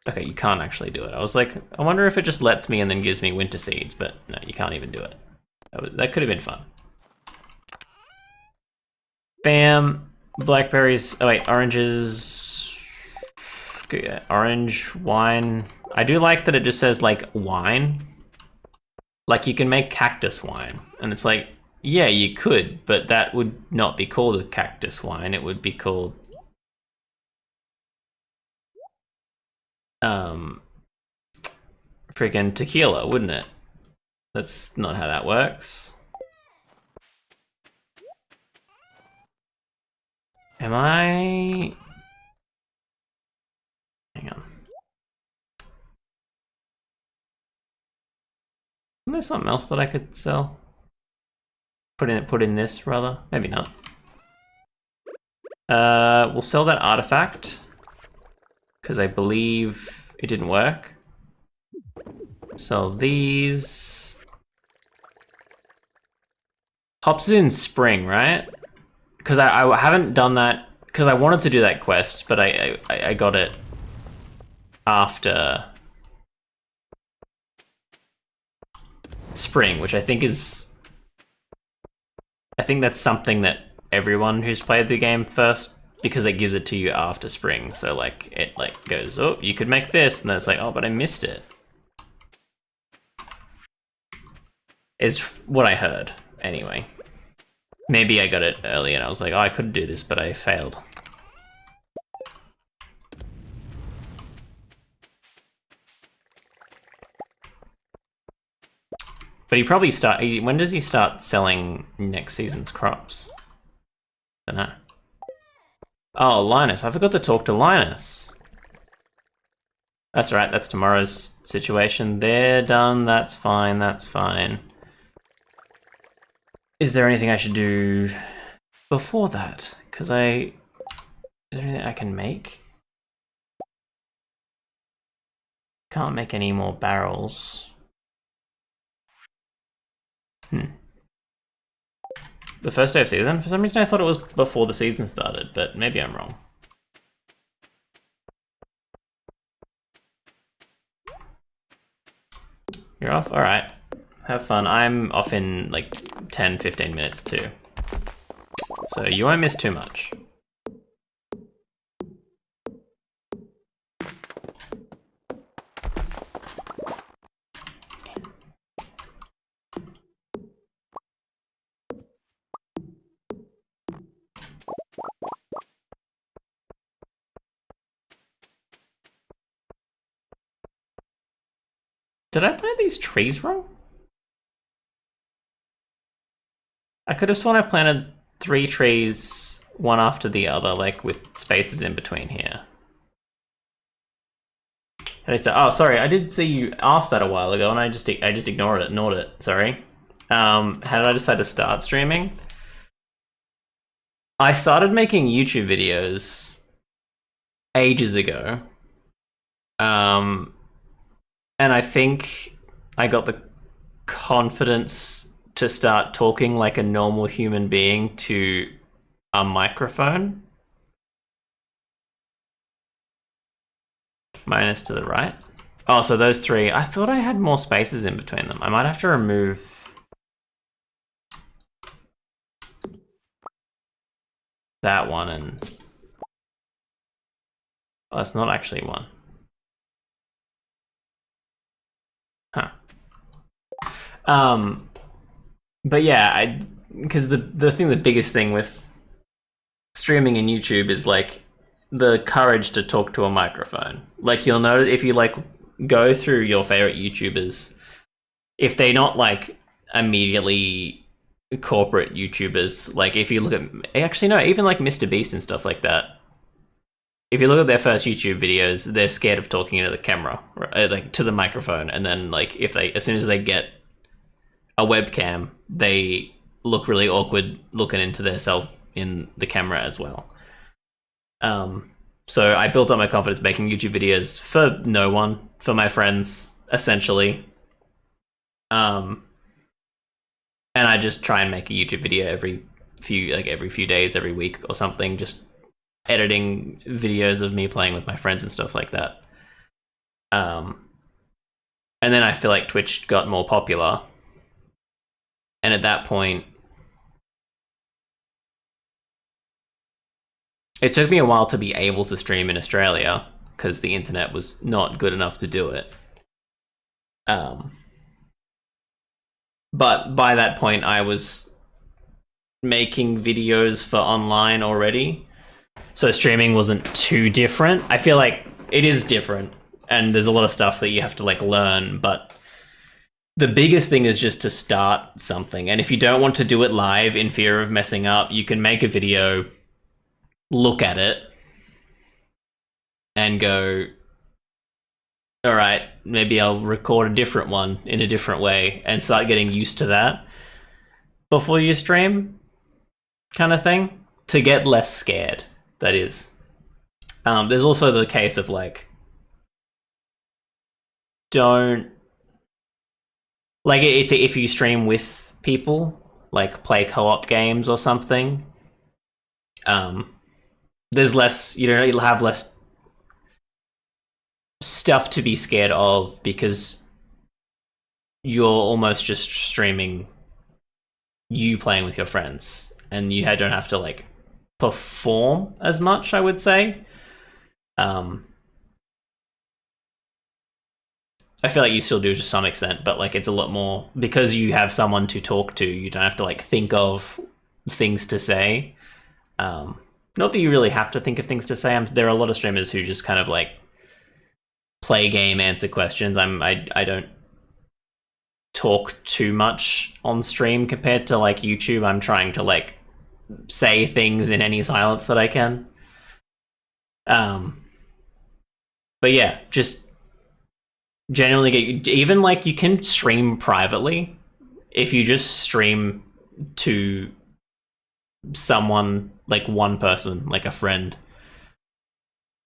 Okay, you can't actually do it. I was like, I wonder if it just lets me and then gives me winter seeds, but no, you can't even do it. That could have been fun. Bam. Blackberries. Oh wait, oranges. Okay, orange, wine. I do like that it just says like wine. Like you can make cactus wine. And it's like, yeah, you could, but that would not be called a cactus wine. It would be called freaking tequila, wouldn't it? That's not how that works. Am I... Hang on. Isn't there something else that I could sell? Put in this, rather? Maybe not. We'll sell that artifact. Because I believe it didn't work. Sell these. Hops in spring, right? Because I haven't done that, because I wanted to do that quest, but I got it after spring, which I think that's something that everyone who's played the game first, because it gives it to you after spring. So like it like goes, oh, you could make this, and then it's like, oh, but I missed it. Is what I heard anyway. Maybe I got it early and I was like, oh, I could do this, but I failed. But he probably when does he start selling next season's crops? I don't know. Oh, Linus, I forgot to talk to Linus. That's all right, that's tomorrow's situation. They're done, that's fine, that's fine. Is there anything I should do before that? Because is there anything I can make? Can't make any more barrels. The first day of season? For some reason I thought it was before the season started, but maybe I'm wrong. You're off? Alright. Have fun. I'm off in like 10-15 minutes too. So you won't miss too much. Did I plant these trees wrong? I could have sworn I planted 3 trees, one after the other, like with spaces in between here. Oh, sorry, I did see you ask that a while ago, and I just ignored it. Sorry. How did I decide to start streaming? I started making YouTube videos ages ago. And I think I got the confidence to start talking like a normal human being to a microphone. Minus to the right. Oh, so those 3. I thought I had more spaces in between them. I might have to remove that one and... Oh, that's not actually one. Huh. But yeah, because the biggest thing with streaming in YouTube is like the courage to talk to a microphone. Like you'll notice if you like go through your favorite YouTubers, if they're not like immediately corporate YouTubers. Like if you look at, actually no, even like Mr. Beast and stuff like that. If you look at their first YouTube videos, they're scared of talking into the camera, right? Like to the microphone, and then like if they, as soon as they get a webcam, they look really awkward looking into their self in the camera as well. So I built up my confidence making YouTube videos for no one, for my friends, essentially. And I just try and make a YouTube video every few days, every week or something, just editing videos of me playing with my friends and stuff like that. And then I feel like Twitch got more popular. And at that point, it took me a while to be able to stream in Australia because the internet was not good enough to do it. But by that point, I was making videos for online already. So streaming wasn't too different. I feel like it is different, and there's a lot of stuff that you have to like learn, but the biggest thing is just to start something. And if you don't want to do it live in fear of messing up, you can make a video, look at it, and go, all right, maybe I'll record a different one in a different way and start getting used to that before you stream, kind of thing, to get less scared, that is. There's also the case of like, don't, like if you stream with people, like play co-op games or something, there's less, you'll have less stuff to be scared of because you're almost just streaming you playing with your friends, and you don't have to like perform as much, I would say. I feel like you still do to some extent, but like it's a lot more because you have someone to talk to. You don't have to like think of things to say. Not that you really have to think of things to say. There are a lot of streamers who just kind of like play game, answer questions. I don't talk too much on stream compared to like YouTube. I'm trying to like say things in any silence that I can. But yeah, just generally get, even like you can stream privately if you just stream to someone, like one person, like a friend,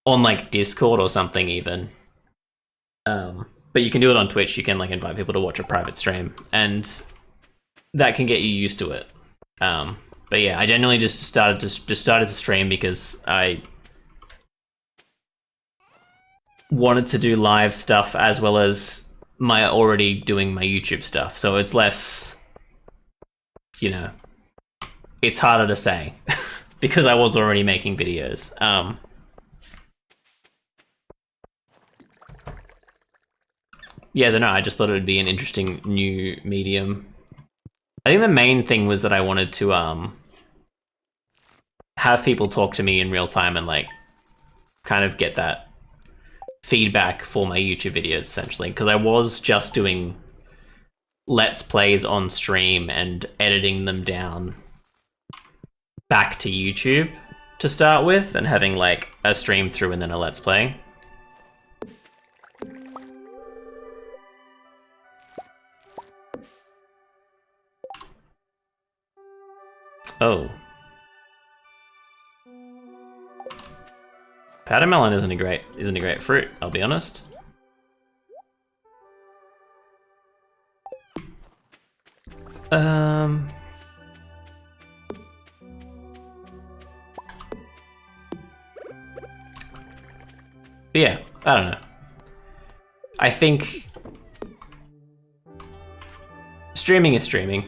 on like Discord or something even. But you can do it on Twitch. You can like invite people to watch a private stream, and that can get you used to it. But yeah, I genuinely just started to stream because I wanted to do live stuff as well as my already doing my YouTube stuff. So it's less, it's harder to say because I was already making videos. Yeah, I don't know. I just thought it would be an interesting new medium. I think the main thing was that I wanted to have people talk to me in real time and like kind of get that feedback for my YouTube videos, essentially, because I was just doing Let's Plays on stream and editing them down back to YouTube to start with, and having like a stream through and then a Let's Play. Oh. Powdermelon isn't a great fruit, I'll be honest. Yeah, I don't know. I think streaming is streaming.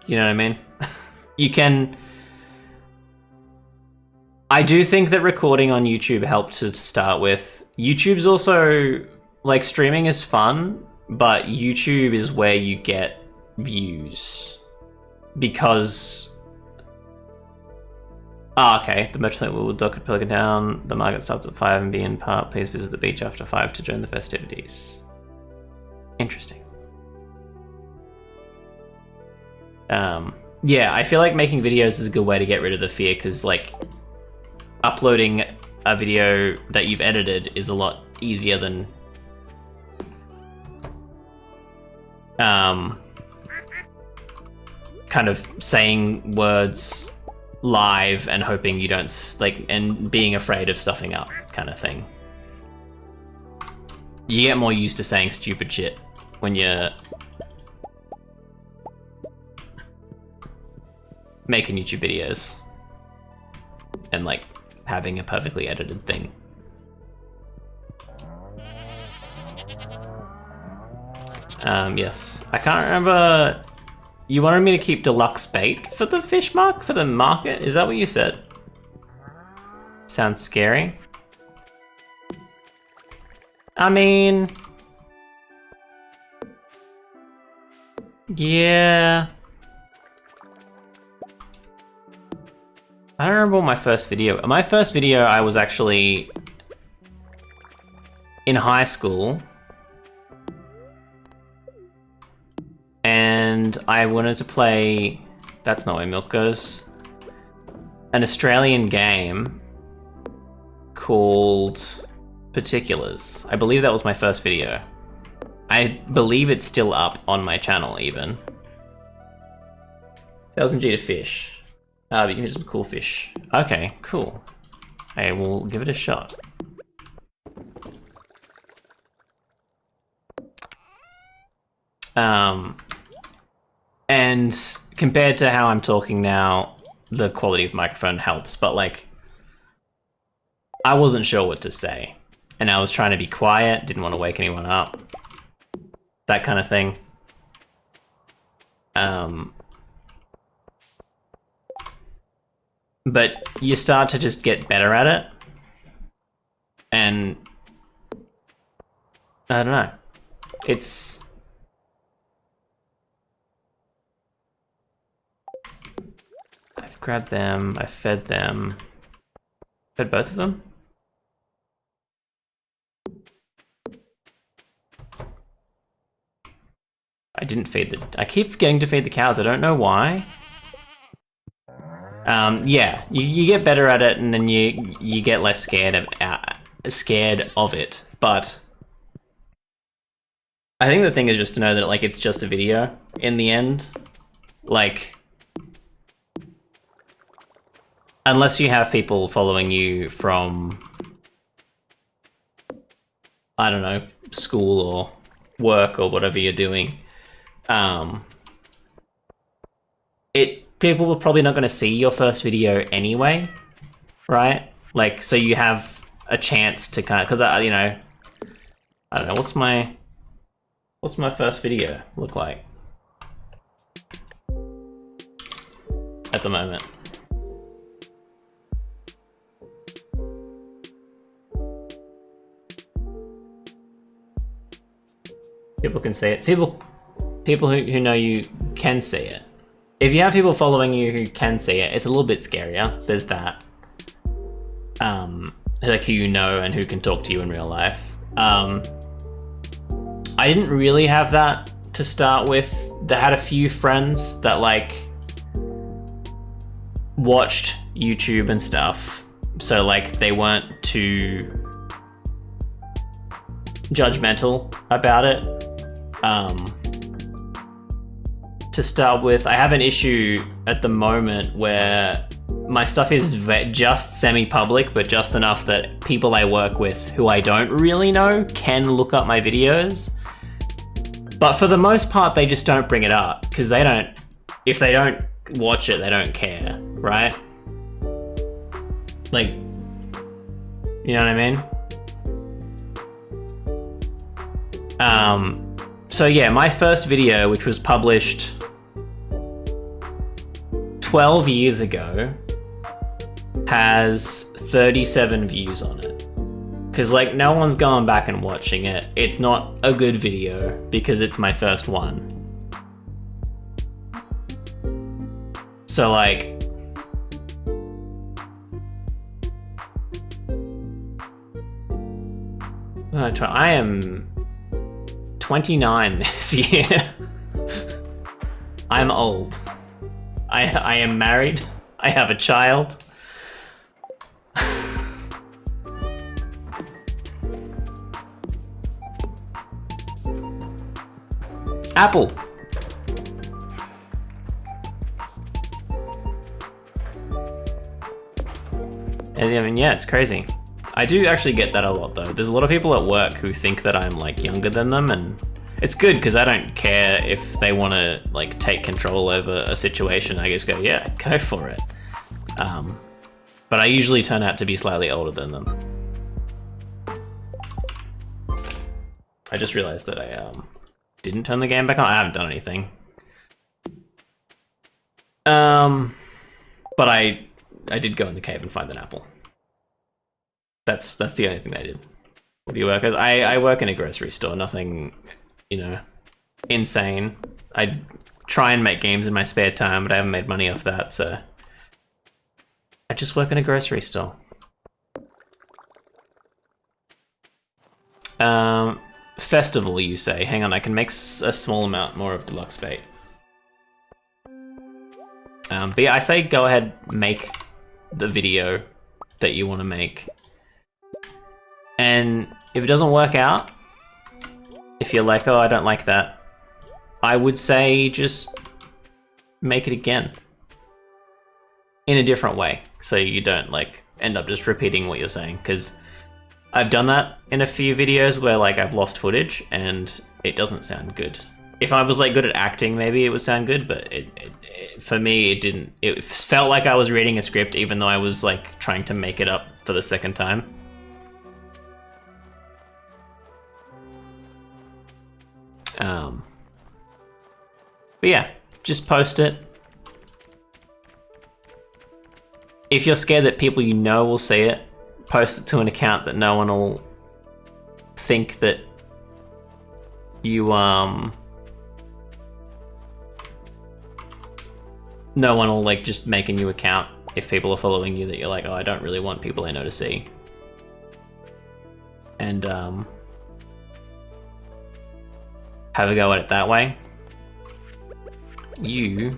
You know what I mean? You can... I do think that recording on YouTube helped to start with. YouTube's also, like, streaming is fun, but YouTube is where you get views. Because... okay. The Metro will dock at Pelican Down. The market starts at 5 and be in part. Please visit the beach after 5 to join the festivities. Interesting. Yeah, I feel like making videos is a good way to get rid of the fear, because like uploading a video that you've edited is a lot easier than kind of saying words live and hoping you don't and being afraid of stuffing up kind of thing. You get more used to saying stupid shit when you're making YouTube videos and like having a perfectly edited thing. Yes, I can't remember. You wanted me to keep deluxe bait for the fish for the market? Is that what you said? Sounds scary. I mean, yeah. I don't remember my first video. My first video, I was actually in high school. And I wanted to play, that's not where milk goes, an Australian game called Particulars. I believe that was my first video. I believe it's still up on my channel even. 1000 G to fish. But you can get some cool fish. Okay, cool. I will give it a shot. And compared to how I'm talking now, the quality of microphone helps, but like, I wasn't sure what to say. And I was trying to be quiet, didn't want to wake anyone up. That kind of thing. But you start to just get better at it. And I don't know. It's... I've grabbed them, I fed them. Fed both of them? I didn't feed I keep forgetting to feed the cows, I don't know why. Yeah, you get better at it and then you get less scared of it, but I think the thing is just to know that like it's just a video in the end. Like, unless you have people following you from, I don't know, school or work or whatever you're doing, people are probably not going to see your first video anyway, right? Like, so you have a chance to kind of, because you know, I don't know, what's my first video look like at the moment? People can see it. People who know you can see it. If you have people following you who can see it, it's a little bit scarier. There's that. Like who you know and who can talk to you in real life. I didn't really have that to start with. I had a few friends that like watched YouTube and stuff. So like they weren't too judgmental about it. To start with, I have an issue at the moment where my stuff is just semi-public, but just enough that people I work with who I don't really know can look up my videos. But for the most part, they just don't bring it up because they don't, if they don't watch it, they don't care, right? Like, you know what I mean? So yeah, my first video, which was published 12 years ago, has 37 views on it. Because like no one's going back and watching it. It's not a good video because it's my first one. So like, I am 29 this year. I'm old. I am married. I have a child. Apple. And I mean, yeah, it's crazy. I do actually get that a lot though. There's a lot of people at work who think that I'm like younger than them, and it's good because I don't care if they want to like take control over a situation. I just go, yeah, go for it. But I usually turn out to be slightly older than them. I just realized that I didn't turn the game back on. I haven't done anything. But I did go in the cave and find an apple. That's the only thing I did. What do you work as? I work in a grocery store. Nothing, you know, insane. I try and make games in my spare time, but I haven't made money off that, so I just work in a grocery store. Festival, you say? Hang on, I can make a small amount more of deluxe bait. But yeah, I say go ahead, make the video that you want to make. And if it doesn't work out, if you're like, oh, I don't like that, I would say just make it again. In a different way, so you don't like end up just repeating what you're saying, because I've done that in a few videos where like I've lost footage and it doesn't sound good. If I was like good at acting, maybe it would sound good, but for me, it didn't. It felt like I was reading a script, even though I was like trying to make it up for the second time. But yeah, just post it. If you're scared that people you know will see it, post it to an account that no one will think that you no one will like just make a new account if people are following you that you're like, oh, I don't really want people I know to see. And have a go at it that way. You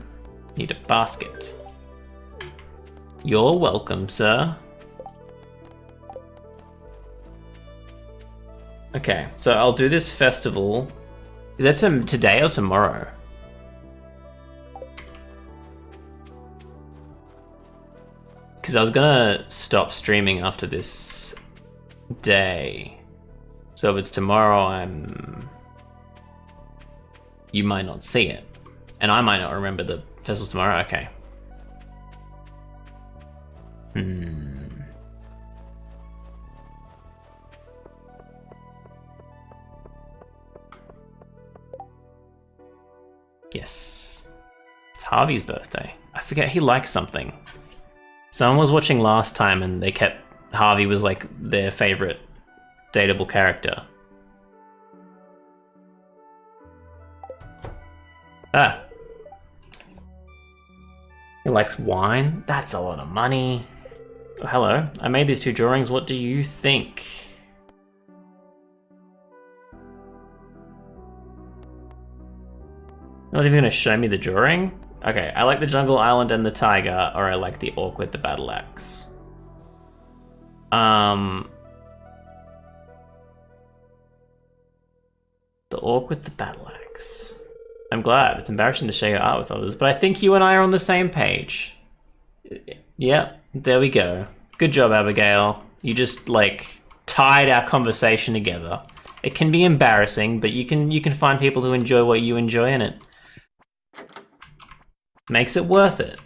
need a basket. You're welcome, sir. Okay, so I'll do this festival. Is that today or tomorrow? Because I was gonna stop streaming after this day. So if it's tomorrow, you might not see it. And I might not remember the festival's tomorrow. Okay. Yes. It's Harvey's birthday. I forget, he likes something. Someone was watching last time and they kept... Harvey was like their favorite dateable character. Ah. He likes wine? That's a lot of money. Oh, hello, I made these 2 drawings. What do you think? Not even gonna show me the drawing? Okay, I like the jungle island and the tiger, or I like the orc with the battle axe. The orc with the battle axe. I'm glad. It's embarrassing to share your art with others, but I think you and I are on the same page. Yep, there we go. Good job, Abigail. You just, like, tied our conversation together. It can be embarrassing, but you can find people who enjoy what you enjoy, and it makes it worth it.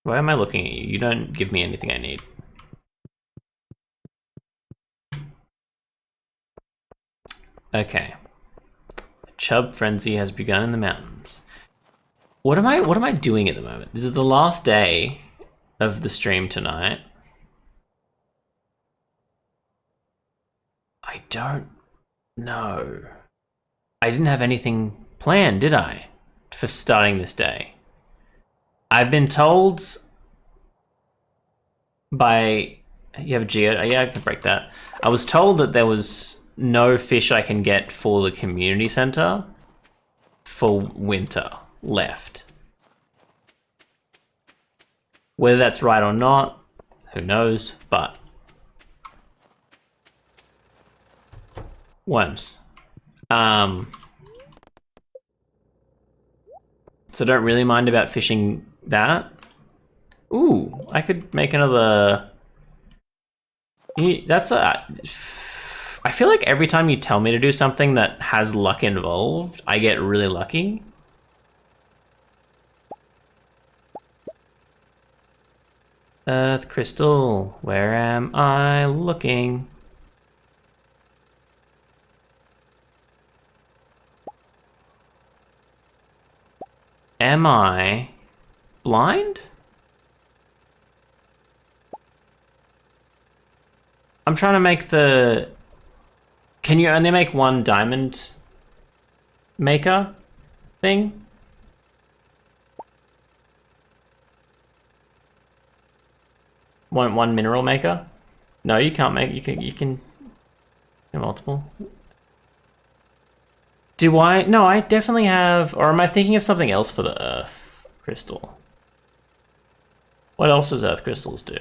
Why am I looking at you? You don't give me anything I need. Okay. Chub frenzy has begun in the mountains. What am I doing at the moment? This is the last day of the stream tonight. I don't know. I didn't have anything planned, did I? For starting this day. I've been told by You have a geode? Yeah, I can break that. I was told that there was no fish I can get for the community center for winter left. Whether that's right or not, who knows, but... Worms. So don't really mind about fishing that. Ooh, I could make another... That's a... I feel like every time you tell me to do something that has luck involved, I get really lucky. Earth crystal, where am I looking? Am I blind? I'm trying to make the... Can you only make one diamond maker thing? One mineral maker? No, you can't make... You can multiple. Do I? No, I definitely have... Or am I thinking of something else for the earth crystal? What else does earth crystals do?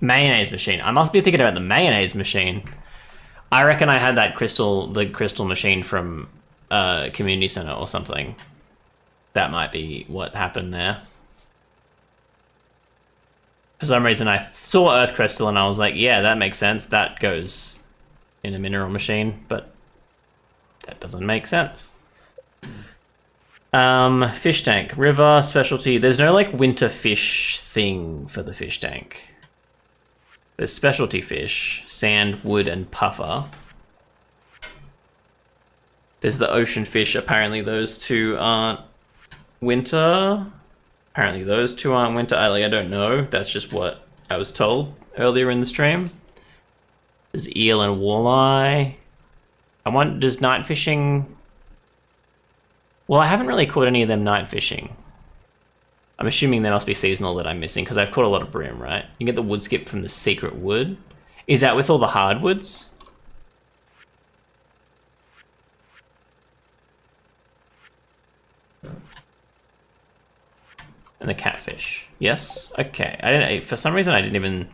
Mayonnaise machine. I must be thinking about the mayonnaise machine. I reckon I had that the crystal machine from community center or something. That might be what happened there. For some reason I saw earth crystal and I was like, yeah, that makes sense. That goes in a mineral machine, but that doesn't make sense. Fish tank, river, specialty. There's no like winter fish thing for the fish tank. There's specialty fish, sand, wood, and puffer. There's the ocean fish. Apparently those two aren't winter. Apparently those two aren't winter. I don't know. That's just what I was told earlier in the stream. There's eel and walleye. Does night fishing... Well, I haven't really caught any of them night fishing. I'm assuming they must be seasonal that I'm missing, because I've caught a lot of bream, right? You get the wood skip from the secret wood. Is that with all the hardwoods? And the catfish. Yes? Okay. I didn't... For some reason, I didn't even...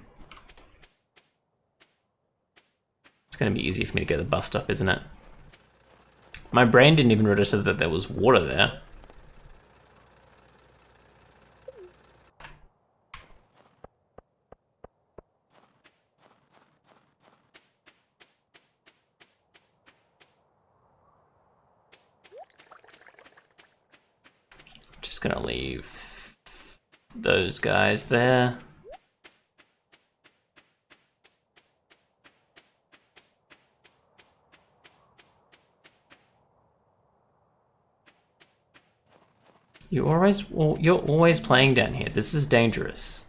It's going to be easy for me to get the bus stop, isn't it? My brain didn't even register that there was water there. Just gonna leave those guys there. You're always playing down here. This is dangerous.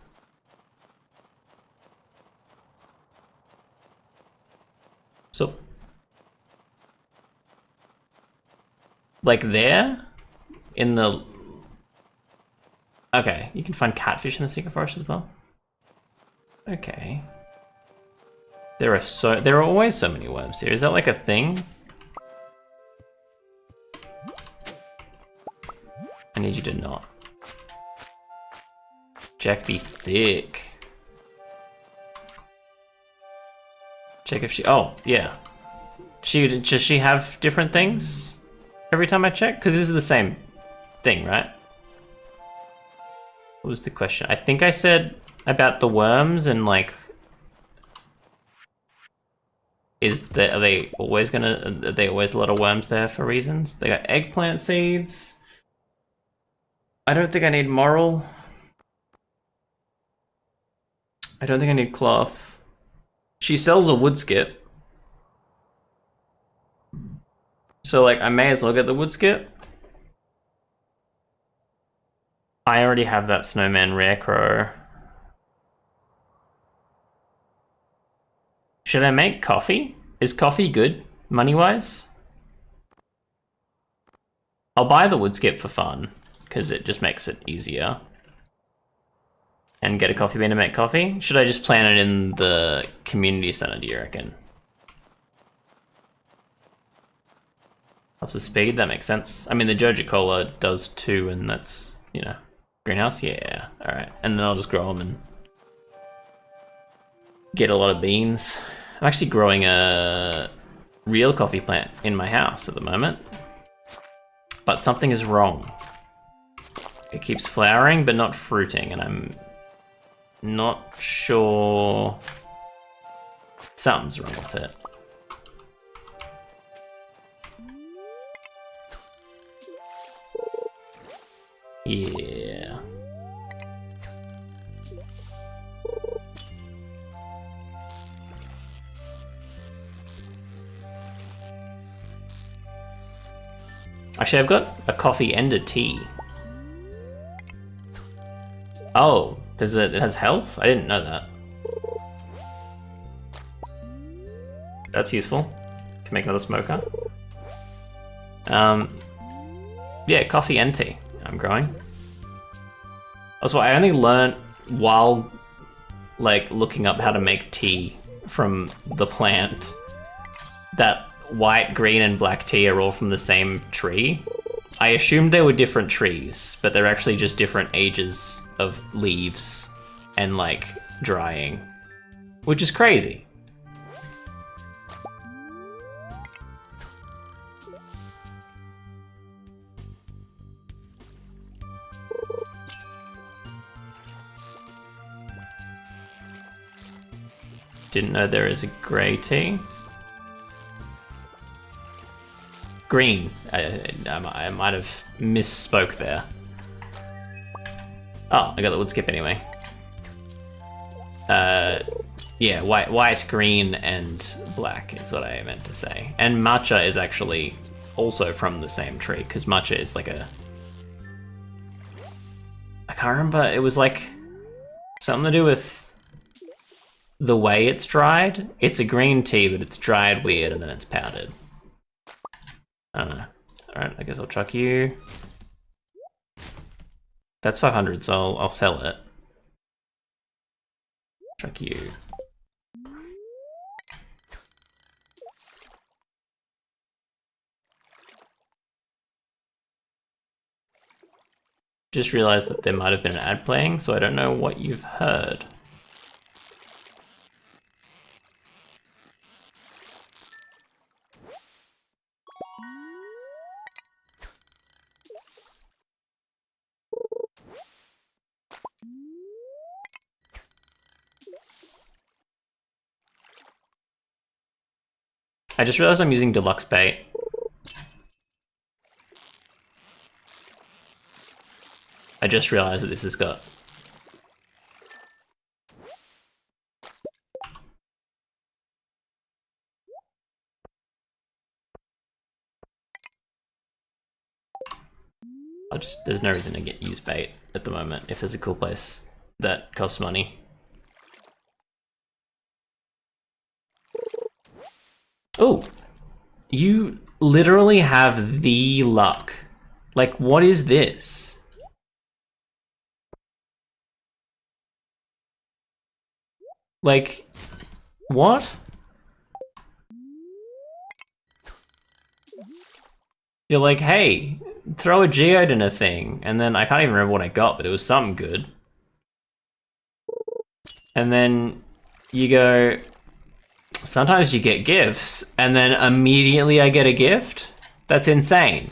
So, like there, in the... Okay, you can find catfish in the secret forest as well. Okay. There are always so many worms here. Is that like a thing? I need you to not. Jack be thick. Check if she... Oh, yeah. Does she have different things every time I check? Because this is the same thing, right? What was the question? I think I said about the worms and like... Are they always a lot of worms there for reasons? They got eggplant seeds. I don't think I need moral. I don't think I need cloth. She sells a wood skip. So like I may as well get the wood skip. I already have that snowman rare crow. Should I make coffee? Is coffee good, money-wise? I'll buy the wood skip for fun, because it just makes it easier. and get a coffee bean to make coffee? Should I just plant it in the community center, do you reckon? Ups the speed, that makes sense. I mean, the Joja Cola does too, and that's, you know, greenhouse? Yeah, alright. And then I'll just grow them and get a lot of beans. I'm actually growing a real coffee plant in my house at the moment. But something is wrong. It keeps flowering, but not fruiting, and I'm not sure something's wrong with it. Yeah. Actually, I've got a coffee and a tea. Oh, it has health? I didn't know that. That's useful. Can make another smoker. Yeah, coffee and tea I'm growing. Also, I only learned while like looking up how to make tea from the plant that white, green, and black tea are all from the same tree. I assumed they were different trees, but they're actually just different ages of leaves and like drying, which is crazy. Didn't know there is a grey tea. Green. I might have misspoke there. Oh, I got the wood skip anyway. Yeah, white, green, and black is what I meant to say. And matcha is actually also from the same tree, because matcha is like a... I can't remember, it was like something to do with the way it's dried. It's a green tea, but it's dried weird and then it's powdered. I don't know. Alright, I guess I'll chuck you. That's 500, so I'll sell it. Chuck you. Just realized that there might have been an ad playing, so I don't know what you've heard. I just realized I'm using deluxe bait. I just realized that this has got... there's no reason to use bait at the moment if there's a cool place that costs money. Oh, you literally have the luck. Like, what is this? Like, what? You're like, hey, throw a geode in a thing, and then I can't even remember what I got, but it was something good. And then you go, sometimes you get gifts, and then immediately I get a gift? That's insane.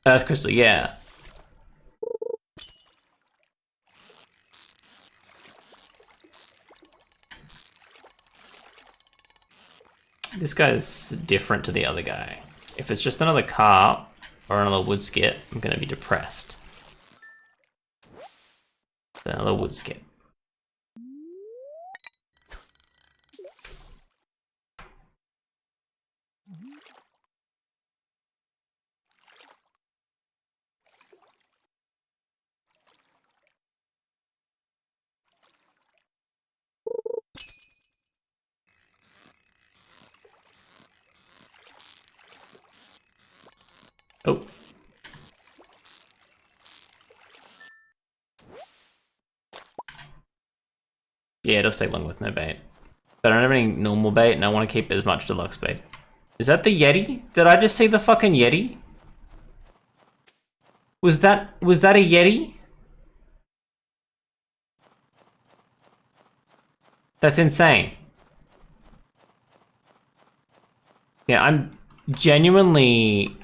Earth crystal, yeah. This guy's different to the other guy. If it's just another carp or another wood skit, I'm gonna be depressed. It's another wood skit. Oh. Yeah, it does take long with no bait. But I don't have any normal bait, and I want to keep as much deluxe bait. Is that the Yeti? Did I just see the fucking Yeti? Was that a Yeti? That's insane. Yeah, I'm genuinely...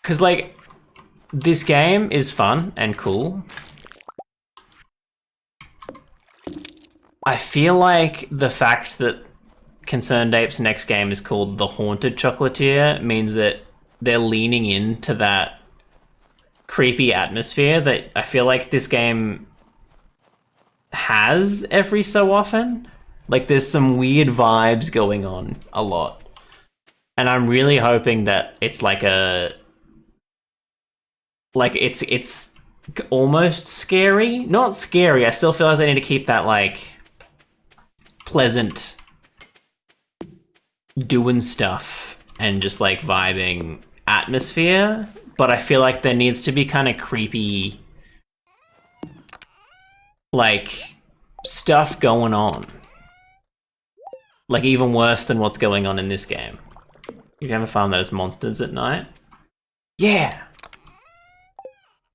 Because, like, this game is fun and cool. I feel like the fact that Concerned Ape's next game is called The Haunted Chocolatier means that they're leaning into that creepy atmosphere that I feel like this game has every so often. Like, there's some weird vibes going on a lot. And I'm really hoping that it's like a... Like, it's almost scary. Not scary, I still feel like they need to keep that, like, pleasant doing stuff and just, like, vibing atmosphere. But I feel like there needs to be kind of creepy, like, stuff going on. Like, even worse than what's going on in this game. You ever found those monsters at night? Yeah!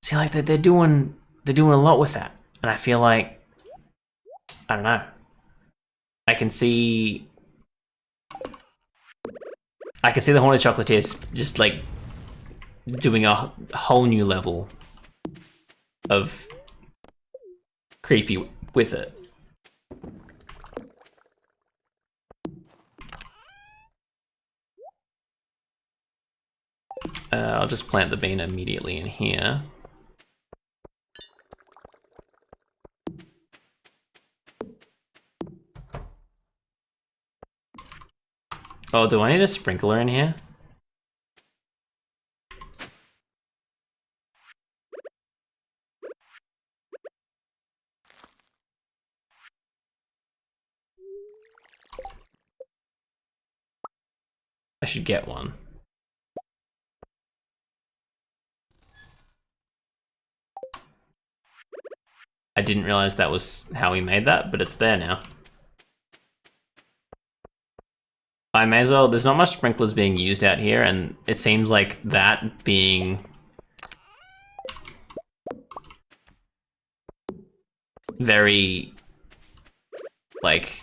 See, like, they're doing a lot with that. And I feel like, I don't know. I can see the Haunted Chocolatiers just, like, doing a whole new level of creepy with it. I'll just plant the bean immediately in here. Oh, do I need a sprinkler in here? I should get one. I didn't realize that was how we made that, but it's there now. I may as well, there's not much sprinklers being used out here, and it seems like that being very, like,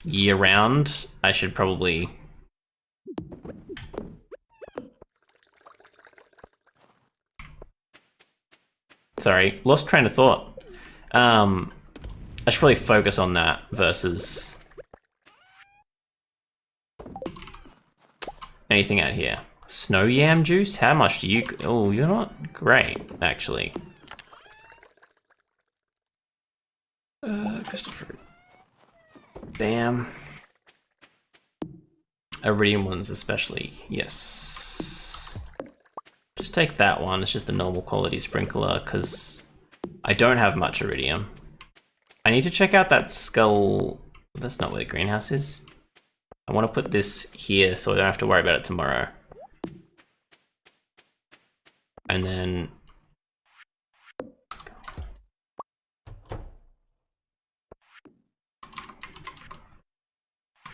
year-round, I should probably... Sorry, lost train of thought. I should probably focus on that versus anything out here. Snow yam juice? How much do you... Oh, you're not great, actually. Crystal fruit. Bam. Iridium ones especially, yes. Just take that one, it's just a normal quality sprinkler, because I don't have much iridium. I need to check out that skull. That's not where the greenhouse is. I want to put this here so I don't have to worry about it tomorrow. And then...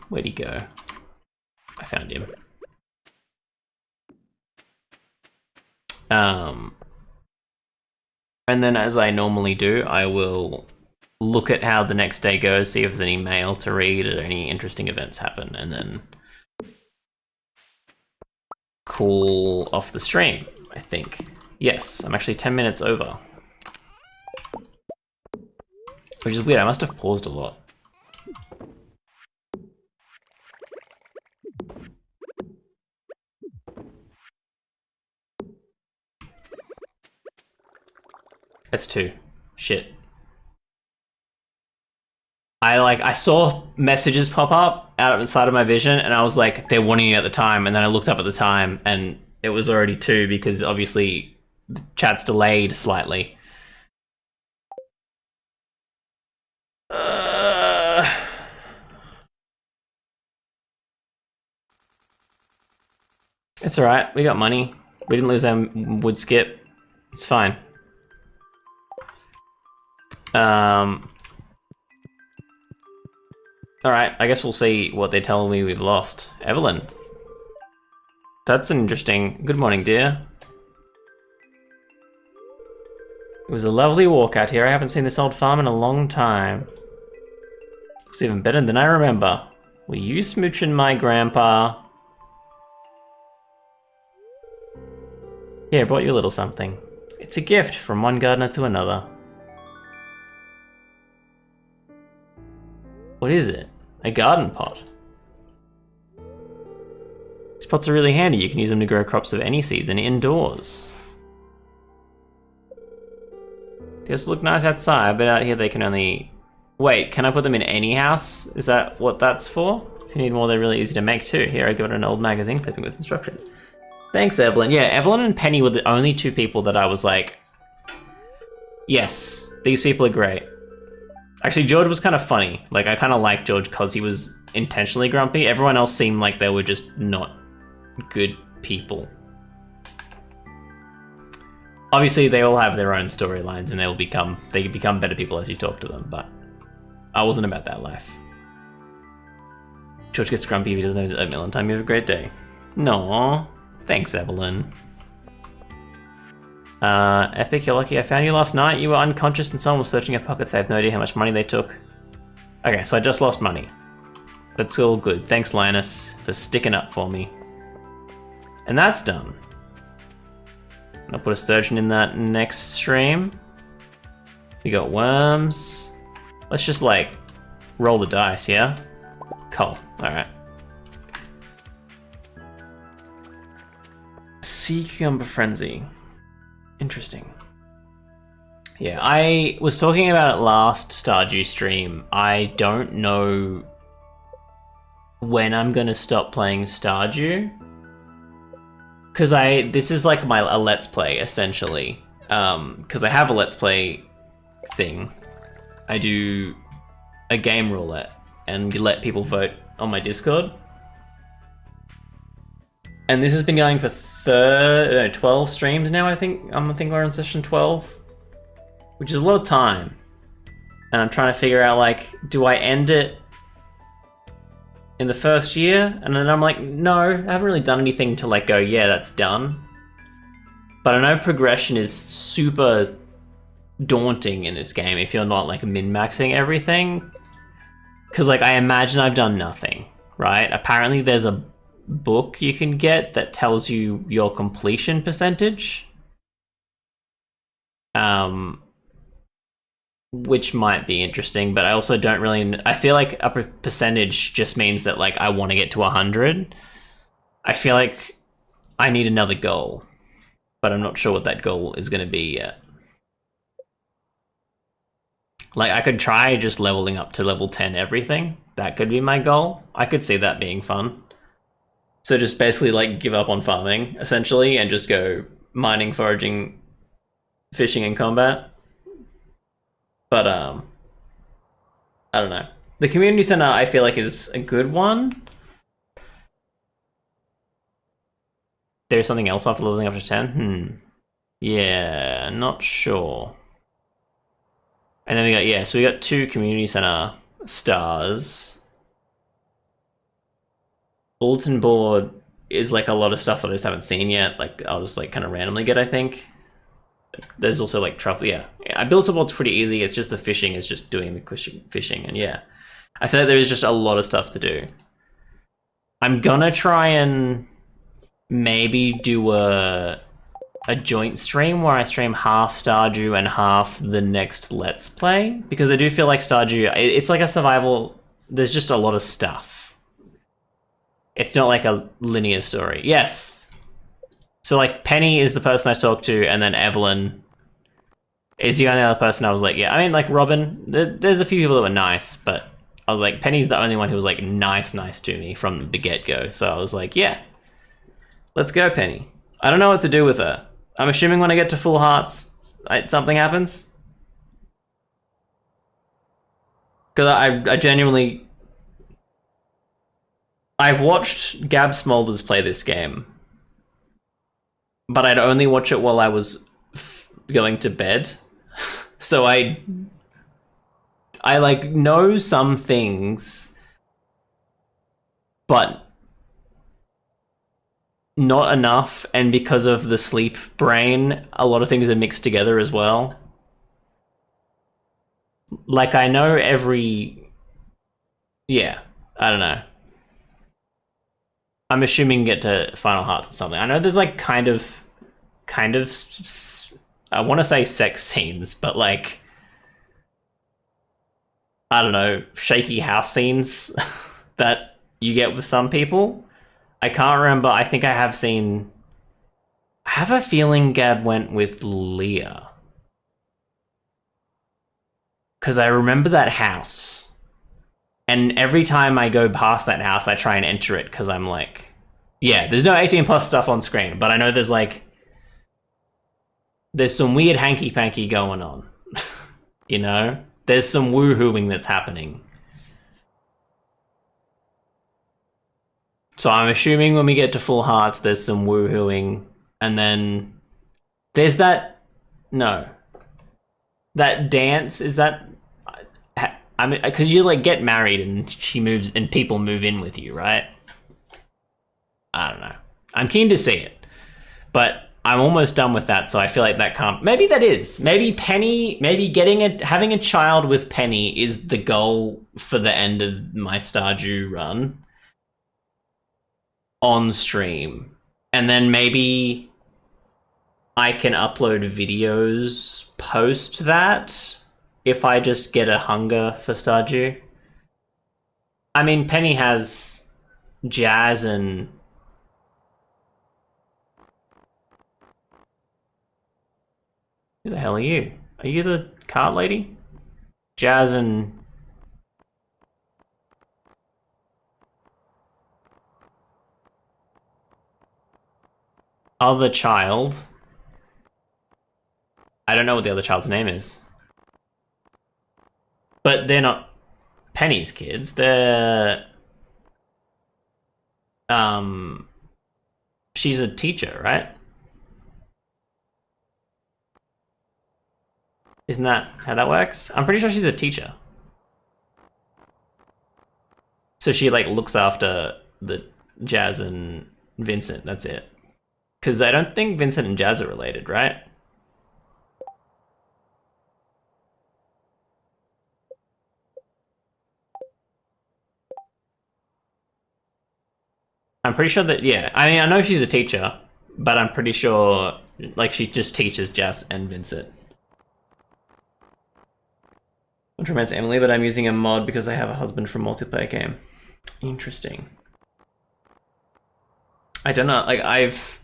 Where'd he go? I found him. And then, as I normally do, I will look at how the next day goes, see if there's any mail to read or any interesting events happen, and then cool off the stream, I think. Yes, I'm actually 10 minutes over. Which is weird, I must have paused a lot. That's 2. Shit. I saw messages pop up out of the side of my vision, and I was like, they're warning you at the time, and then I looked up at the time, and it was already 2, because obviously the chat's delayed slightly. It's alright, we got money. We didn't lose our wood skip. It's fine. Alright, I guess we'll see what they're telling me we've lost. Evelyn. That's interesting. Good morning, dear. It was a lovely walk out here. I haven't seen this old farm in a long time. Looks even better than I remember. Were you smooching my grandpa? Here, I brought you a little something. It's a gift from one gardener to another. What is it? A garden pot. These pots are really handy. You can use them to grow crops of any season indoors. They just look nice outside, but out here they can only... Wait, can I put them in any house? Is that what that's for? If you need more, they're really easy to make too. Here, I got an old magazine clipping with instructions. Thanks, Evelyn. Yeah, Evelyn and Penny were the only two people that I was like, yes, these people are great. Actually, George was kind of funny. Like, I kind of liked George because he was intentionally grumpy. Everyone else seemed like they were just not good people. Obviously, they all have their own storylines and they become better people as you talk to them, but I wasn't about that life. George gets grumpy if he doesn't have his oatmeal on time. You have a great day. No. Thanks, Evelyn. Epic, you're lucky I found you last night. You were unconscious and someone was searching your pockets. I have no idea how much money they took. Okay, so I just lost money. That's all good. Thanks, Linus, for sticking up for me. And that's done. I'll put a sturgeon in that next stream. We got worms. Let's just, like, roll the dice, yeah? Cool. Alright. Sea cucumber frenzy. Interesting. Yeah, I was talking about it last Stardew stream. I don't know when I'm gonna stop playing Stardew. Cause this is like a Let's Play, essentially. Cause I have a Let's Play thing. I do a game roulette and let people vote on my Discord. And this has been going for 12 streams now, I think. I think we're on session 12. Which is a lot of time. And I'm trying to figure out, like, do I end it in the first year? And then I'm like, no, I haven't really done anything to, like, go, yeah, that's done. But I know progression is super daunting in this game if you're not, like, min-maxing everything. Because, like, I imagine I've done nothing, right? Apparently there's a book you can get that tells you your completion percentage, which might be interesting, but I also don't really, I feel like a percentage just means that, like, I want to get to 100. I feel like I need another goal, but I'm not sure what that goal is going to be yet. Like, I could try just leveling up to level 10 everything. That could be my goal. I could see that being fun. So just basically, like, give up on farming, essentially, and just go mining, foraging, fishing, and combat. But, I don't know. The community center, I feel like, is a good one. There's something else after leveling up to 10? Yeah, not sure. And then we got, yeah, so we got 2 community center stars. Bulletin board is, like, a lot of stuff that I just haven't seen yet. Like, I'll just, like, kind of randomly get, I think. There's also, like, truffle, yeah. I built a board's pretty easy. It's just the fishing is just doing the fishing, and yeah. I feel like there is just a lot of stuff to do. I'm gonna try and maybe do a joint stream where I stream half Stardew and half the next Let's Play, because I do feel like Stardew, it's like a survival, there's just a lot of stuff. It's not like a linear story. Yes. So, like, Penny is the person I talked to, and then Evelyn is the only other person I was like, yeah. I mean, like, Robin, there's a few people that were nice, but I was like, Penny's the only one who was, like, nice to me from the get-go. So I was like, yeah, let's go, Penny. I don't know what to do with her. I'm assuming when I get to full hearts, something happens. Because I genuinely... I've watched Gab Smolders play this game, but I'd only watch it while I was going to bed. So I like know some things, but not enough, and because of the sleep brain, a lot of things are mixed together as well. Like I know yeah, I don't know. I'm assuming get to Final Hearts or something. I know there's like kind of I want to say sex scenes, but like I don't know, shaky house scenes that you get with some people. I can't remember. I think I have seen. I have a feeling Gab went with Leah. Because I remember that house. And every time I go past that house, I try and enter it because I'm like, yeah, there's no 18 plus stuff on screen, but I know there's like, there's some weird hanky panky going on. You know? There's some woohooing that's happening. So I'm assuming when we get to Full Hearts, there's some woohooing, and then there's that. No, that dance is that. I mean, because you like get married and she moves and people move in with you, right? I don't know. I'm keen to see it, but I'm almost done with that, so I feel like that can't. Maybe that is. Maybe Penny. Maybe having a child with Penny is the goal for the end of my Stardew run on stream, and then maybe I can upload videos post that if I just get a hunger for Stardew. I mean, Penny has Jazz and who the hell are you? Are you the cart lady? Jazz and other child. I don't know what the other child's name is. But they're not Penny's kids. They're she's a teacher, right? Isn't that how that works? I'm pretty sure she's a teacher. So she like looks after the Jazz and Vincent, that's it. Because I don't think Vincent and Jazz are related, right? I'm pretty sure that, yeah. I mean, I know she's a teacher, but I'm pretty sure, like, she just teaches Jazz and Vincent. I'm romance Emily, but I'm using a mod because I have a husband from multiplayer game. Interesting. I don't know, like, I've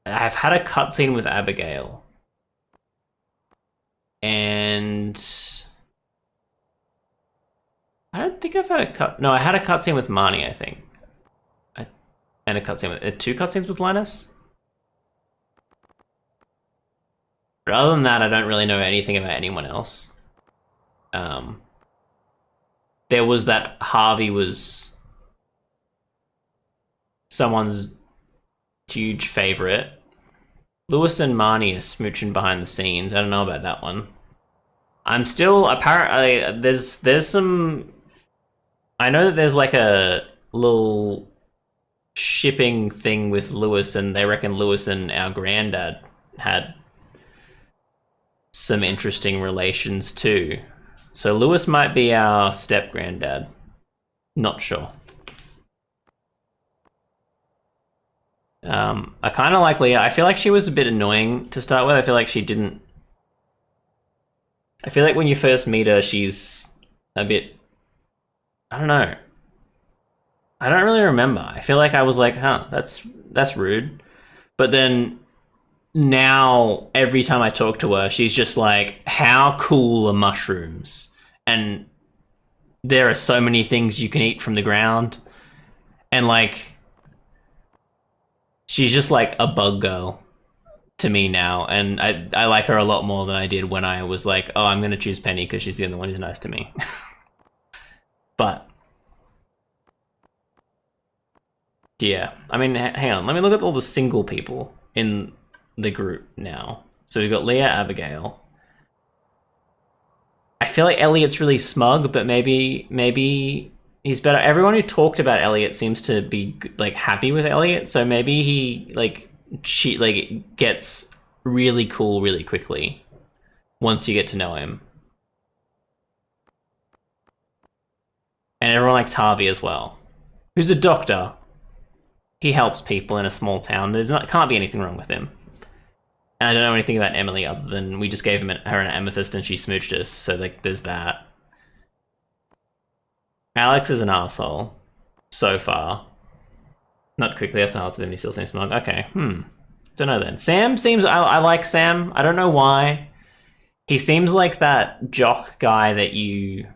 had a cutscene with Abigail. And I don't think I've had a cut. No, I had a cutscene with Marnie, I think. And a cutscene with two cutscenes with Linus. But other than that, I don't really know anything about anyone else. There was that Harvey was someone's huge favorite. Lewis and Marnie are smooching behind the scenes. I don't know about that one. I'm still apparently there's some. I know that there's like a little shipping thing with Lewis, and they reckon Lewis and our granddad had some interesting relations too. So Lewis might be our step granddad. Not sure. I kind of like Leah. I feel like she was a bit annoying to start with. I feel like she didn't. I feel like when you first meet her, she's a bit. I don't know. I don't really remember. I feel like I was like, huh, that's rude. But then now every time I talk to her, she's just like, how cool are mushrooms? And there are so many things you can eat from the ground. And like, she's just like a bug girl to me now. And I like her a lot more than I did when I was like, oh, I'm going to choose Penny because she's the only one who's nice to me. But Yeah, I mean, hang on. Let me look at all the single people in the group now. So we've got Leah, Abigail. I feel like Elliot's really smug, but maybe he's better. Everyone who talked about Elliot seems to be like happy with Elliot, so maybe he gets really cool really quickly once you get to know him. And everyone likes Harvey as well, who's a doctor. He helps people in a small town. Can't be anything wrong with him. And I don't know anything about Emily other than we just gave her an amethyst and she smooched us, so like there's that. Alex is an asshole so far. Not quickly, that's not him, he still seems smug. Okay, don't know then. Sam seems, I like Sam. I don't know why. He seems like that jock guy that you...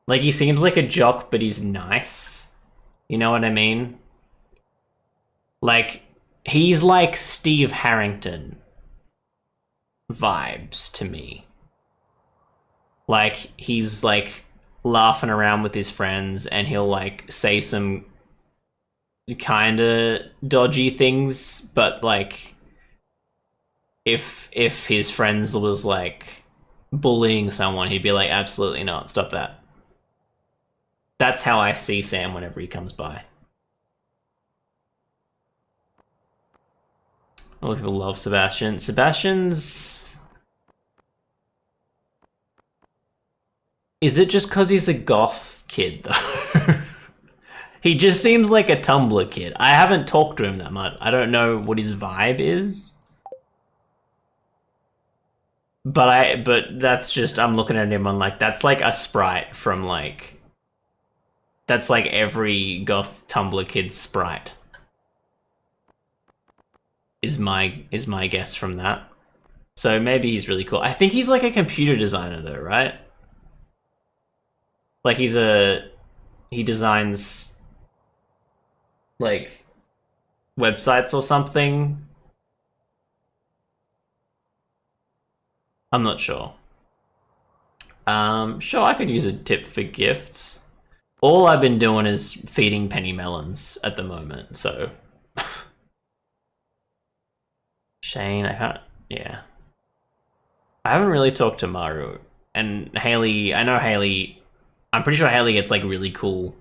Like, he seems like a jock, but he's nice. You know what I mean? Like, he's like Steve Harrington vibes to me. Like, he's like laughing around with his friends and he'll like say some kind of dodgy things, but like if his friends was like bullying someone, he'd be like, absolutely not, stop that. That's how I see Sam whenever he comes by. A lot of people love Sebastian. Sebastian's... Is it just because he's a goth kid, though? He just seems like a Tumblr kid. I haven't talked to him that much. I don't know what his vibe is. But that's just... I'm looking at him on, like, that's like a sprite from, like... That's like every goth Tumblr kid's sprite. Is my guess from that. So maybe he's really cool. I think he's like a computer designer though, right? Like he designs like websites or something. I'm not sure. Sure, I could use a tip for gifts. All I've been doing is feeding penny melons at the moment, so Shane, yeah. I haven't really talked to Maru. And Haley, I know Haley, I'm pretty sure Haley gets, like, really cool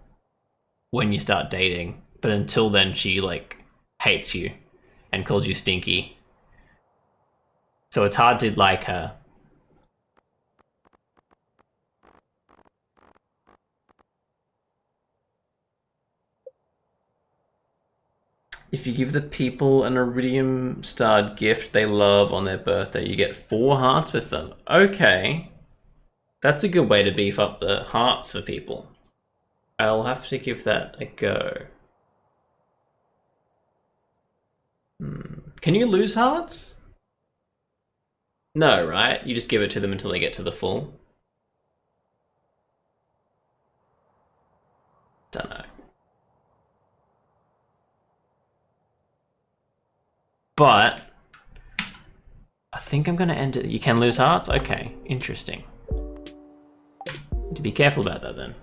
when you start dating. But until then, she, like, hates you and calls you stinky. So it's hard to like her. If you give the people an iridium starred gift they love on their birthday, you get 4 hearts with them. Okay. That's a good way to beef up the hearts for people. I'll have to give that a go. Can you lose hearts? No, right? You just give it to them until they get to the full. Don't know. But I think I'm going to end it. You can lose hearts? Okay, interesting. Need to be careful about that then.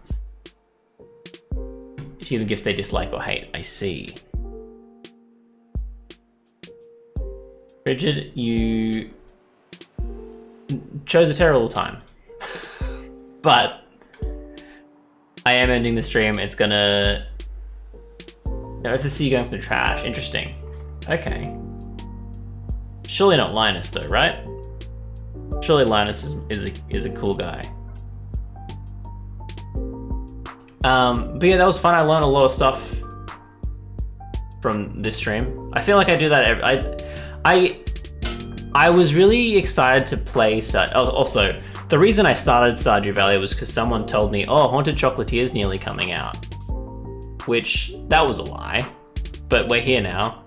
If you give gifts they dislike or hate, I see. Bridget, you chose a terrible time. But I am ending the stream. It's gonna... No, if the sea going for the trash. Interesting. Okay. Surely not Linus though, right? Surely Linus is a cool guy. But yeah, that was fun. I learned a lot of stuff from this stream. I feel like I do that I was really excited to play also, the reason I started Stardew Valley was because someone told me, oh, Haunted Chocolatier's nearly coming out. Which, that was a lie. But we're here now.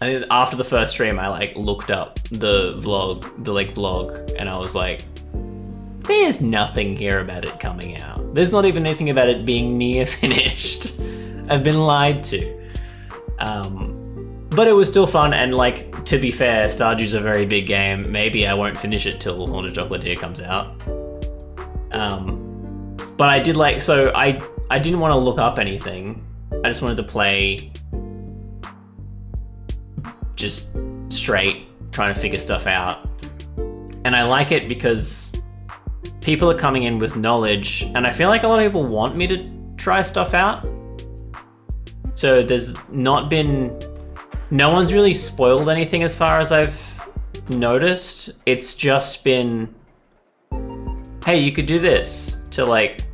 After the first stream, I like looked up the vlog, the like blog, and I was like, there's nothing here about it coming out. There's not even anything about it being near finished. I've been lied to. But it was still fun, and like, to be fair, Stardew's a very big game. Maybe I won't finish it till Haunted Chocolatier comes out. But I did like, so I didn't want to look up anything. I just wanted to play just straight, trying to figure stuff out. And I like it because people are coming in with knowledge, and I feel like a lot of people want me to try stuff out. So there's not been, no one's really spoiled anything as far as I've noticed. It's just been, hey, you could do this to like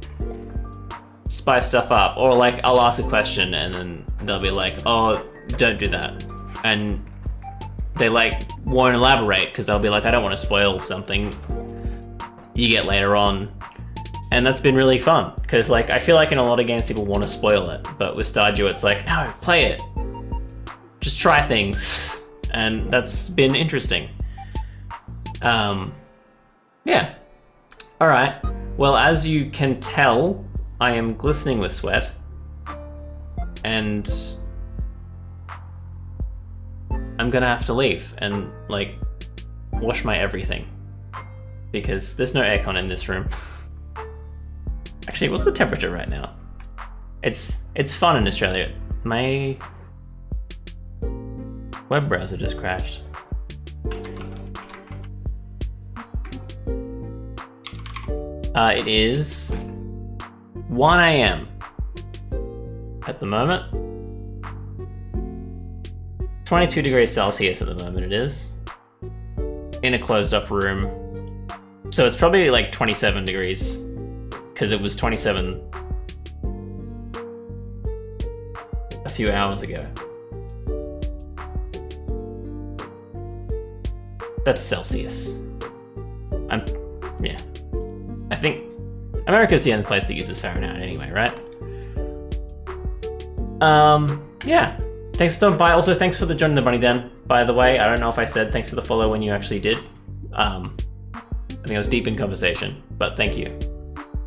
spice stuff up, or like I'll ask a question and then they'll be like, oh, don't do that, and they like won't elaborate because they'll be like, I don't want to spoil something you get later on. And that's been really fun because like I feel like in a lot of games people want to spoil it, but with Stardew it's like, no, play it, just try things. And that's been interesting. Yeah. All right. Well, as you can tell, I am glistening with sweat, and I'm gonna have to leave and like wash my everything because there's no aircon in this room. Actually, what's the temperature right now? It's fun in Australia. My web browser just crashed. It is 1 AM at the moment. 22 degrees Celsius at the moment it is. In a closed up room. So it's probably like 27 degrees because it was 27 a few hours ago. That's Celsius. Yeah. I think America's the only place that uses Fahrenheit anyway, right? Yeah. Thanks for stopping by. Also, thanks for joining the Bunny Den, by the way. I don't know if I said thanks for the follow when you actually did. I think I was deep in conversation, but thank you.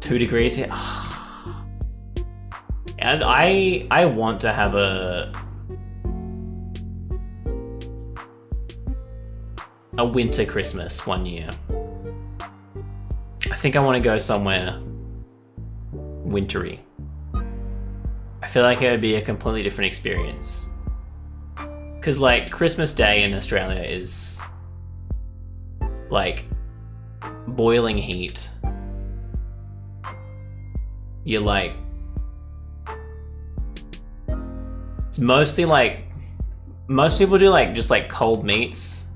2 degrees here. And I want to have a winter Christmas one year. I think I want to go somewhere wintry. I feel like it would be a completely different experience. Because like Christmas Day in Australia is like boiling heat. You're like, it's mostly like, most people do like just like cold meats,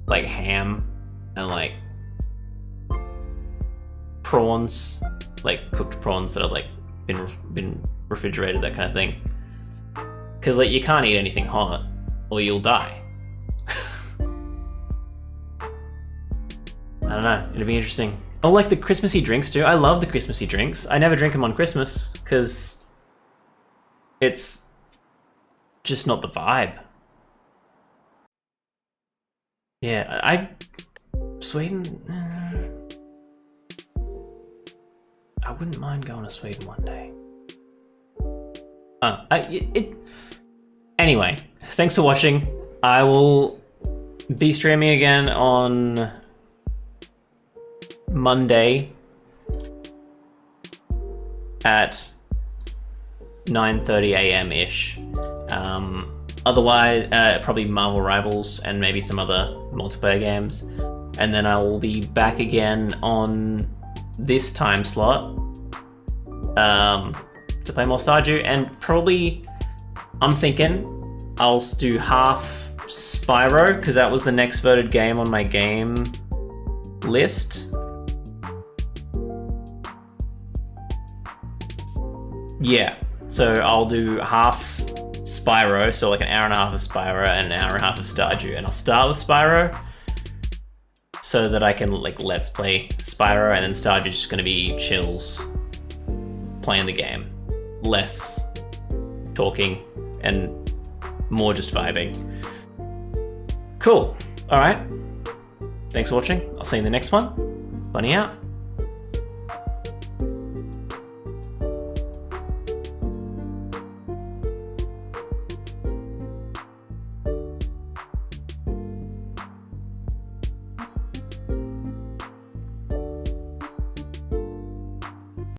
like ham and like prawns, like cooked prawns that have like been refrigerated, that kind of thing. Because like you can't eat anything hot or you'll die. I don't know, it'd be interesting. Oh, like the Christmassy drinks too. I love the Christmassy drinks. I never drink them on Christmas because it's just not the vibe. Yeah, Sweden. I wouldn't mind going to Sweden one day. Anyway, thanks for watching. I will be streaming again on Monday at 9:30 AM-ish. Otherwise, probably Marvel Rivals and maybe some other multiplayer games. And then I will be back again on this time slot to play more Stardew, and probably I'm thinking I'll do half Spyro because that was the next voted game on my game list. Yeah, so I'll do half Spyro, so like an hour and a half of Spyro and an hour and a half of Stardew, and I'll start with Spyro so that I can like let's play Spyro, and then Stardew's just gonna be chills playing the game, less talking and more just vibing. Cool. All right. Thanks for watching. I'll see you in the next one. Bunny out.